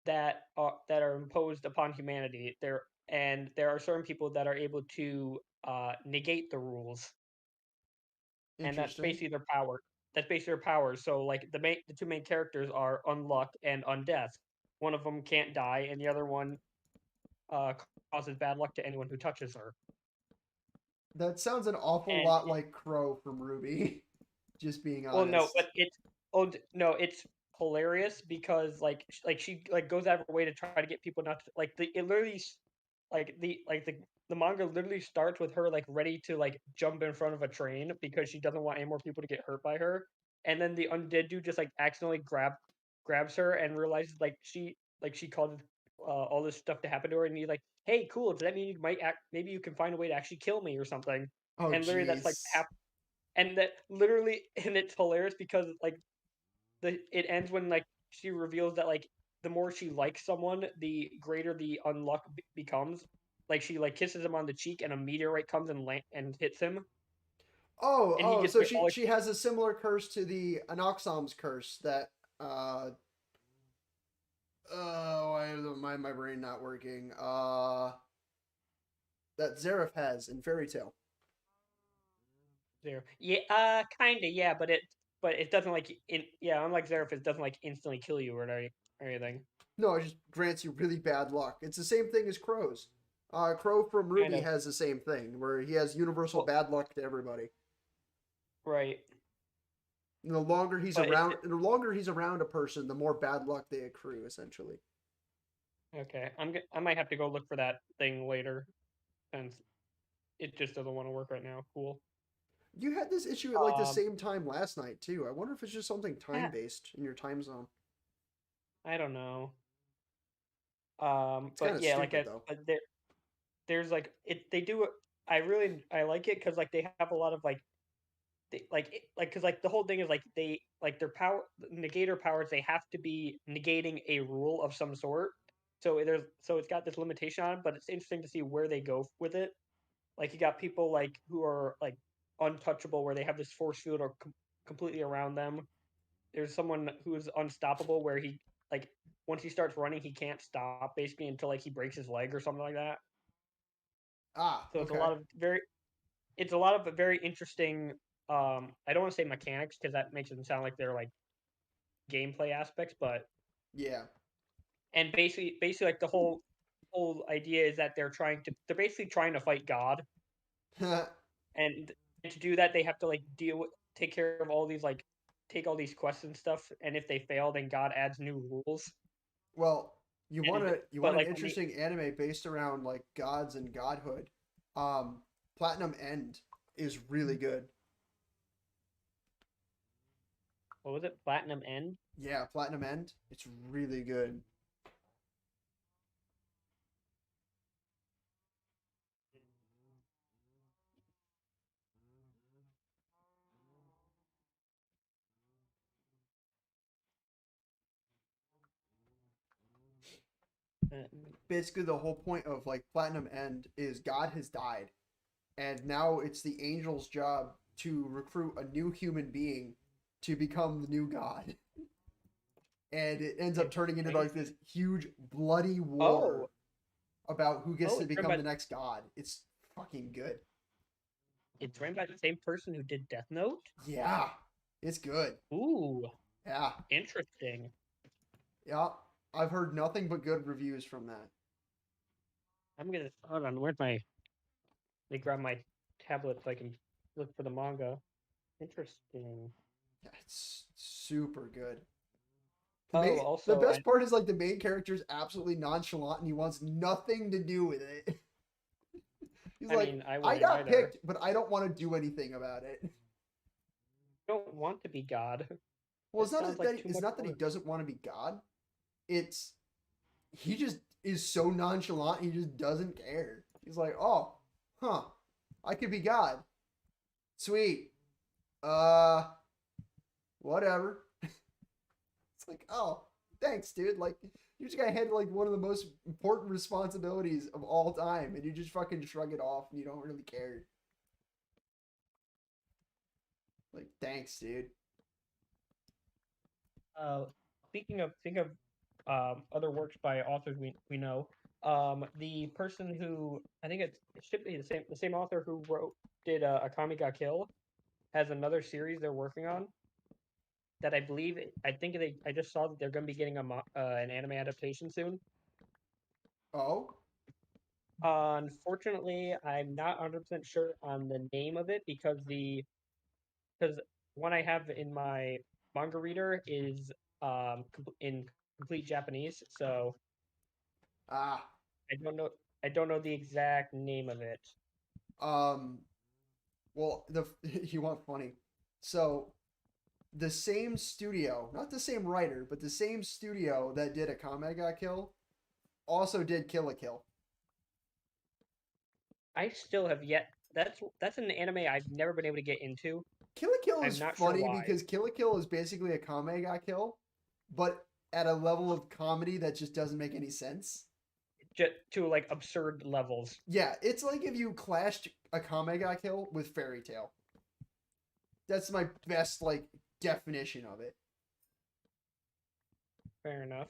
that are imposed upon humanity. There are certain people that are able to negate the rules, and that's Interesting. basically their power. That's basically their powers. So like the two main characters are Unluck and Undeath. One of them can't die, and the other one uh, causes bad luck to anyone who touches her. That sounds an awful And lot like Crow from Ruby. Just being well, no, honest. but no, it's hilarious because like she like goes out of her way to try to get people not to like the it literally like the manga literally starts with her like ready to like jump in front of a train because she doesn't want any more people to get hurt by her, and then the undead dude just like accidentally grabs her and realizes like she caused all this stuff to happen to her, and he's like, hey, cool, does that mean you might act maybe you can find a way to actually kill me or something? Oh, And literally that's like jeez. and that literally and it's hilarious because like it ends when like she reveals that like the more she likes someone the greater the unluck becomes, like she like kisses him on the cheek and a meteorite comes and and hits him and he gets So like all like, she has a similar curse to the Anoxom's curse that uh my brain not working. That Zareth has in Fairy Tale. there yeah kind of yeah but it doesn't like yeah unlike Zerif it doesn't like instantly kill you or anything. No, it just grants you really bad luck. It's the same thing as Crow's. Crow from Kind Ruby of. has the same thing, where he has universal Well, bad luck to everybody. right. And But the longer he's around a person, the more bad luck they accrue, essentially. okay, I might have to go look for that thing later since it just doesn't want to work right now. Cool. You had this issue at like the um same time last night too. I wonder if it's just something time yeah, based in your time zone. I don't know. It's kind But of yeah, like stupid I though. but there's like it they do I like it because like they have a lot of like like because like the whole thing is like they like their power negator powers they have to be negating a rule of some sort. So it's got this limitation on it, but it's interesting to see where they go with it. Like you got people like who are like untouchable where they have this force field or completely around them. There's someone who's unstoppable where he like once he starts running he can't stop basically until like he breaks his leg or something like that. Ah, So okay. it's a lot of very interesting I don't want to say mechanics because that makes them sound like they're like gameplay aspects, but Yeah. and basically like the whole whole idea is that they're basically trying to fight God, and to do that they have to like take care of all these like take all these quests and stuff, and if they fail, then God adds new rules. Well, And you but want an like when they interesting anime based around like gods and godhood. Platinum End is really good. what was it, Platinum End? Yeah, Platinum End. It's really good. Uh, Basically, the whole point of like Platinum End is God has died, and now it's the angel's job to recruit a new human being to become the new god. And it ends up turning into Interesting. like this huge bloody war Oh, about who gets to it's written become by the next god. It's fucking good. the same person who did Death Note. Yeah, it's good. Ooh, Yeah, interesting. yeah. I've heard nothing but good reviews from that. I'm gonna hold on. Where's my? Let me grab my tablet so I can look for the manga. Interesting. Yeah, it's super good. Oh, The also, best part is like the main character is absolutely nonchalant and he wants nothing to do with it. He's I like, mean, I I wouldn't got either. picked, but I don't want to do anything about it. Don't want to be God. Well, That sounds like too it's much not that he work. doesn't want to be God. It's he just is so nonchalant. He just doesn't care. He's like, oh, huh, I could be God. Sweet. Uh, whatever. It's like, oh, thanks, dude. Like, you just got handed like one of the most important responsibilities of all time, and you just fucking shrug it off, and you don't really care. Like, thanks, dude. Uh, speaking of other works by authors we know, the person who I think it should be the same author who did Akame ga Kill has another series they're working on that I think I just saw that they're going to be getting an anime adaptation soon. Oh, Unfortunately, I'm not 100% sure on the name of it because one I have in my manga reader is in complete Japanese, so ah, I don't know the exact name of it. um, well, the you want funny, so the same studio, not the same writer, but the same studio that did Akame ga Kill also did Kill a Kill. I still have yet. That's an anime I've never been able to get into. Kill a Kill I'm is not sure funny why. because Kill a Kill is basically a Kame ga Kill, but at a level of comedy that just doesn't make any sense. Just to like absurd levels. Yeah, it's like if you clashed a Kame ga Kill with Fairy Tale. That's my best like definition of it. Fair enough.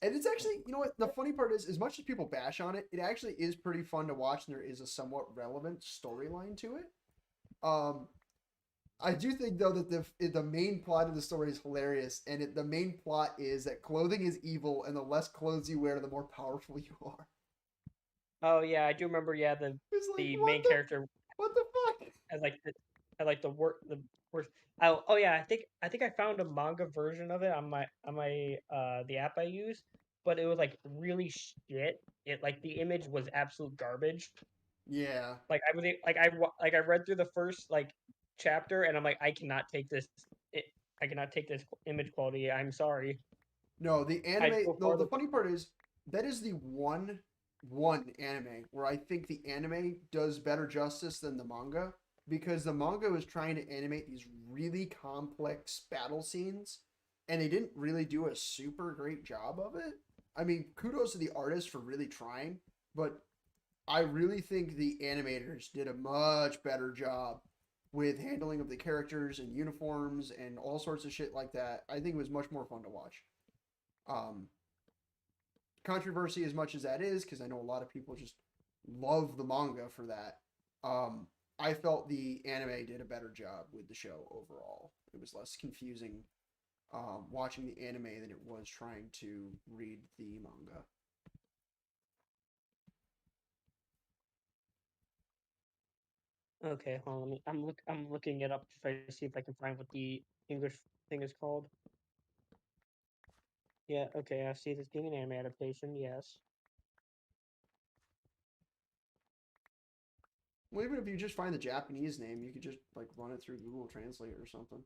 And it's actually, you know what? The funny part is, as much as people bash on it, it actually is pretty fun to watch, and there is a somewhat relevant storyline to it. Um, I do think though that the main plot of the story is hilarious, and the main plot is that clothing is evil, and the less clothes you wear, the more powerful you are. Oh yeah, I do remember. Yeah, It's like the main character what the fuck? has like the worst. Oh yeah, I think I found a manga version of it on my the app I use, but it was like really shit. It like the image was absolute garbage. Yeah. Like I was like I read through the first like chapter and I'm like I cannot take this. It, I cannot take this image quality. I'm sorry. No, the I'd anime. go No, the farther. funny part is that is the one anime where I think the anime does better justice than the manga because the manga was trying to animate these really complex battle scenes and they didn't really do a super great job of it. I mean, kudos to the artist for really trying, but I really think the animators did a much better job with handling of the characters and uniforms and all sorts of shit like that. I think it was much more fun to watch. Um, Controversy as much as that is, because I know a lot of people just love the manga for that. Um, I felt the anime did a better job with the show overall. It was less confusing watching the anime than it was trying to read the manga. Okay, hold on. I'm looking it up to try to see if I can find what the English thing is called. Yeah, okay, I see this being an anime adaptation, yes. Well, even if you just find the Japanese name, you could just like run it through Google Translate or something.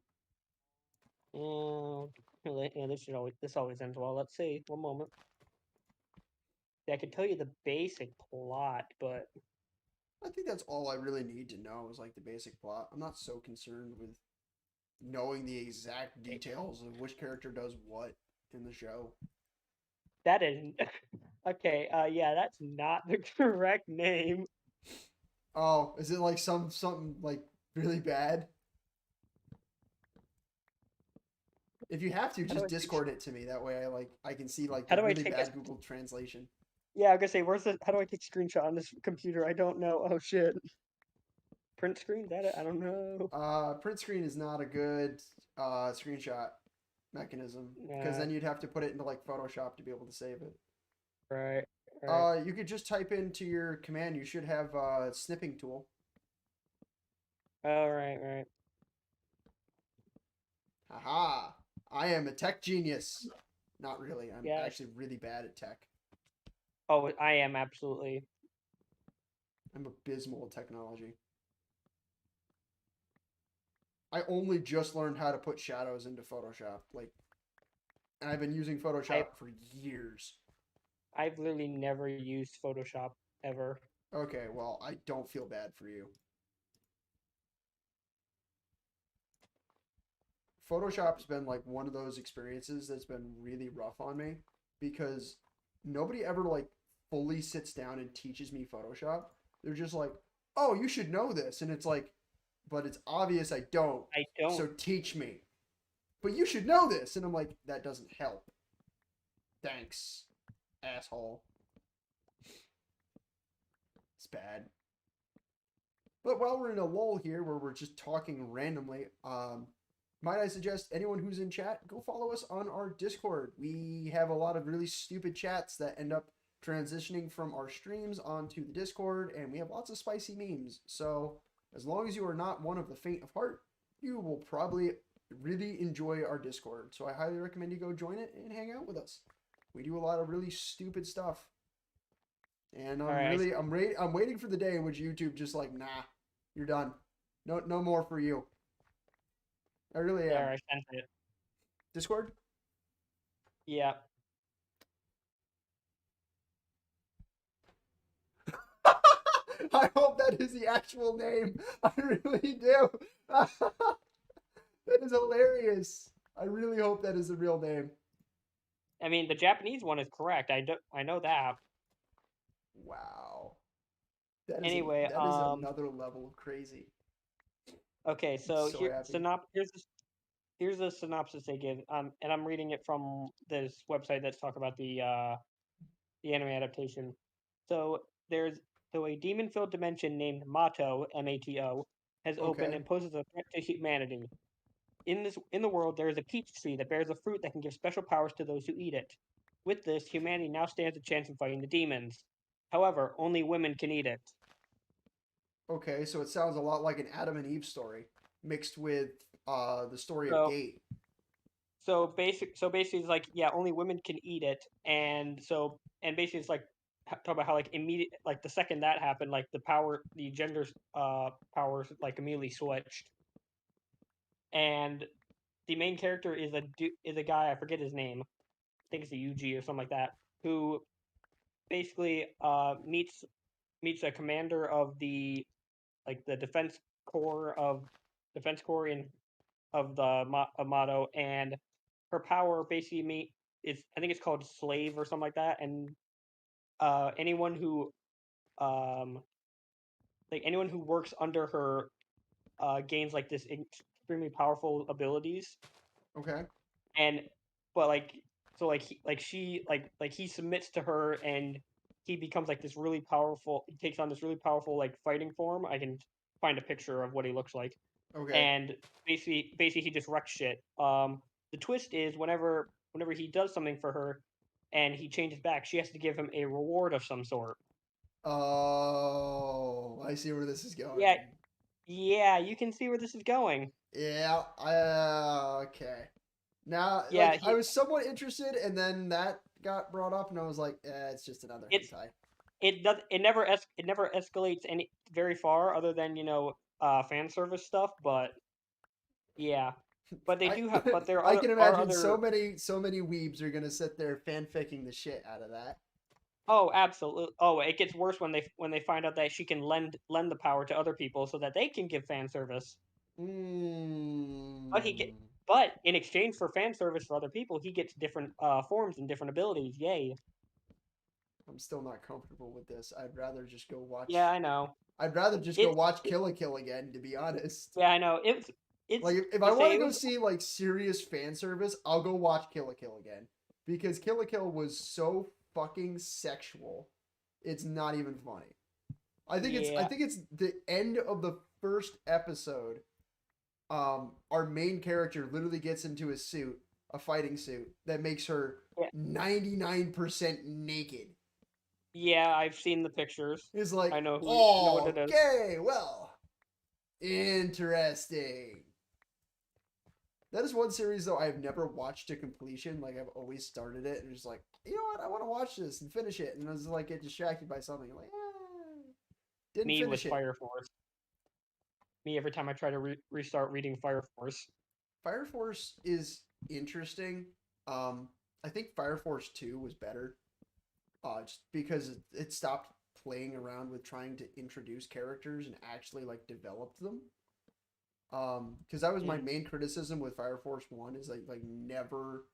Yeah, this always ends well. Let's see. One moment. Yeah, I can tell you the basic plot, but I think that's all I really need to know is like the basic plot. I'm not so concerned with knowing the exact details of which character does what in the show. that is okay. Yeah, that's not the correct name. Oh, is it like something like really bad? If you have to, How do just I take? Discord it to me. That way, I can see like How the do I really take a? bad Google translation. Yeah, I'm gonna say, where's the? How do I take screenshot on this computer? I don't know. Oh shit. Print screen? That I don't know. Print screen is not a good screenshot mechanism because Yeah, then you'd have to put it into like Photoshop to be able to save it. right, right. You could just type into your command. You should have snipping tool. All right, right. Haha! I am a tech genius. Not really. I'm Yeah. actually really bad at tech. Oh, I am absolutely. I'm abysmal at technology. I only just learned how to put shadows into Photoshop. Like, and I've been using I Photoshop for years. I've literally never used Photoshop ever. Okay, well, I don't feel bad for you. Photoshop's been like one of those experiences that's been really rough on me because nobody ever like fully sits down and teaches me Photoshop. They're just like, "Oh, you should know this." And it's like, "But it's obvious I don't. I So don't. teach me." "But you should know this." And I'm like, "That doesn't help." Thanks, asshole. It's bad. But while we're in a lull here where we're just talking randomly, might I suggest anyone who's in chat, go follow us on our Discord. We have a lot of really stupid chats that end up transitioning from our streams onto the Discord, and we have lots of spicy memes. So as long as you are not one of the faint of heart, you will probably really enjoy our Discord. So I highly recommend you go join it and hang out with us. We do a lot of really stupid stuff. And All right. I'm waiting for the day in which YouTube just like, nah, you're done. No more for you. I really There, am. I sent it. Discord? Yeah. I hope that is the actual name. I really do. That is hilarious. I really hope that is the real name. I mean, the Japanese one is correct. I know that. Wow. Anyway, That is another level of crazy. okay, I'm so so happy. here's the synopsis they give. And I'm reading it from this website that's talk about the anime adaptation. So there's a demon-filled dimension named Mato, M-A-T-O, has opened Okay. and poses a threat to humanity. In the world there is a peach tree that bears a fruit that can give special powers to those who eat it. With this, humanity now stands a chance in fighting the demons. However, only women can eat it. Okay, so it sounds a lot like an Adam and Eve story mixed with the story of So Gate. so basically it's like, yeah, only women can eat it, and basically it's like talk about how like immediate, like the second that happened, like the gender powers like immediately switched. And the main character is a guy, I forget his name. I think it's a UG or something like that, who basically meets a commander of the defense corps in of the Amato, and her power basically is, I think it's called slave or something like that, and anyone who um anyone who works under her gains like this extremely powerful abilities. Okay. And but like so like he submits to her, and he becomes like this really powerful he takes on this really powerful like fighting form. I can find a picture of what he looks like. Okay. And basically he just wrecks shit. The twist is whenever he does something for her and he changes back, she has to give him a reward of some sort. Oh, I see where this is Yeah, going. Yeah, you can see where this is going. Yeah. Okay. Now, Yeah, like, I was somewhat interested, and then that got brought up, and I was like, it's just another it's hentai. it never escalates any very far other than fan service stuff, but yeah. But they I do have but there I can are imagine other so many weebs are gonna sit there fanficking the shit out of that. Oh, absolutely. Oh, it gets worse when they find out that she can lend the power to other people so that they can give fan service. But he get Mm, but in exchange for fan service for other people, he gets different forms and different abilities. Yay. I'm still not comfortable with this. I'd rather just go Yeah, watch. I know. I'd rather just go It's watch Kill a Kill again, to be honest. yeah, I know. Like, It's if I you want say to it go was see like serious fan service, I'll go watch Kill a Kill again because Kill a Kill was so fucking sexual. It's not even funny. I yeah. think it's the end of the first episode. Our main character literally gets into a suit, a fighting suit that makes her Yeah. 99% naked. Yeah, I've seen the pictures. It's like, I know what oh, it is. okay, well, interesting. That is one series though I've never watched to completion. Like, I've always started it and just like, you know what, I want to watch this and finish it, and I was like get distracted by something. I'm like, didn't Me was finish it. Fire Force. Me every time I try to restart reading Fire Force. Fire Force is interesting. Um, I think Fire Force 2 was better. Just because it stopped playing around with trying to introduce characters and actually like developed them. Because that was my Mm. main criticism with Fire Force 1 is like never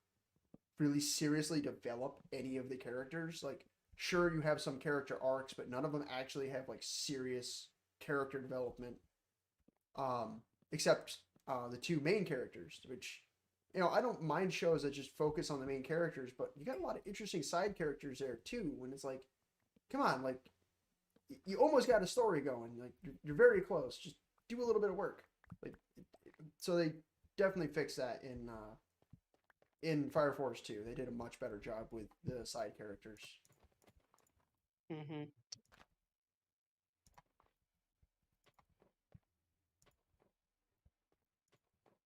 really seriously develop any of the characters. Like, sure, you have some character arcs, but none of them actually have like serious character development. Except the two main characters, which, I don't mind shows that just focus on the main characters, but you got a lot of interesting side characters there too. When it's like, come on, like, you almost got a story going. Like, you're very close. Just do a little bit of work. Like, so they definitely fixed that in Fire Force 2. They did a much better job with the side characters. Mhm.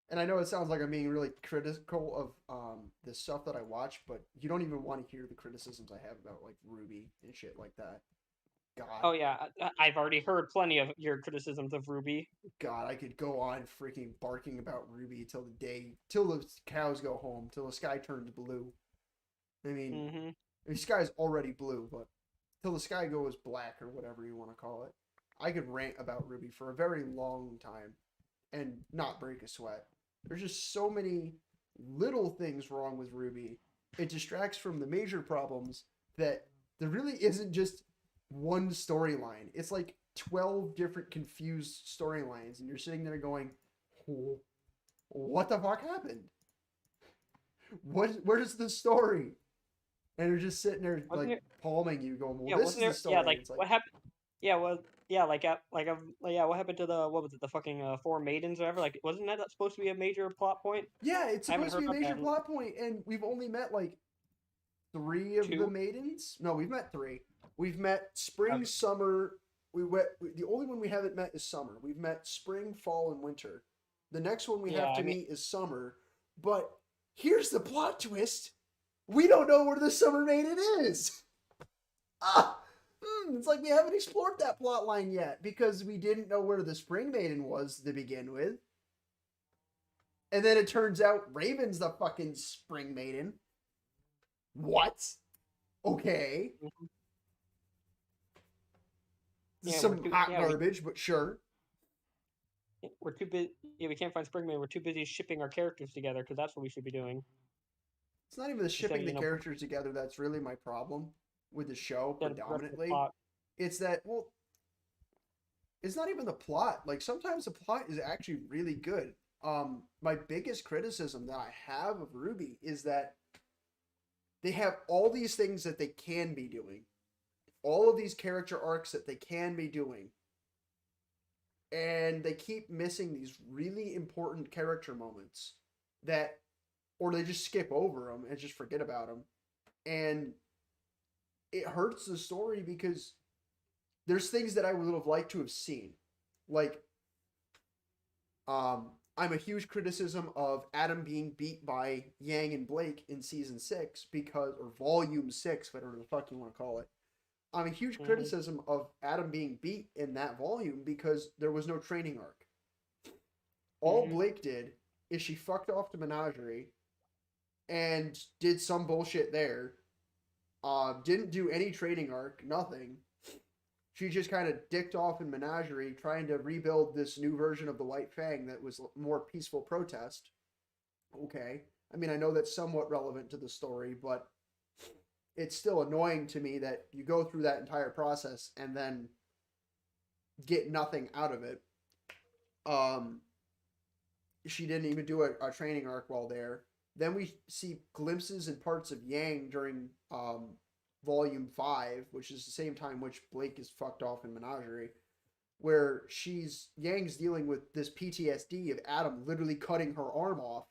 And I know it sounds like I'm being really critical of the stuff that I watch, but you don't even want to hear the criticisms I have about like Ruby and shit like that. God, Oh yeah, I've already heard plenty of your criticisms of Ruby. God, I could go on freaking barking about Ruby till the cows go home, till the sky turns blue. I mean, Mhm. the sky's already blue, but till the sky goes black or whatever you want to call it. I could rant about Ruby for a very long time and not break a sweat. There's just so many little things wrong with Ruby. It distracts from the major problems that there really isn't just one storyline. It's like 12 different confused storylines, and you're sitting there going, what the fuck happened? Where's the story? And you're just sitting there Wasn't like there? palming you, going, well, Yeah, this wasn't is the there? Yeah, story. like It's like, what happened? Yeah, well, yeah, yeah. What happened to the what was it? The fucking four maidens or whatever? Like, wasn't that supposed to be a major plot point? yeah, it's I haven't supposed to heard be a about major that. plot point, and we've only met like three of the Two. maidens. No, we've met three. We've met spring, Okay. summer. The only one we haven't met is summer. We've met spring, fall, and winter. The next one we Yeah, have I to mean, meet is summer. But here's the plot twist: we don't know where the summer maiden is. Ah, it's like we haven't explored that plot line yet because we didn't know where the spring maiden was to begin with. And then it turns out Raven's the fucking spring maiden. What? Okay. mhm. Yeah, Some hot garbage, but sure. we're too busy. Yeah, we can't find Springman. We're too busy shipping our characters together because that's what we should be doing It's not even the instead shipping of the characters together that's really my problem with the show instead of progressing the predominantly. plot. It's that, well, it's not even the plot. Like, sometimes the plot is actually really good. My biggest criticism that I have of Ruby is that they have all these things that they can be doing, all of these character arcs that they can be doing, and they keep missing these really important character moments that, or they just skip over them and just forget about them, and it hurts the story because there's things that I would have liked to have seen, like I'm a huge criticism of Adam being beat by Yang and Blake in season 6 because, or volume 6, whatever the fuck you want to call it. I'm a huge Mhm. criticism of Adam being beat in that volume because there was no training arc. All Mhm. Blake did is she fucked off to Menagerie and did some bullshit there. Didn't do any training arc, nothing. She just kind of dicked off in Menagerie trying to rebuild this new version of the White Fang that was more peaceful protest. Okay. I mean, I know that's somewhat relevant to the story, but it's still annoying to me that you go through that entire process and then get nothing out of it. Um, she didn't even do a training arc while there. Then we see glimpses and parts of Yang during Volume 5, which is the same time which Blake is fucked off in Menagerie, where Yang's dealing with this PTSD of Adam literally cutting her arm off,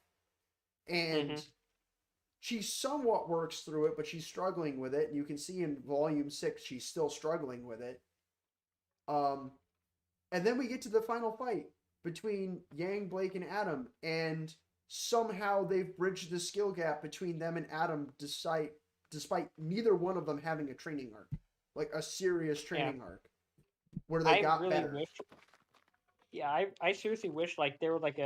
and Mhm. she somewhat works through it, but she's struggling with it, and you can see in Volume 6 she's still struggling with it. Um, and then we get to the final fight between Yang, Blake, and Adam, and somehow they've bridged the skill gap between them and Adam despite neither one of them having a training arc, like a serious Yeah. training arc, where they I got really better. wish. Yeah, I seriously wish like there were like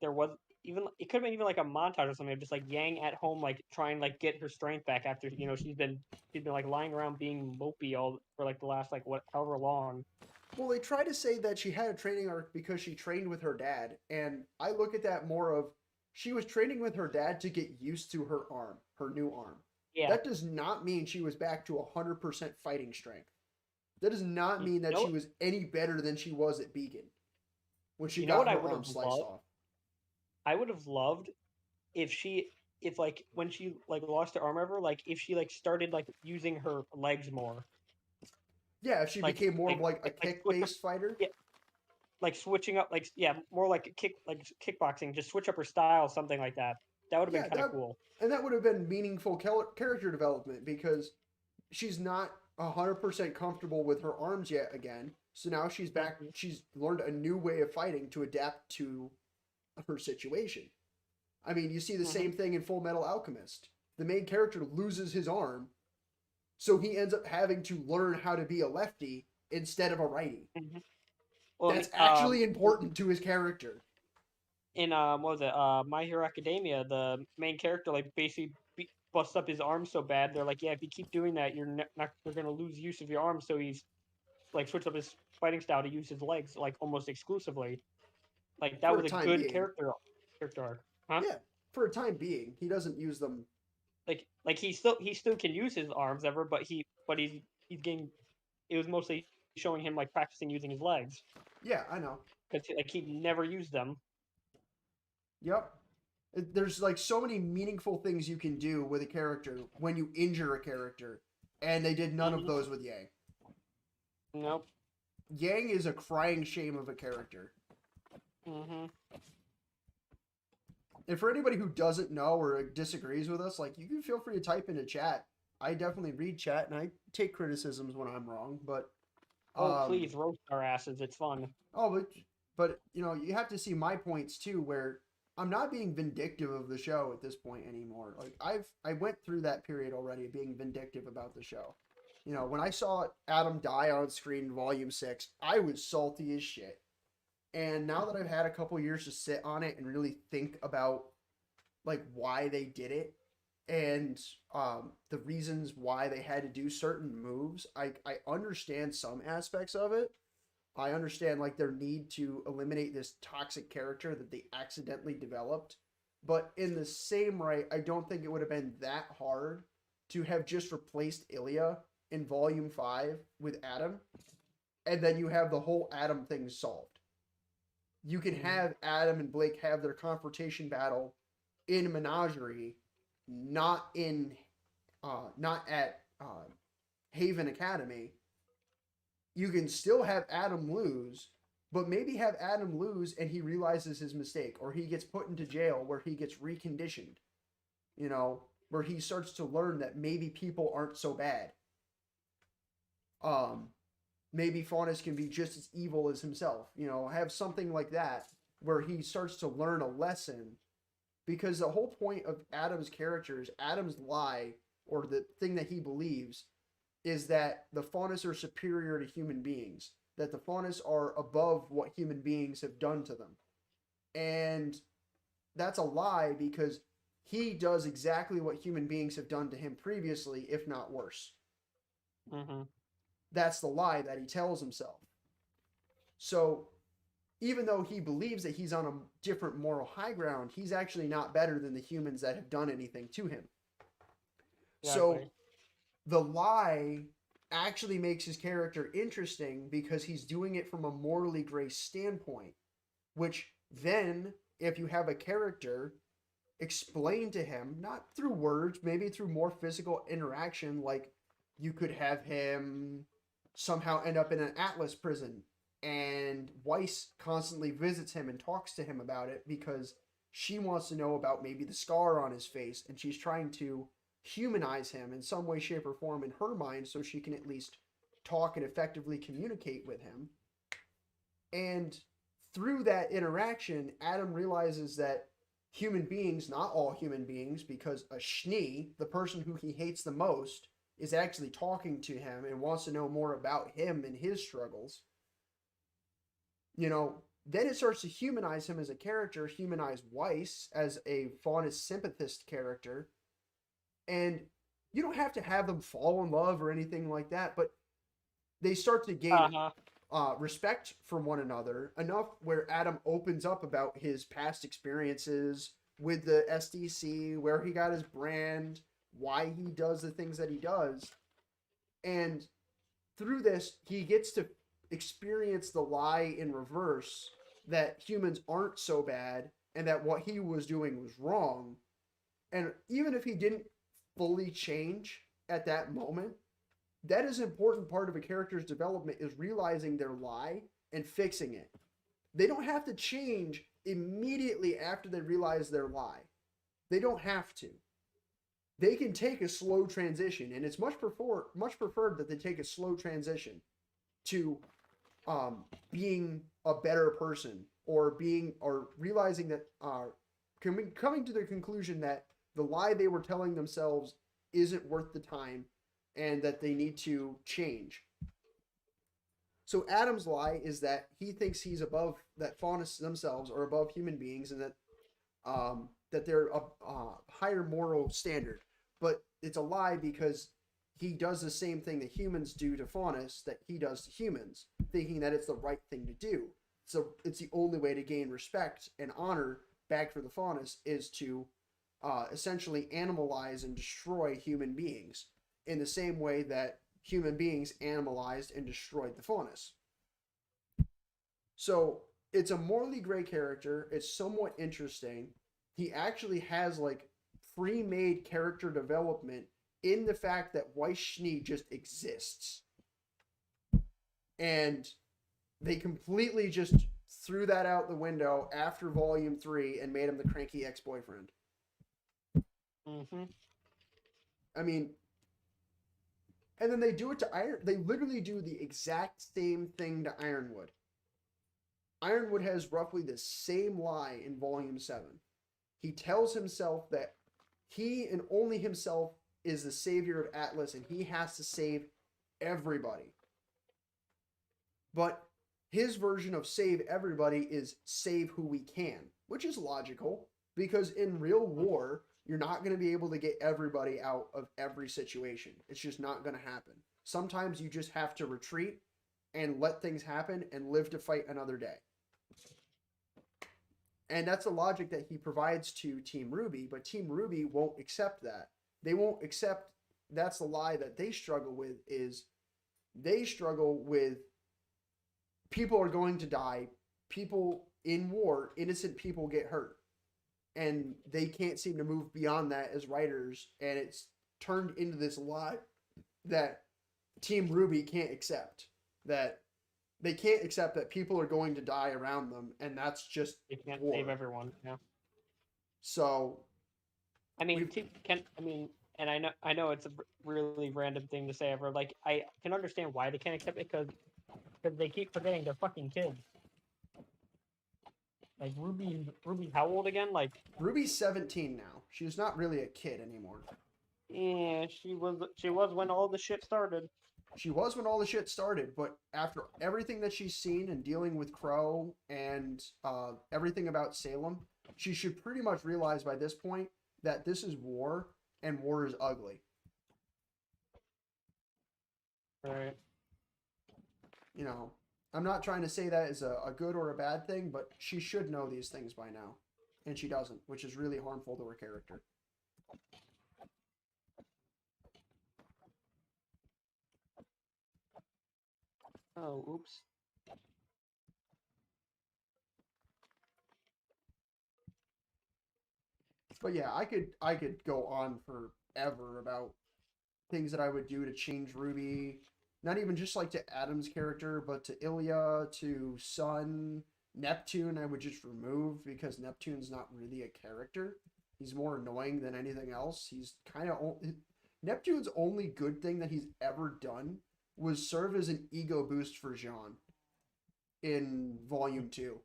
there was even it could have been even like a montage or something of just like Yang at home like trying like get her strength back after she's been like lying around being mopey all for like the last like what however long. Well, they try to say that she had a training arc because she trained with her dad, and I look at that more of she was training with her dad to get used to her arm, her new arm. Yeah. That does not mean she was back to 100% fighting strength. That does not You mean that know she was any better than she was at Beacon when she you know what got I her would arm have sliced loved? off. I would have loved if like when she like lost her arm ever like if she like started like using her legs more Yeah, if she like became more of like like a like switch up kick-based fighter. yeah like switching up like yeah more like kickboxing just switch up her style something like that that would have been Yeah, kind of that cool. and that would have been meaningful character development because she's not 100% comfortable with her arms yet again. So now she's back. Mhm. She's learned a new way of fighting to adapt to her situation. I mean, you see the Mhm. same thing in Full Metal Alchemist. The main character loses his arm, so he ends up having to learn how to be a lefty instead of a righty. Mhm. Well, That's actually important to his character. in what was it? My Hero Academia, the main character like basically busts up his arm so bad. They're like, yeah, if you keep doing that, you're gonna lose use of your arm. So he's like switched up his fighting style to use his legs like almost exclusively. Like that For a was a time good being. character arc, huh? Yeah, for a time being. He doesn't use them. Like he still can use his arms ever, but he's getting it was mostly showing him like practicing using his legs Yeah, I know. because like he never used them. Yep. There's like so many meaningful things you can do with a character when you injure a character, and they did none of Hmm. those with Yang. Nope. Yang is a crying shame of a character. Hmm. And for anybody who doesn't know or disagrees with us, like you can feel free to type into chat. I definitely read chat and I take criticisms when I'm wrong, but Oh, um please roast our asses. It's fun. oh but you know, you have to see my points too where I'm not being vindictive of the show at this point anymore. Like I went through that period already of being vindictive about the show. You know, when I saw Adam die on screen in volume 6, I was salty as shit. And now that I've had a couple years to sit on it and really think about like why they did it and the reasons why they had to do certain moves, I understand some aspects of it. I understand like their need to eliminate this toxic character that they accidentally developed. But in the same right, I don't think it would have been that hard to have just replaced Ilya in volume 5 with Adam, and then you have the whole Adam thing solved. You can Mm. have Adam and Blake have their confrontation battle in Menagerie, not at Haven Academy. You can still have Adam lose, but maybe have Adam lose and he realizes his mistake, or he gets put into jail where he gets reconditioned. You know, where he starts to learn that maybe people aren't so bad. Um, Maybe Faunus can be just as evil as himself. You know, have something like that where he starts to learn a lesson, because the whole point of Adam's character is Adam's lie, or the thing that he believes, is that the Faunus are superior to human beings, that the Faunus are above what human beings have done to them. And that's a lie, because he does exactly what human beings have done to him previously, if not worse. Mm-hmm. That's the lie that he tells himself. So even though he believes that he's on a different moral high ground, he's actually not better than the humans that have done anything to him. Exactly. So the lie actually makes his character interesting, because he's doing it from a morally gray standpoint, which then, if you have a character, explain to him, not through words, maybe through more physical interaction, like you could have him somehow end up in an Atlas prison, and Weiss constantly visits him and talks to him about it because she wants to know about maybe the scar on his face, and she's trying to humanize him in some way, shape, or form in her mind, so she can at least talk and effectively communicate with him. And through that interaction, Adam realizes that human beings, not all human beings, because a Schnee, the person who he hates the most, is actually talking to him and wants to know more about him and his struggles. Then it starts to humanize him as a character, humanize Weiss as a Faunus sympathist character. And you don't have to have them fall in love or anything like that, but they start to gain respect for one another enough where Adam opens up about his past experiences with the SDC, where he got his brand, why he does the things that he does. And through this, he gets to experience the lie in reverse, that humans aren't so bad and that what he was doing was wrong. And even if he didn't fully change at that moment, that is an important part of a character's development, is realizing their lie and fixing it. They don't have to change immediately after they realize their lie. They don't have to. They can take a slow transition, and it's much preferred that they take a slow transition to being a better person, or realizing that coming to the conclusion that the lie they were telling themselves isn't worth the time, and that they need to change. So Adam's lie is that he thinks he's above, that Faunus themselves are above human beings, and that they're a higher moral standard. But it's a lie, because he does the same thing that humans do to Faunus that he does to humans, thinking that it's the right thing to do. So it's the only way to gain respect and honor back for the Faunus, is to essentially animalize and destroy human beings, in the same way that human beings animalized and destroyed the Faunus. So it's a morally gray character. It's somewhat interesting. He actually has like pre-made character development in the fact that Weiss Schnee just exists. And they completely just threw that out the window after Volume 3 and made him the cranky ex-boyfriend. Mm-hmm. I mean, and then they do it to Iron. They literally do the exact same thing to Ironwood. Ironwood has roughly the same lie in Volume 7. He tells himself that he and only himself is the savior of Atlas, and he has to save everybody. But his version of save everybody is save who we can, which is logical, because in real war, you're not going to be able to get everybody out of every situation. It's just not going to happen. Sometimes you just have to retreat and let things happen and live to fight another day. And that's the logic that he provides to Team Ruby, but Team Ruby won't accept that. They won't accept, that's the lie that they struggle with, is they struggle with people are going to die, people in war, innocent people get hurt. And they can't seem to move beyond that as writers, and it's turned into this lie that Team Ruby can't accept. That they can't accept that people are going to die around them, and that's just They can't war. save everyone. Yeah. So, I mean, and I know it's a really random thing to say ever. Like, I can understand why they can't accept it, because they keep forgetting they're fucking kids. Like Ruby, how old again? Like, Ruby's 17 now. She's not really a kid anymore. yeah, she was when all the shit started. She was when all the shit started, but after everything that she's seen and dealing with Crow and everything about Salem, she should pretty much realize by this point that this is war and war is ugly. Right. You know, I'm not trying to say that is a good or a bad thing, but she should know these things by now. And she doesn't, which is really harmful to her character. Oh, oops. But yeah, I could go on forever about things that I would do to change Ruby. Not even just like to Adam's character, but to Ilya, to Sun, Neptune. I would just remove because Neptune's not really a character. He's more annoying than anything else. He's kind of Neptune's only good thing that he's ever done was serve as an ego boost for Jean in Volume 2.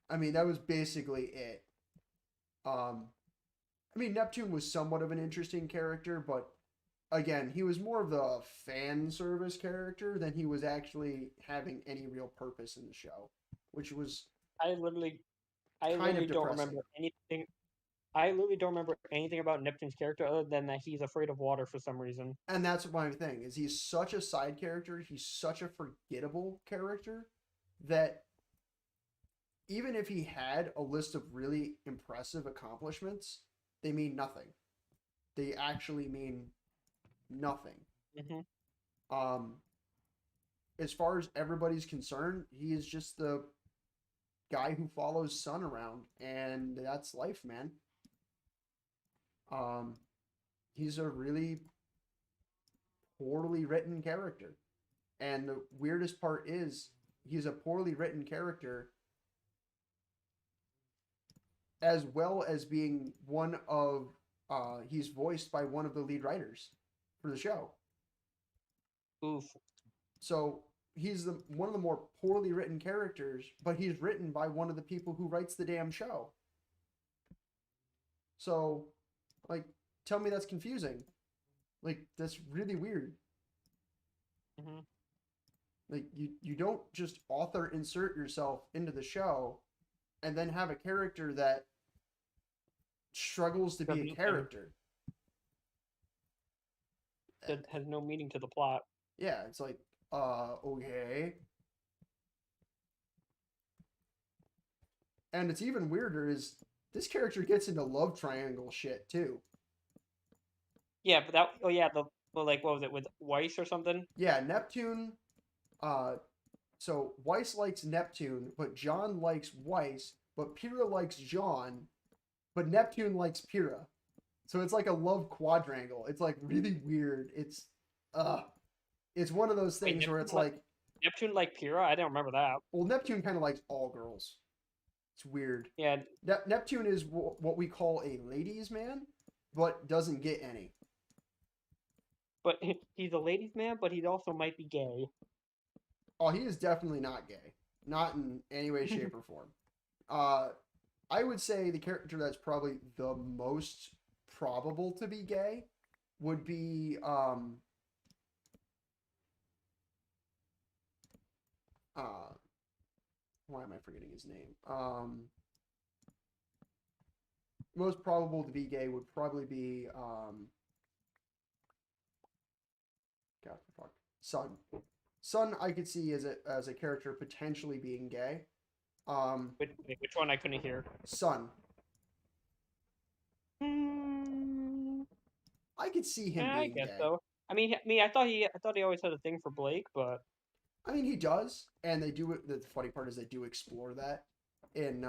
I mean, that was basically it. I mean, Neptune was somewhat of an interesting character, but again, he was more of the fan service character than he was actually having any real purpose in the show, which was I literally, I kind literally of don't depressing. remember anything. I literally don't remember anything about Neptune's character other than that he's afraid of water for some reason. And that's my thing is he's such a side character, he's such a forgettable character that even if he had a list of really impressive accomplishments, they mean nothing. They actually mean nothing. Mm-hmm. Um, as far as everybody's concerned, he is just the guy who follows Sun around, and that's life, man. Um, he's a really poorly written character, and the weirdest part is he's a poorly written character, as well as being one of he's voiced by one of the lead writers for the show. Oof. So he's one of the more poorly written characters, but he's written by one of the people who writes the damn show. So, like, tell me that's confusing. Like, that's really weird. Mm-hmm. Like, you don't just author insert yourself into the show and then have a character that struggles to be a character. That has no meaning to the plot. Yeah, it's like, okay. And it's even weirder is this character gets into love triangle shit too. Yeah, but that. Oh yeah, like what was it with Weiss or something? Yeah, Neptune. So Weiss likes Neptune, but John likes Weiss, but Pyrrha likes John, but Neptune likes Pyrrha. So it's like a love quadrangle. It's like really weird. It's one of those things where it's like Neptune like Pyrrha. I don't remember that. well, Neptune kind of likes all girls. It's weird. Yeah. Neptune is what we call a ladies' man, but doesn't get any. But he's a ladies' man, but he also might be gay. Oh, he is definitely not gay. Not in any way, shape, or form. I would say the character that's probably the most probable to be gay would be why am I forgetting his name? Most probable to be gay would probably be God fuck Sun. Sun I could see as a character potentially being gay. Which one I couldn't hear? Sun. Hmm. I could see him Yeah, being I guess gay. so. I mean, I thought he always had a thing for Blake, but I mean, he does, and they do. The funny part is they do explore that in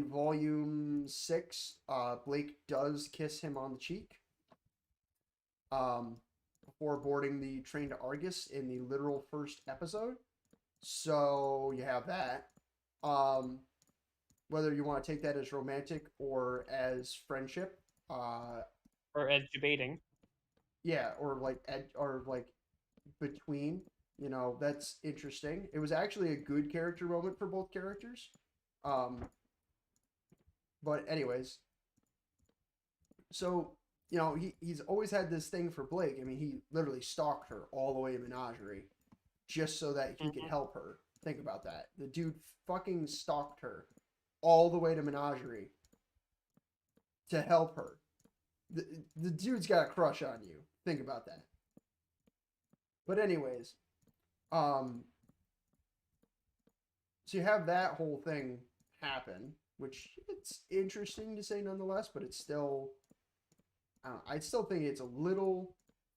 volume 6. Blake does kiss him on the cheek. Before boarding the train to Argus in the literal first episode. So you have that. Whether you want to take that as romantic or as friendship, or as debating. yeah, or like between. You know, that's interesting. It was actually a good character moment for both characters. But anyways, so you know he's always had this thing for Blake. I mean, he literally stalked her all the way to Menagerie just so that he could Mhm. help her. Think about that. The dude fucking stalked her all the way to Menagerie to help her. The dude's got a crush on you. Think about that. But anyways, um, so you have that whole thing happen, which it's interesting to say nonetheless, but it's still, I don't know, I still think it's a little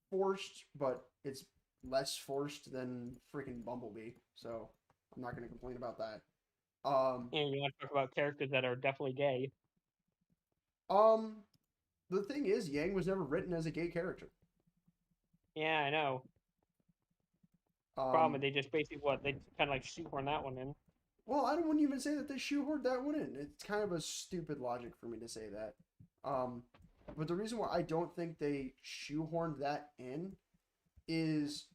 forced, but it's less forced than freaking Bumblebee. So I'm not going to complain about that. And you want to talk about characters that are definitely gay. Um, the thing is, Yang was never written as a gay character. Yeah, I know. Problem Um, is they just basically they kind of like shoehorn that one in. well, I wouldn't even say that they shoehorned that one in. It's kind of a stupid logic for me to say that. Um, but the reason why I don't think they shoehorned that in is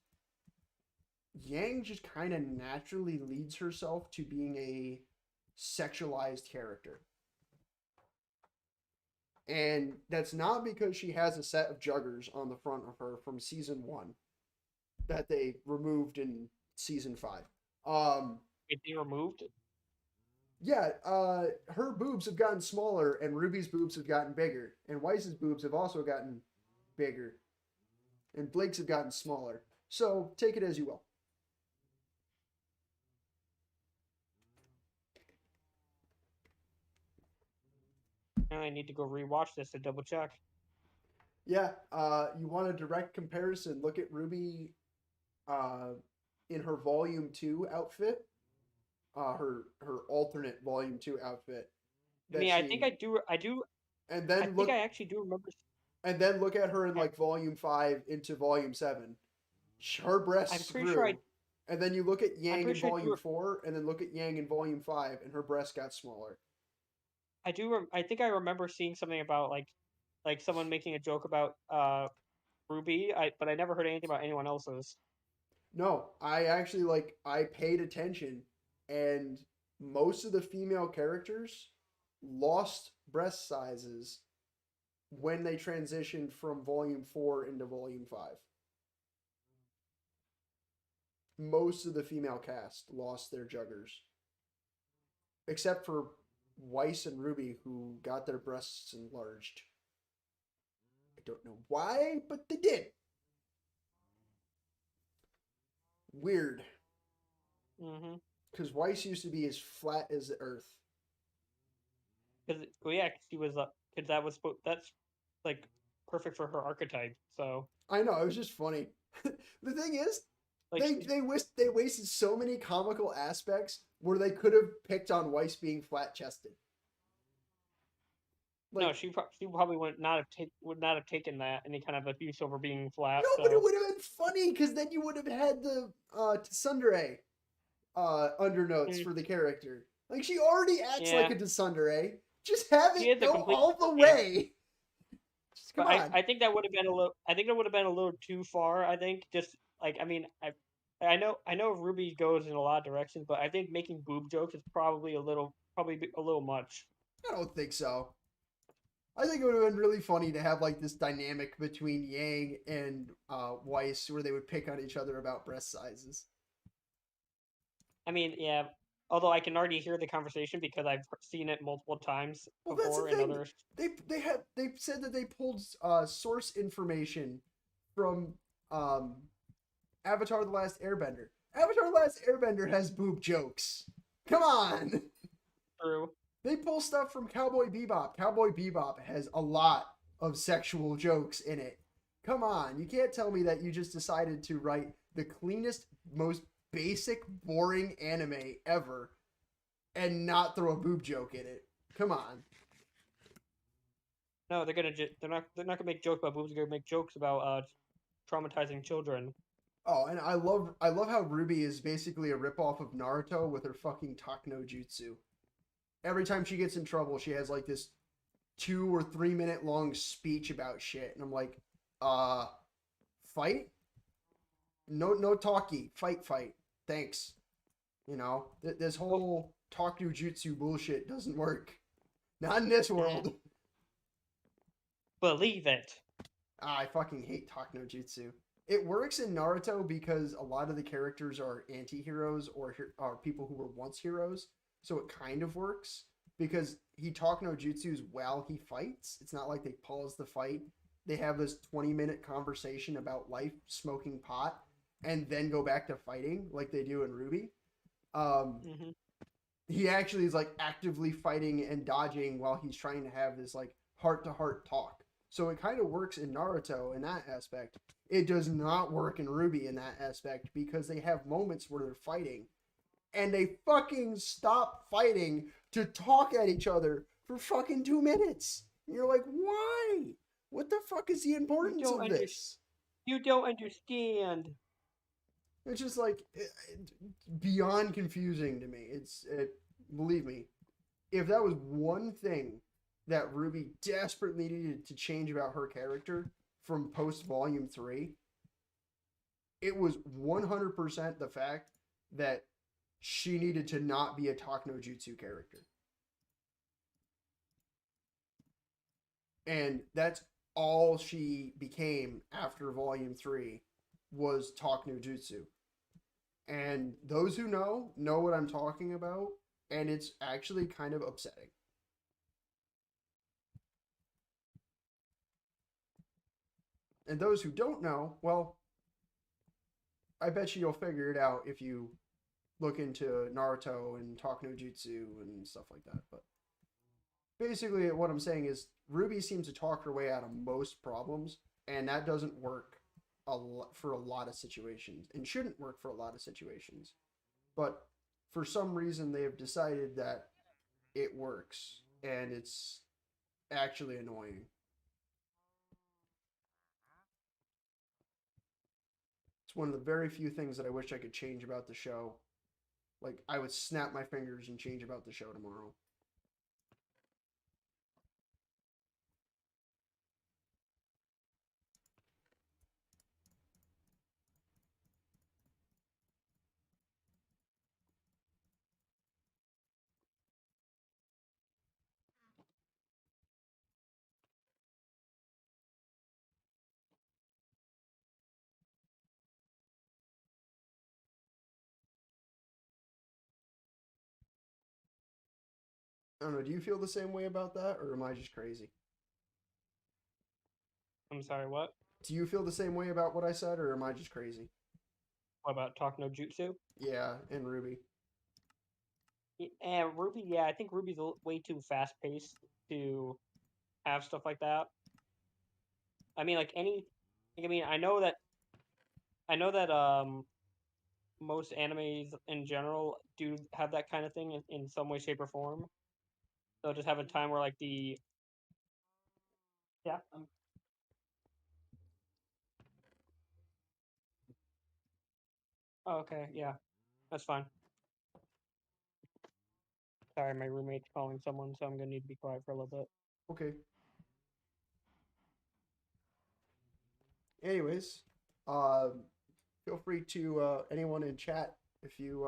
Yang just kind of naturally leads herself to being a sexualized character. And that's not because she has a set of juggers on the front of her from season 1 that they removed in season 5. If they removed, Yeah, her boobs have gotten smaller, and Ruby's boobs have gotten bigger, and Weiss's boobs have also gotten bigger, and Blake's have gotten smaller. So take it as you will. now I need to go rewatch this to double check. Yeah, you want a direct comparison? Look at Ruby, uh, in her Volume 2 outfit, her alternate Volume 2 outfit I that mean, I think she, I do. and I then think look I actually do remember. and then look at her in I, like Volume 5 into Volume 7. Her I'm breasts pretty sure grew. And then you look at I'm Yang pretty in sure Volume 4, and then look at Yang in Volume 5, and her breasts got smaller. I do. I think I remember seeing something about like someone making a joke about Ruby. But I never heard anything about anyone else's. No, I actually like I paid attention, and most of the female characters lost breast sizes when they transitioned from Volume 4 into Volume 5. Most of the female cast lost their juggers, except for Weiss and Ruby, who got their breasts enlarged. I don't know why, but they did. Weird, Mm-hmm. because Weiss used to be as flat as the earth. Because well, yeah, she was because that was that's like perfect for her archetype. So I know, it was just funny. The thing is, like they wasted so many comical aspects where they could have picked on Weiss being flat chested. no, Like, she probably would not have taken that any kind of abuse over being flat. no, but it So would have been funny because then you would have had the Tsundere undernotes mm, for the character. Like, she already acts like yeah, a Tsundere. Just have she it is a go complete all the yeah. way. Just come But on. I think that would have been a little. I think that would have been a little too far. I think just like I mean I know Ruby goes in a lot of directions, but I think making boob jokes is probably a little much. I don't think so. I think it would have been really funny to have like this dynamic between Yang and Weiss where they would pick on each other about breast sizes. I mean, yeah. Although I can already hear the conversation because I've seen it multiple times Well, that's the before in thing. other. They said that they pulled source information from Avatar: The Last Airbender. Avatar: The Last Airbender has boob jokes. Come on. True. They pull stuff from Cowboy Bebop. Cowboy Bebop has a lot of sexual jokes in it. Come on, you can't tell me that you just decided to write the cleanest, most basic, boring anime ever and not throw a boob joke in it. Come on. No, they're not gonna make jokes about boobs. They're gonna make jokes about traumatizing children. Oh, and I love how Ruby is basically a ripoff of Naruto with her fucking Takno Jutsu. Every time she gets in trouble, she has like this 2 or 3 minute long speech about shit, and I'm like, uh, fight? no talkie, fight. Thanks. You know, this whole talk no jutsu bullshit doesn't work. Not in this world. Believe it. I fucking hate talk no jutsu. It works in Naruto because a lot of the characters are anti-heroes or are people who were once heroes. So it kind of works because he talk no jutsus while he fights. It's not like they pause the fight. They have this 20-minute conversation about life, smoking pot, and then go back to fighting like they do in Ruby. Mm-hmm. He actually is like actively fighting and dodging while he's trying to have this like heart-to-heart talk. So it kind of works in Naruto in that aspect. It does not work in Ruby in that aspect because they have moments where they're fighting and they fucking stop fighting to talk at each other for fucking 2 minutes. And you're like, why? What the fuck is the importance of this? You don't understand. It's just like beyond confusing to me. Believe me, if that was one thing that Ruby desperately needed to change about her character from post Volume 3, it was 100% the fact that she needed to not be a Talk no Jutsu character. And that's all she became after Volume 3 was Talk no Jutsu. And those who know what I'm talking about, and it's actually kind of upsetting. And those who don't know, well, I bet you'll figure it out if you look into Naruto and Talk no Jutsu and stuff like that. But basically, what I'm saying is Ruby seems to talk her way out of most problems, and that doesn't work for a lot of situations, and shouldn't work for a lot of situations. But for some reason, they have decided that it works, and it's actually annoying. It's one of the very few things that I wish I could change about the show. Like, I would snap my fingers and change about the show tomorrow. I don't know. Do you feel the same way about that, or am I just crazy? I'm sorry, what? Do you feel the same way about what I said, or am I just crazy? What about Talk no Jutsu? Yeah, and Ruby. And Ruby, yeah, I think Ruby's way too fast paced to have stuff like that. I mean, I know that most animes in general do have that kind of thing in some way, shape, or form. They'll just have a time where like the yeah. Oh, okay, yeah, that's fine. Sorry, my roommate's calling someone, so I'm gonna need to be quiet for a little bit. Okay. Anyways, uh, feel free to anyone in chat if you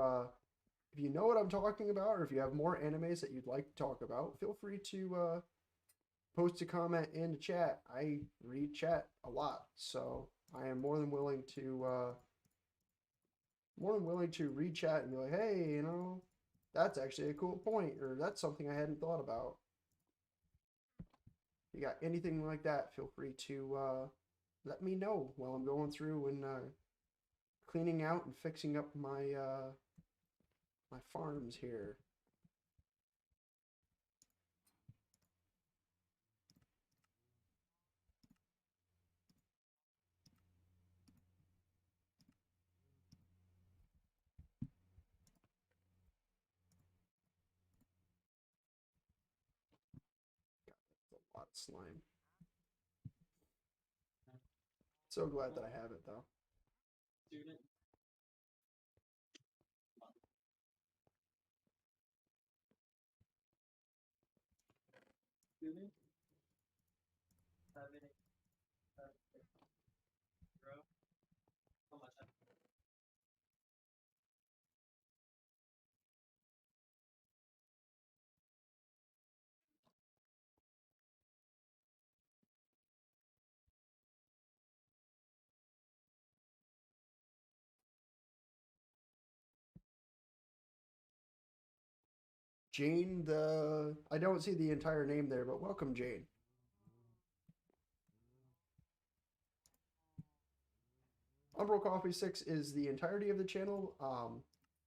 know what I'm talking about, or if you have more animes that you'd like to talk about, feel free to post a comment in the chat. I read chat a lot, so I am more than willing to read chat and be like, hey, you know, that's actually a cool point, or that's something I hadn't thought about. If you got anything like that, feel free to let me know while I'm going through and cleaning out and fixing up my farms here. A lot of slime. So glad that I have it though. Jane I don't see the entire name there, but welcome, Jane. Umbral Coffee Sticks is the entirety of the channel,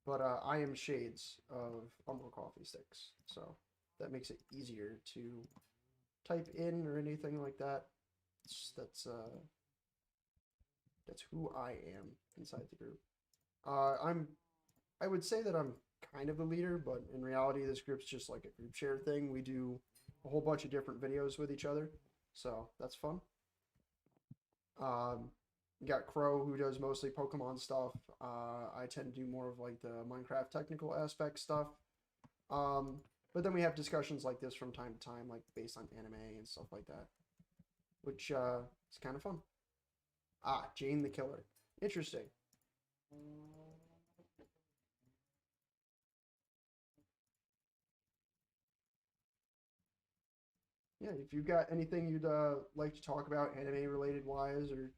but I am Shades of Umbral Coffee Sticks, so that makes it easier to type in or anything like that. That's who I am inside the group. I would say that I'm kind of the leader, but in reality, this group's just like a group share thing. We do a whole bunch of different videos with each other, so that's fun. You got Crow, who does mostly Pokemon stuff. I tend to do more of like the Minecraft technical aspect stuff. But then we have discussions like this from time to time, like based on anime and stuff like that, which is kind of fun. Ah, Jane the Killer. Interesting. Yeah, if you've got anything you'd like to talk about anime related wise or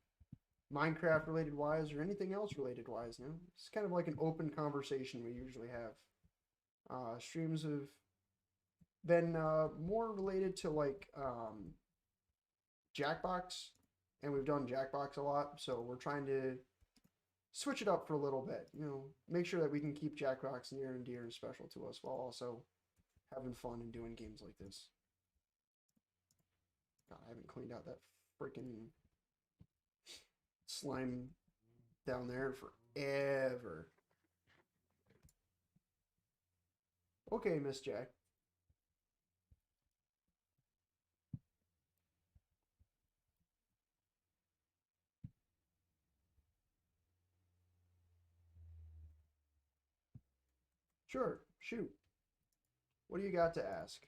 Minecraft related wise or anything else related wise, you know, it's kind of like an open conversation we usually have. Streams have been more related to like Jackbox, and we've done Jackbox a lot, so we're trying to switch it up for a little bit, you know, make sure that we can keep Jackbox near and dear and special to us while also having fun and doing games like this. God, I haven't cleaned out that freaking slime down there forever. Okay, Miss Jack. Sure, shoot. What do you got to ask?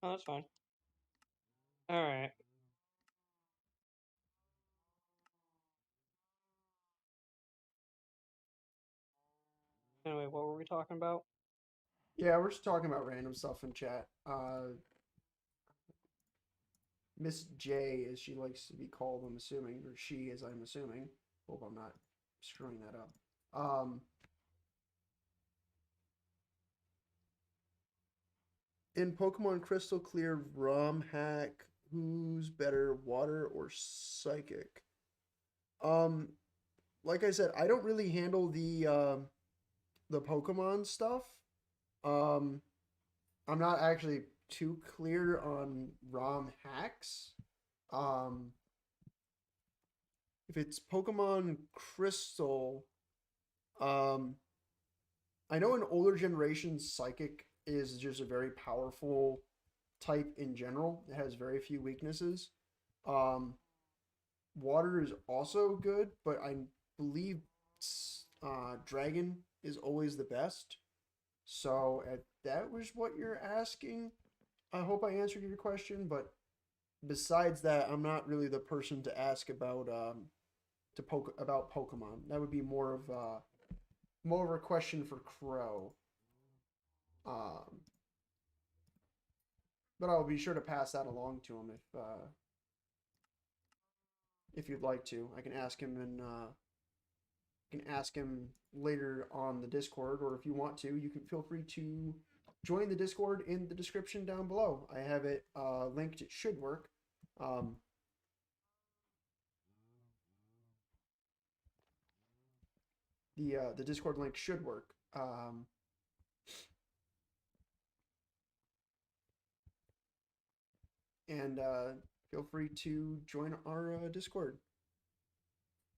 Oh, that's fine. All right. Anyway, what were we talking about? Yeah, we're just talking about random stuff in chat. Miss J, as she likes to be called, I'm assuming, or she, as I'm assuming. Hope I'm not screwing that up. In Pokemon Crystal Clear ROM hack, who's better, water or psychic? Um, like I said, I don't really handle the Pokemon stuff. Um, I'm not actually too clear on ROM hacks. Um, if it's Pokemon Crystal, um, I know an older generation Psychic is just a very powerful type in general. It has very few weaknesses. Um, Water is also good, but I believe Dragon is always the best. So if that was what you're asking, I hope I answered your question. But besides that, I'm not really the person to ask about about Pokemon. That would be more of a question for Crow. Um, but I'll be sure to pass that along to him if you'd like to. I can ask him and can ask him later on the Discord, or if you want to, you can feel free to join the Discord in the description down below. I have it linked. It should work. The Discord link should work. And feel free to join our Discord.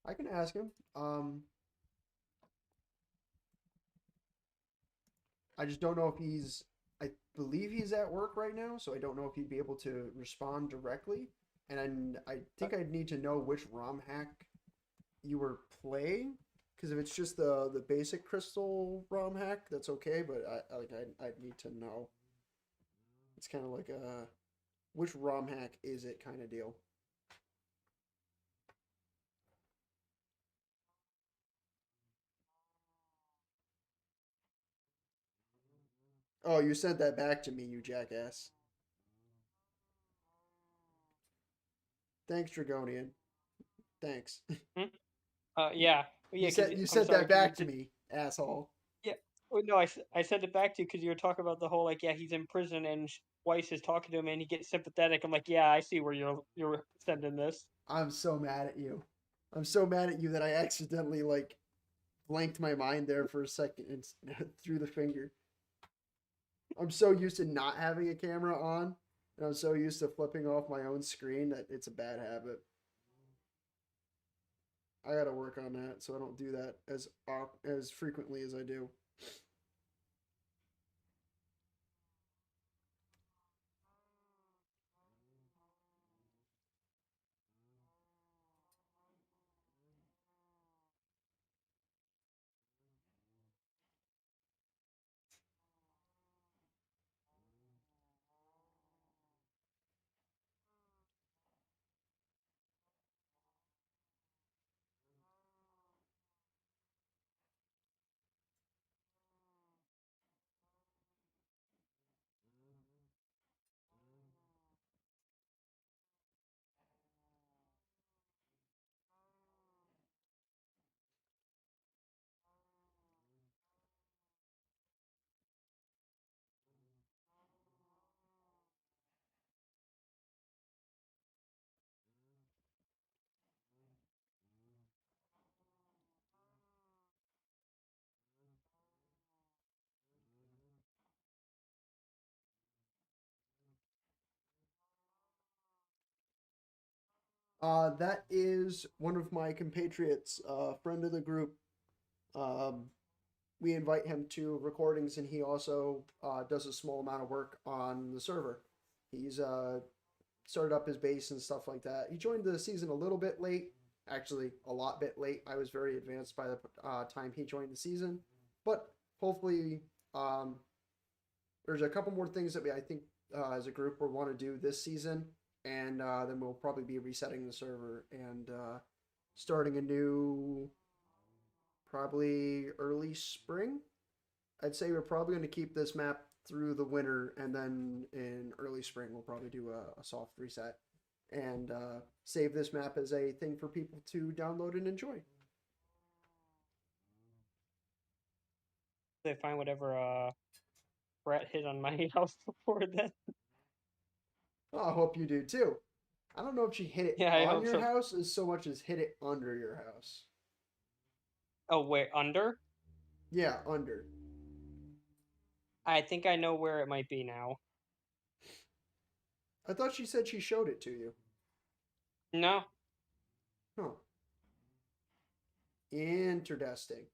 I can ask him. I just don't know if he's. I believe he's at work right now, so I don't know if he'd be able to respond directly. And I think I'd need to know which ROM hack you were playing. Because if it's just the basic crystal ROM hack, that's okay. But I'd need to know. It's kind of like a which ROM hack is it kind of deal. Oh, you sent that back to me, you jackass. Thanks, Dragonian. Thanks. Hmm? Yeah, yeah. Because You I'm sent sorry, that because you back to did. me, asshole. Yeah. Oh, no, I sent it back to you because you were talking about the whole like, yeah, he's in prison and Weiss is talking to him and he gets sympathetic. I'm like, yeah, I see where you're sending this. I'm so mad at you. I'm so mad at you that I accidentally like blanked my mind there for a second and through the finger. I'm so used to not having a camera on, and I'm so used to flipping off my own screen that it's a bad habit. I gotta work on that so I don't do that as frequently as I do. That is one of my compatriots, friend of the group. Um, we invite him to recordings, and he also does a small amount of work on the server. He's started up his base and stuff like that. He joined the season a little bit late, actually a lot bit late. I was very advanced by the time he joined the season, but hopefully um, there's a couple more things that I think as a group we want to do this season, and then we'll probably be resetting the server and starting a new probably early spring. I'd say we're probably going to keep this map through the winter, and then in early spring we'll probably do a soft reset and save this map as a thing for people to download and enjoy. They find whatever Brett hit on my house before then. Well, I hope you do too. I don't know if she hit it Yeah, I on hope your so. house as so much as hit it under your house. Oh wait, under? Yeah, under. I think I know where it might be now. I thought she said she showed it to you. No. Huh. Interesting.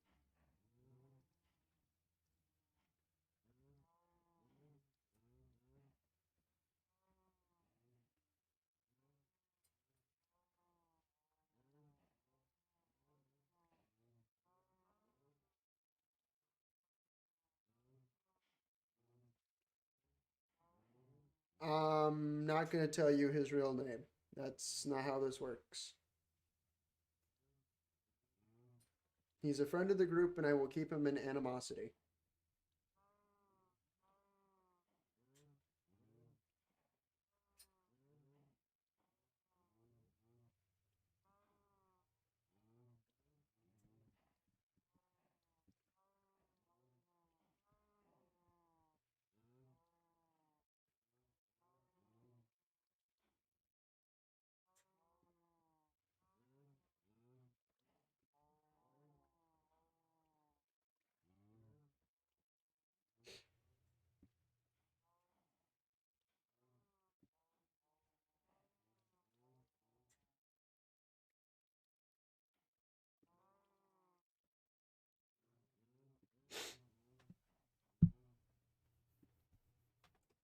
I'm not going to tell you his real name. That's not how this works. He's a friend of the group, and I will keep him in animosity.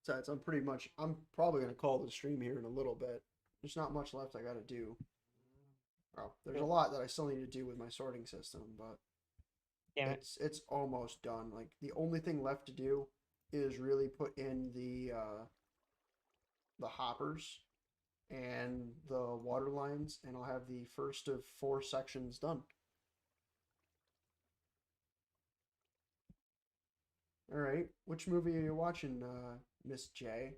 Besides, I'm probably going to call the stream here in a little bit. There's not much left I got to do. Well, there's a lot that I still need to do with my sorting system, but Damn it. it's almost done. Like the only thing left to do is really put in the hoppers and the water lines, and I'll have the first of 4 sections done. All right, which movie are you watching, Miss J?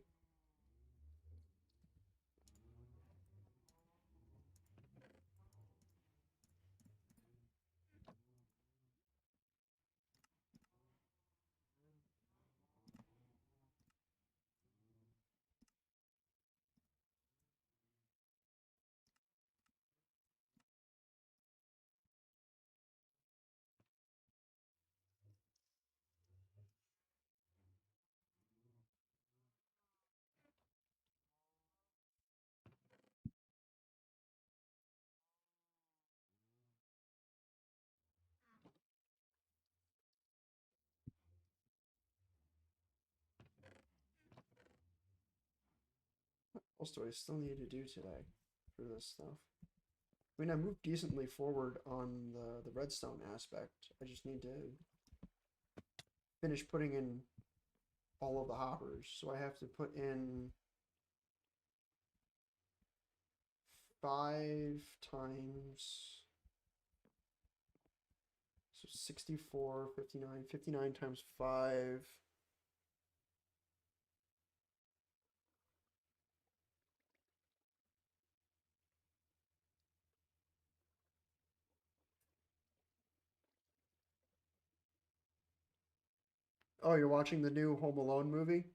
What else do I still need to do today for this stuff? I mean, I moved decently forward on the redstone aspect. I just need to finish putting in all of the hoppers. So I have to put in 5 times, so 64, 59, 59 times 5. Oh, you're watching the new Home Alone movie?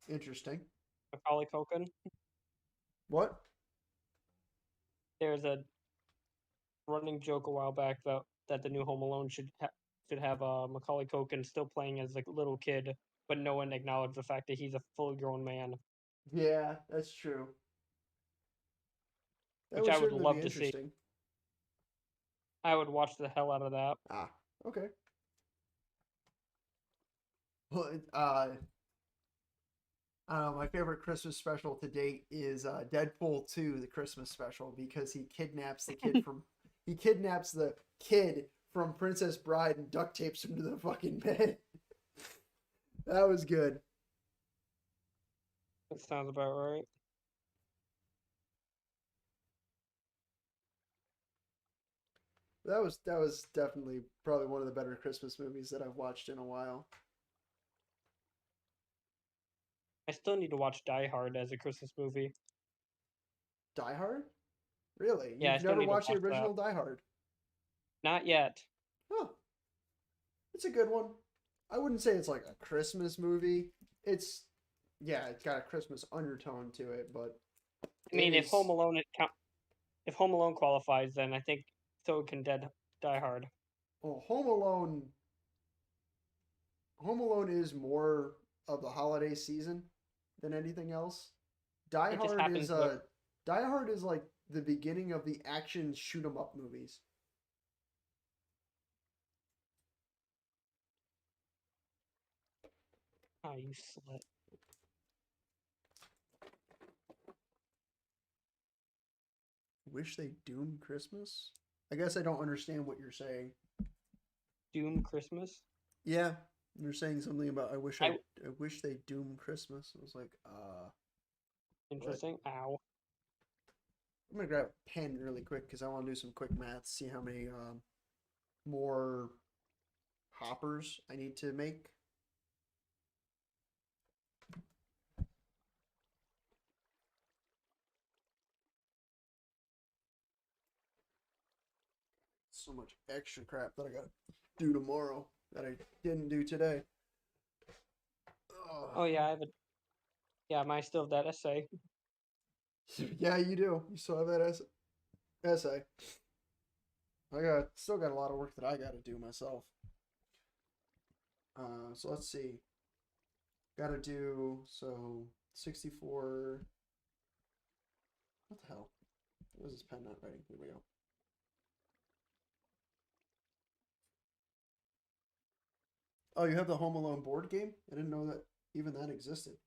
Interesting. Macaulay Culkin. What? There's a running joke a while back that the new Home Alone should have Macaulay Culkin still playing as a little kid, but no one acknowledged the fact that he's a full grown man, Yeah, that's true. That which would I would certainly be love to see. interesting. I would watch the hell out of that. Ah, okay. Well, I don't know, my favorite Christmas special to date is Deadpool 2, the Christmas special, because he kidnaps the kid from Princess Bride and duct tapes him to the fucking bed. That was good. That sounds about right. That was definitely probably one of the better Christmas movies that I've watched in a while. I still need to watch Die Hard as a Christmas movie. Die Hard? Really? Yeah, I You've still never need to watched the watch that. original Die Hard? Not yet. Huh. It's a good one. I wouldn't say it's like a Christmas movie. It's yeah, it's got a Christmas undertone to it, but I mean, it is if Home Alone qualifies, then I think so can Die Hard. well, Home Alone is more of the holiday season than anything else. Die It just Hard is happens to. Die Hard is like the beginning of the action shoot 'em up movies. Ah, you slut. Wish they doomed Christmas? I guess I don't understand what you're saying. Doom Christmas. Yeah, you're saying something about I wish they doomed Christmas. I was like, Interesting. What? Ow. I'm gonna grab a pen really quick because I want to do some quick math, see how many more hoppers I need to make. So much extra crap that I gotta do tomorrow that I didn't do today. Oh yeah, I have a. Yeah, I still have that essay. Yeah, you do. You still have that essay. I still got a lot of work that I got to do myself. So let's see. Got to do 64. What the hell? What is this pen not writing? Here we go. Oh, you have the Home Alone board game? I didn't know that even that existed.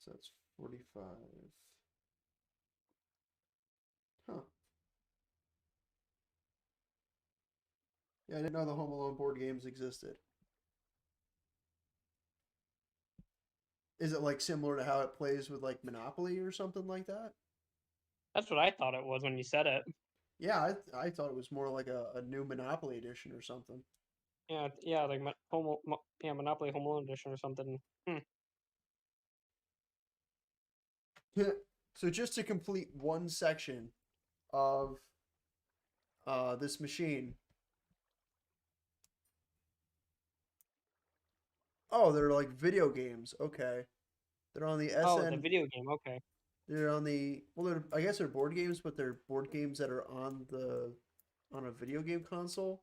So that's 45. Huh. Yeah, I didn't know the Home Alone board games existed. Is it like similar to how it plays with like Monopoly or something like that? That's what I thought it was when you said it. Yeah, I thought it was more like a new Monopoly edition or something. Yeah, like Monopoly Home Alone Edition or something. So just to complete one section of this machine. Oh, they're like video games. Okay. They're on the Oh, it's a SN. video game. Okay. They're on the well. I guess they're board games, but they're board games that are on a video game console.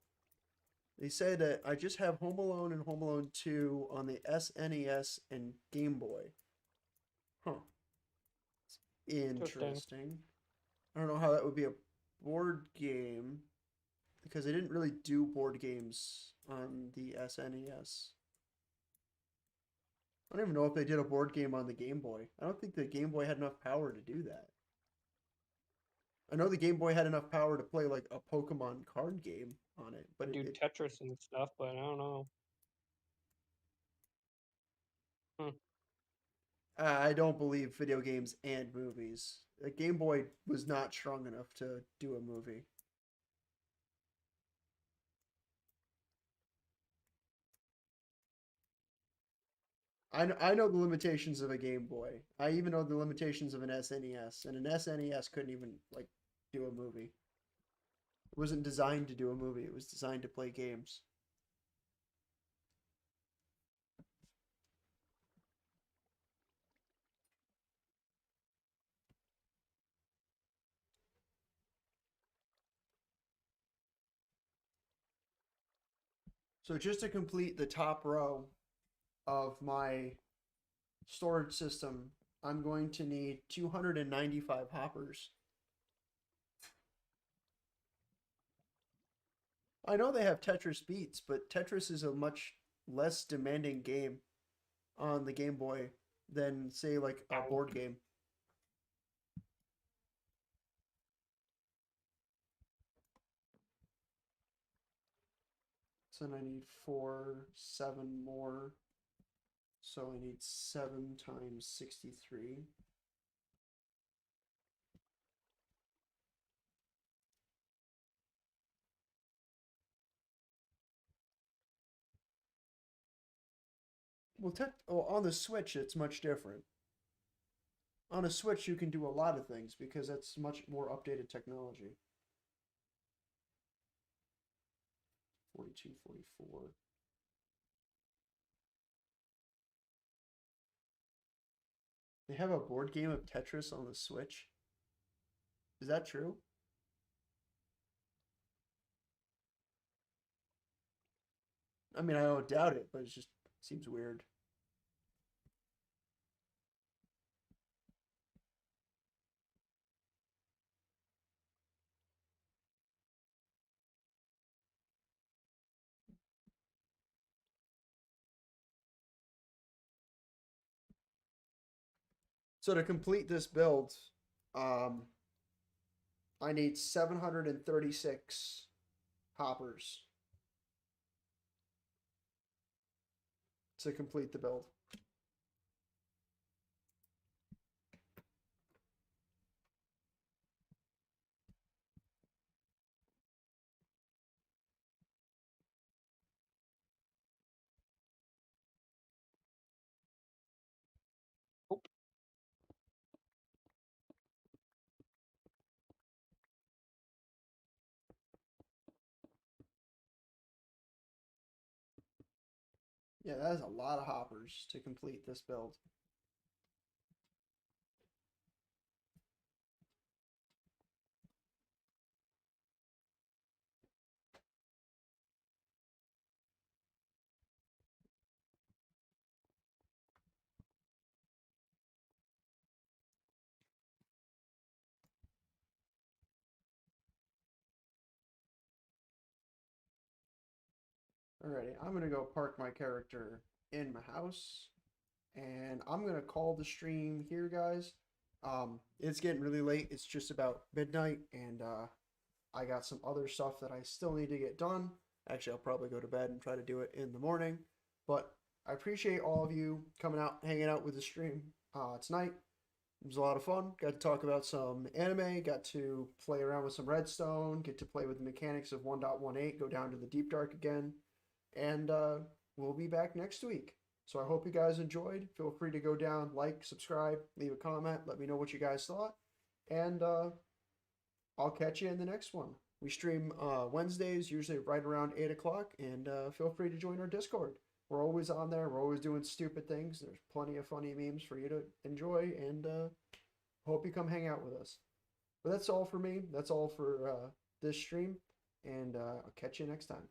They say that I just have Home Alone and Home Alone 2 on the SNES and Game Boy. Huh. Interesting. Interesting. I don't know how that would be a board game because they didn't really do board games on the SNES. I don't even know if they did a board game on the Game Boy. I don't think the Game Boy had enough power to do that. I know the Game Boy had enough power to play like a Pokemon card game on it, but Do Tetris and stuff, but I don't know. I don't believe video games and movies. The Game Boy was not strong enough to do a movie. I know the limitations of a Game Boy. I even know the limitations of an SNES, and an SNES couldn't even like do a movie. It wasn't designed to do a movie. It was designed to play games. So just to complete the top row of my storage system, I'm going to need 295 hoppers. I know they have Tetris Beats, but Tetris is a much less demanding game on the Game Boy than, say, like a Ow. board game. So then I need 4, 7 more. So I need 7 times 63. Well, on the Switch, it's much different. On a Switch, you can do a lot of things because that's much more updated technology. 42, 44. They have a board game of Tetris on the Switch. Is that true? I mean, I don't doubt it, but it just seems weird. So to complete this build, um, I need 736 hoppers to complete the build. Oop. Yeah, that is a lot of hoppers to complete this build. Alrighty, I'm gonna go park my character in my house, and I'm gonna call the stream here, guys. It's getting really late. It's just about midnight, and I got some other stuff that I still need to get done. Actually, I'll probably go to bed and try to do it in the morning. But I appreciate all of you coming out, hanging out with the stream tonight. It was a lot of fun. Got to talk about some anime, got to play around with some redstone, get to play with the mechanics of 1.18, go down to the deep dark again. And we'll be back next week. So I hope you guys enjoyed. Feel free to go down, like, subscribe, leave a comment, let me know what you guys thought. And I'll catch you in the next one. We stream Wednesdays, usually right around 8 o'clock, and feel free to join our Discord. We're always on there. We're always doing stupid things. There's plenty of funny memes for you to enjoy, and hope you come hang out with us. But that's all for me. That's all for this stream, and I'll catch you next time.